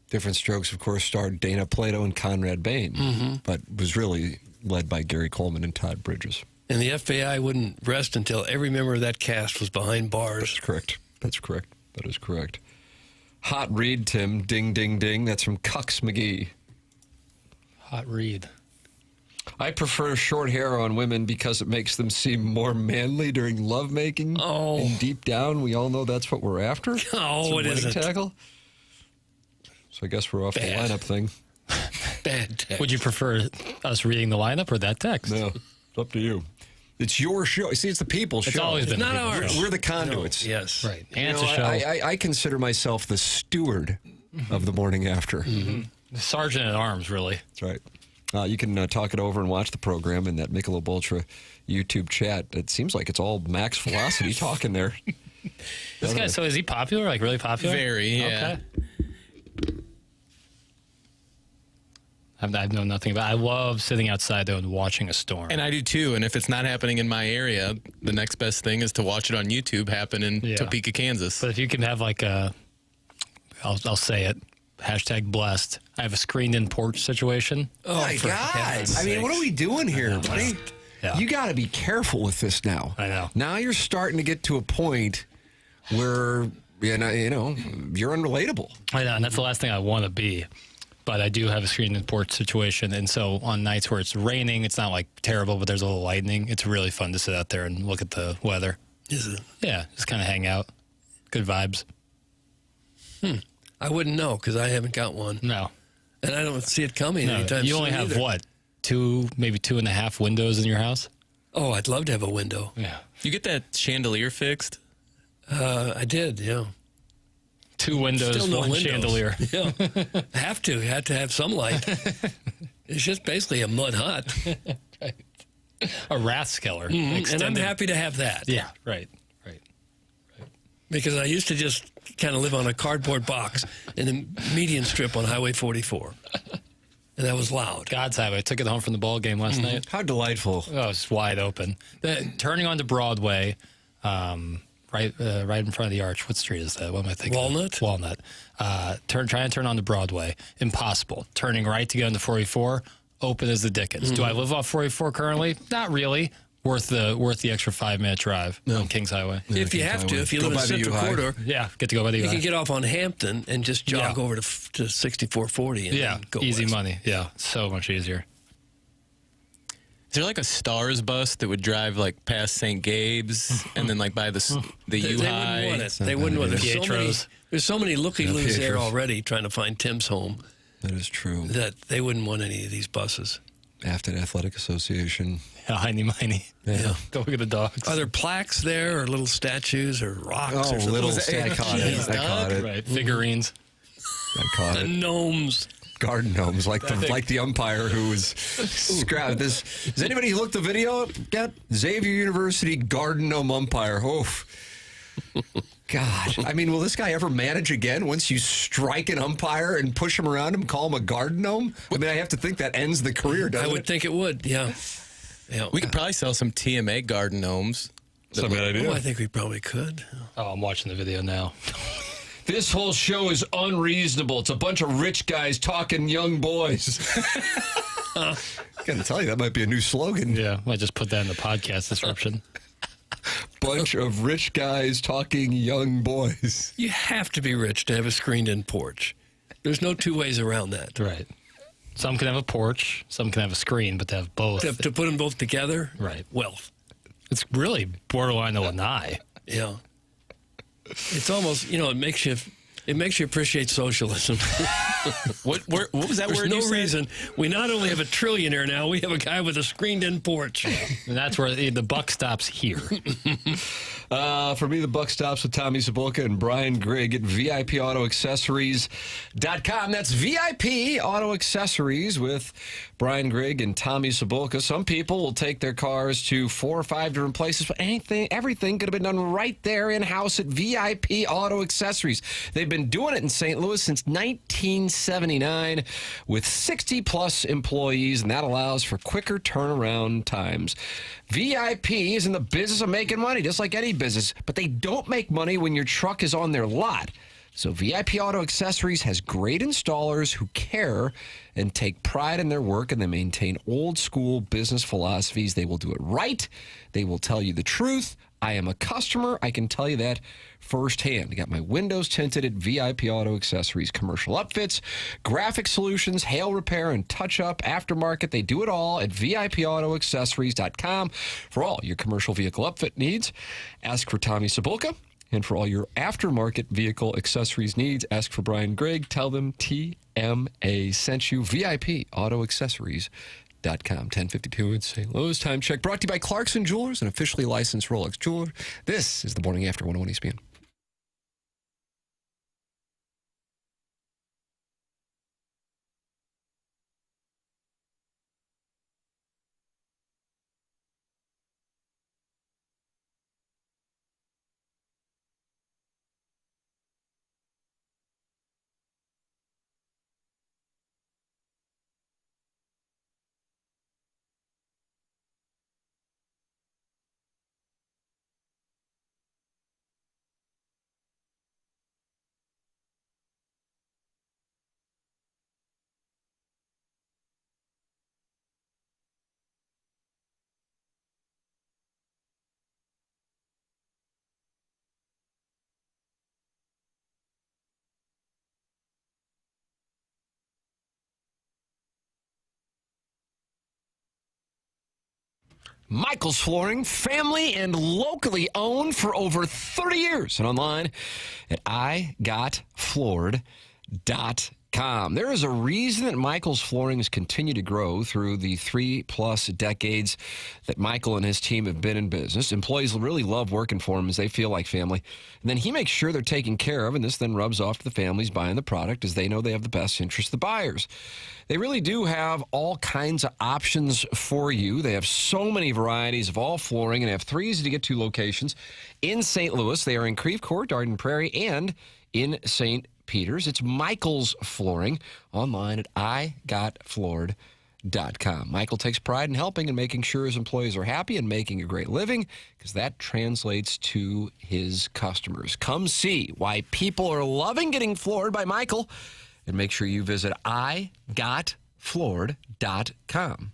Different Strokes, of course, starred Dana Plato and Conrad Bain, but was really led by Gary Coleman and Todd Bridges. And the FBI wouldn't rest until every member of that cast was behind bars. That's correct. That's correct. That is correct. Hot read, Tim. Ding, ding, ding. That's from Cucks McGee. Hot read. I prefer short hair on women because it makes them seem more manly during lovemaking. Oh. And deep down, we all know that's what we're after. Oh, it isn't. Tackle. So I guess we're off the lineup thing. Bad text. Would you prefer us reading the lineup or that text? No, it's up to you. It's your show. See, it's the people's It's show. always been not the people's ours. show. We're the conduits. No, yes. Right. You And it's know, a show. I consider myself the steward of the morning after. The Sergeant at Arms, really. That's right. You can talk it over and watch the program in that Michelob Ultra YouTube chat. It seems like it's all max velocity talking there. This guy, so is he popular? Like really popular? Very, yeah. Okay. I know nothing about it. I love sitting outside, though, and watching a storm. And I do too. And if it's not happening in my area, the next best thing is to watch it on YouTube happen in Topeka, Kansas. But if you can have like a, I'll say it, #blessed. I have a screened-in porch situation. Oh, my God. I mean, what are we doing here, buddy? Yeah. You got to be careful with this now. I know. Now you're starting to get to a point where, you're unrelatable. I know, and that's the last thing I want to be. But I do have a screened-in porch situation, and so on nights where it's raining, it's not like terrible, but there's a little lightning. It's really fun to sit out there and look at the weather. Is it? Yeah, just kind of hang out. Good vibes. I wouldn't know because I haven't got one. No. And I don't see it coming anytime you soon only have, either. what, maybe 2.5 windows in your house? Oh, I'd love to have a window. Yeah. You get that chandelier fixed? I did, yeah. 2 windows, Still no 1 windows. chandelier. Yeah. Have to. Had to have some light. It's just basically a mud hut. A Rathskeller. And I'm happy to have that. Yeah, right. Because I used to just kind of live on a cardboard box in the median strip on Highway 44. And that was loud. God's highway. I took it home from the ball game last night. How delightful. Oh, it's wide open. Turning onto Broadway, right in front of the arch. What street is that? What am I thinking? Walnut. Try and turn onto Broadway. Impossible. Turning right to go into 44, open as the dickens. Do I live off 44 currently? Not really. Worth the extra 5-minute drive on Kings Highway. If you have to, if you live in the Central Corridor, get to go by the you UI. can get off on Hampton and just jog over to 6440 and then go easy west. money. Yeah, so much easier. Is there like a Stars bus that would drive like past St. Gabe's and then like by the U-High? They wouldn't want it. They wouldn't want it. There's so many looky-loos there already trying to find Tim's home. That is true. That they wouldn't want any of these buses. Afton Athletic Association. Yeah, Heiny-Miney. Yeah. Go look at the dogs. Are there plaques there or little statues or rocks or something? Little I caught it. Right, figurines. I caught it. Gnomes. Garden gnomes, like the umpire who was scrapped. Has anybody looked the video up yet? Xavier University garden gnome umpire. Oof. God. I mean, will this guy ever manage again once you strike an umpire and push him around him, call him a garden gnome? I mean, I have to think that ends the career, doesn't it? I would think it would, yeah. We could probably sell some TMA garden gnomes. That's a good idea. Oh, I think we probably could. Oh, I'm watching the video now. This whole show is unreasonable. It's a bunch of rich guys talking young boys. I gotta tell you, that might be a new slogan. Yeah, I just put that in the podcast description. Bunch of rich guys talking young boys. You have to be rich to have a screened-in porch. There's no two ways around that. Right. Some can have a porch, some can have a screen, but to have both. To put them both together? Right. Wealth. It's really borderline a lanai. Yeah. It's almost, it makes you It makes you appreciate socialism. What was that There's word no you said? reason. We not only have a trillionaire now, we have a guy with a screened-in porch. And that's where the buck stops here. For me, the buck stops with Tommy Cibulka and Brian Grigg at VIPAutoaccessories.com. That's VIP Auto Accessories with Brian Grigg and Tommy Cibulka. Some people will take their cars to 4 or 5 different places, but everything could have been done right there in-house at VIP Auto Accessories. They've been doing it in St. Louis since 1979 with 60-plus employees, and that allows for quicker turnaround times. VIP is in the business of making money, just like any business, but they don't make money when your truck is on their lot. So VIP Auto Accessories has great installers who care and take pride in their work, and they maintain old-school business philosophies. They will do it right. They will tell you the truth. I am a customer. I can tell you that firsthand. I got my windows tinted at VIP Auto Accessories. Commercial upfits, graphic solutions, hail repair, and touch-up, aftermarket. They do it all at VIPAutoaccessories.com. For all your commercial vehicle upfit needs, ask for Tommy Cibulka. And for all your aftermarket vehicle accessories needs, ask for Brian Grigg. Tell them TMA sent you. VIPAutoaccessories.com. 10:52 in St. Louis. Time check brought to you by Clarkson Jewelers, an officially licensed Rolex jeweler. This is the Morning After 101 ESPN. Michael's Flooring, family and locally owned for over 30 years and online at igotfloored.com. There is a reason that Michael's Flooring has continued to grow through the 3+ decades that Michael and his team have been in business. Employees really love working for him as they feel like family. And then he makes sure they're taken care of, and this then rubs off to the families buying the product as they know they have the best interest of the buyers. They really do have all kinds of options for you. They have so many varieties of all flooring and have 3 easy-to-get-to locations in St. Louis. They are in Creve Coeur, Garden Prairie, and in St. Peters. It's Michael's Flooring online at igotfloored.com. Michael takes pride in helping and making sure his employees are happy and making a great living because that translates to his customers. Come see why people are loving getting floored by Michael. And make sure you visit igotfloored.com.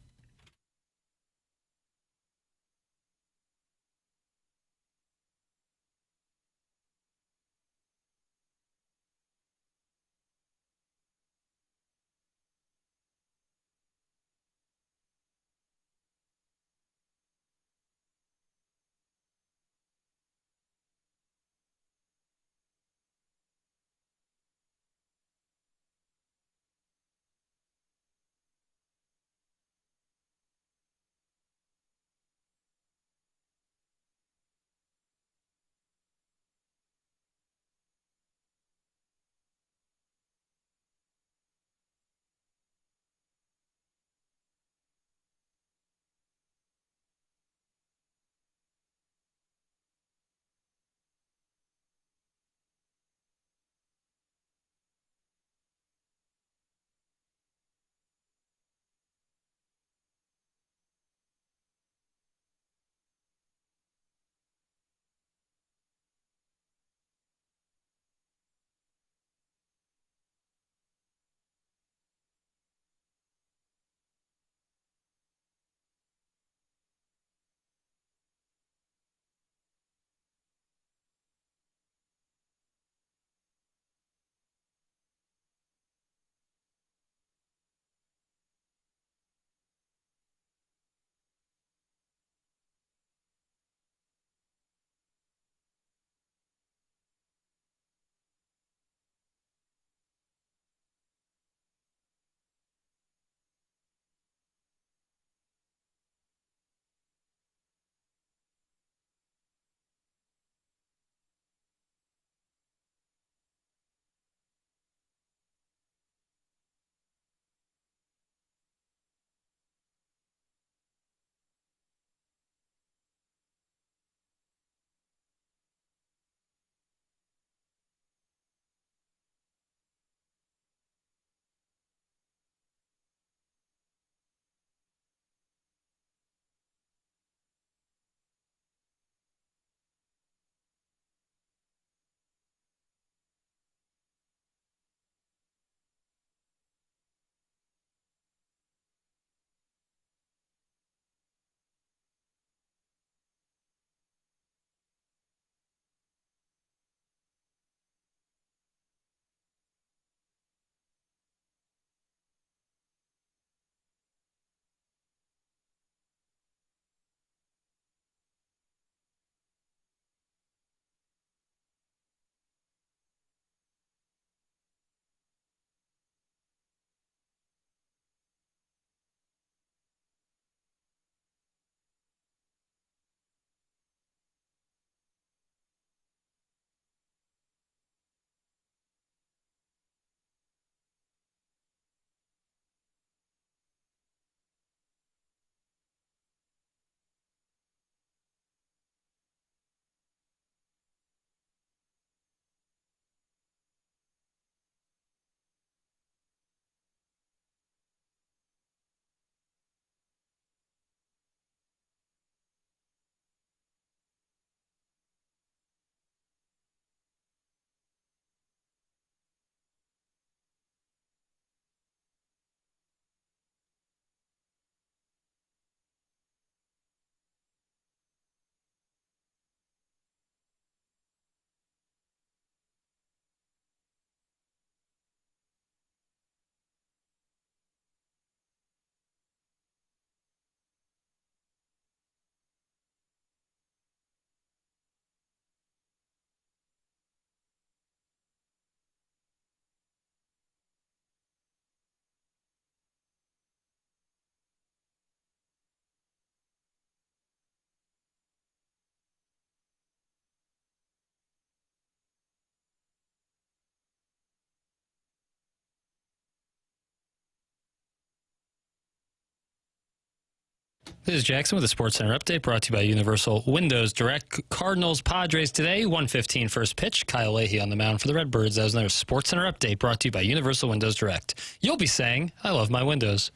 This is Jackson with a Sports Center update brought to you by Universal Windows Direct. Cardinals Padres today, 1:15 first pitch. Kyle Leahy on the mound for the Redbirds. That was another Sports Center update brought to you by Universal Windows Direct. You'll be saying, I love my windows.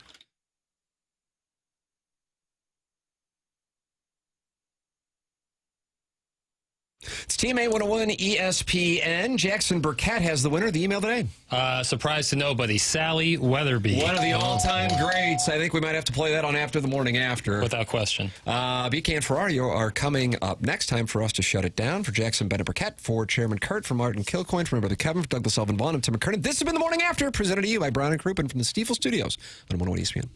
It's TMA 101 ESPN. Jackson Burkett has the winner of the email today. Surprise to nobody, Sally Weatherby. One of the all-time greats. I think we might have to play that on After the Morning After. Without question. BK and Ferrari are coming up next. Time for us to shut it down. For Jackson Burkett, for Chairman Kurt, for Martin Kilcoyne, for my brother Kevin, for Douglas Elvin Vaughn, and Tim McKernan. This has been the Morning After, presented to you by Brown and Crouppen from the Stiefel Studios on 101 ESPN.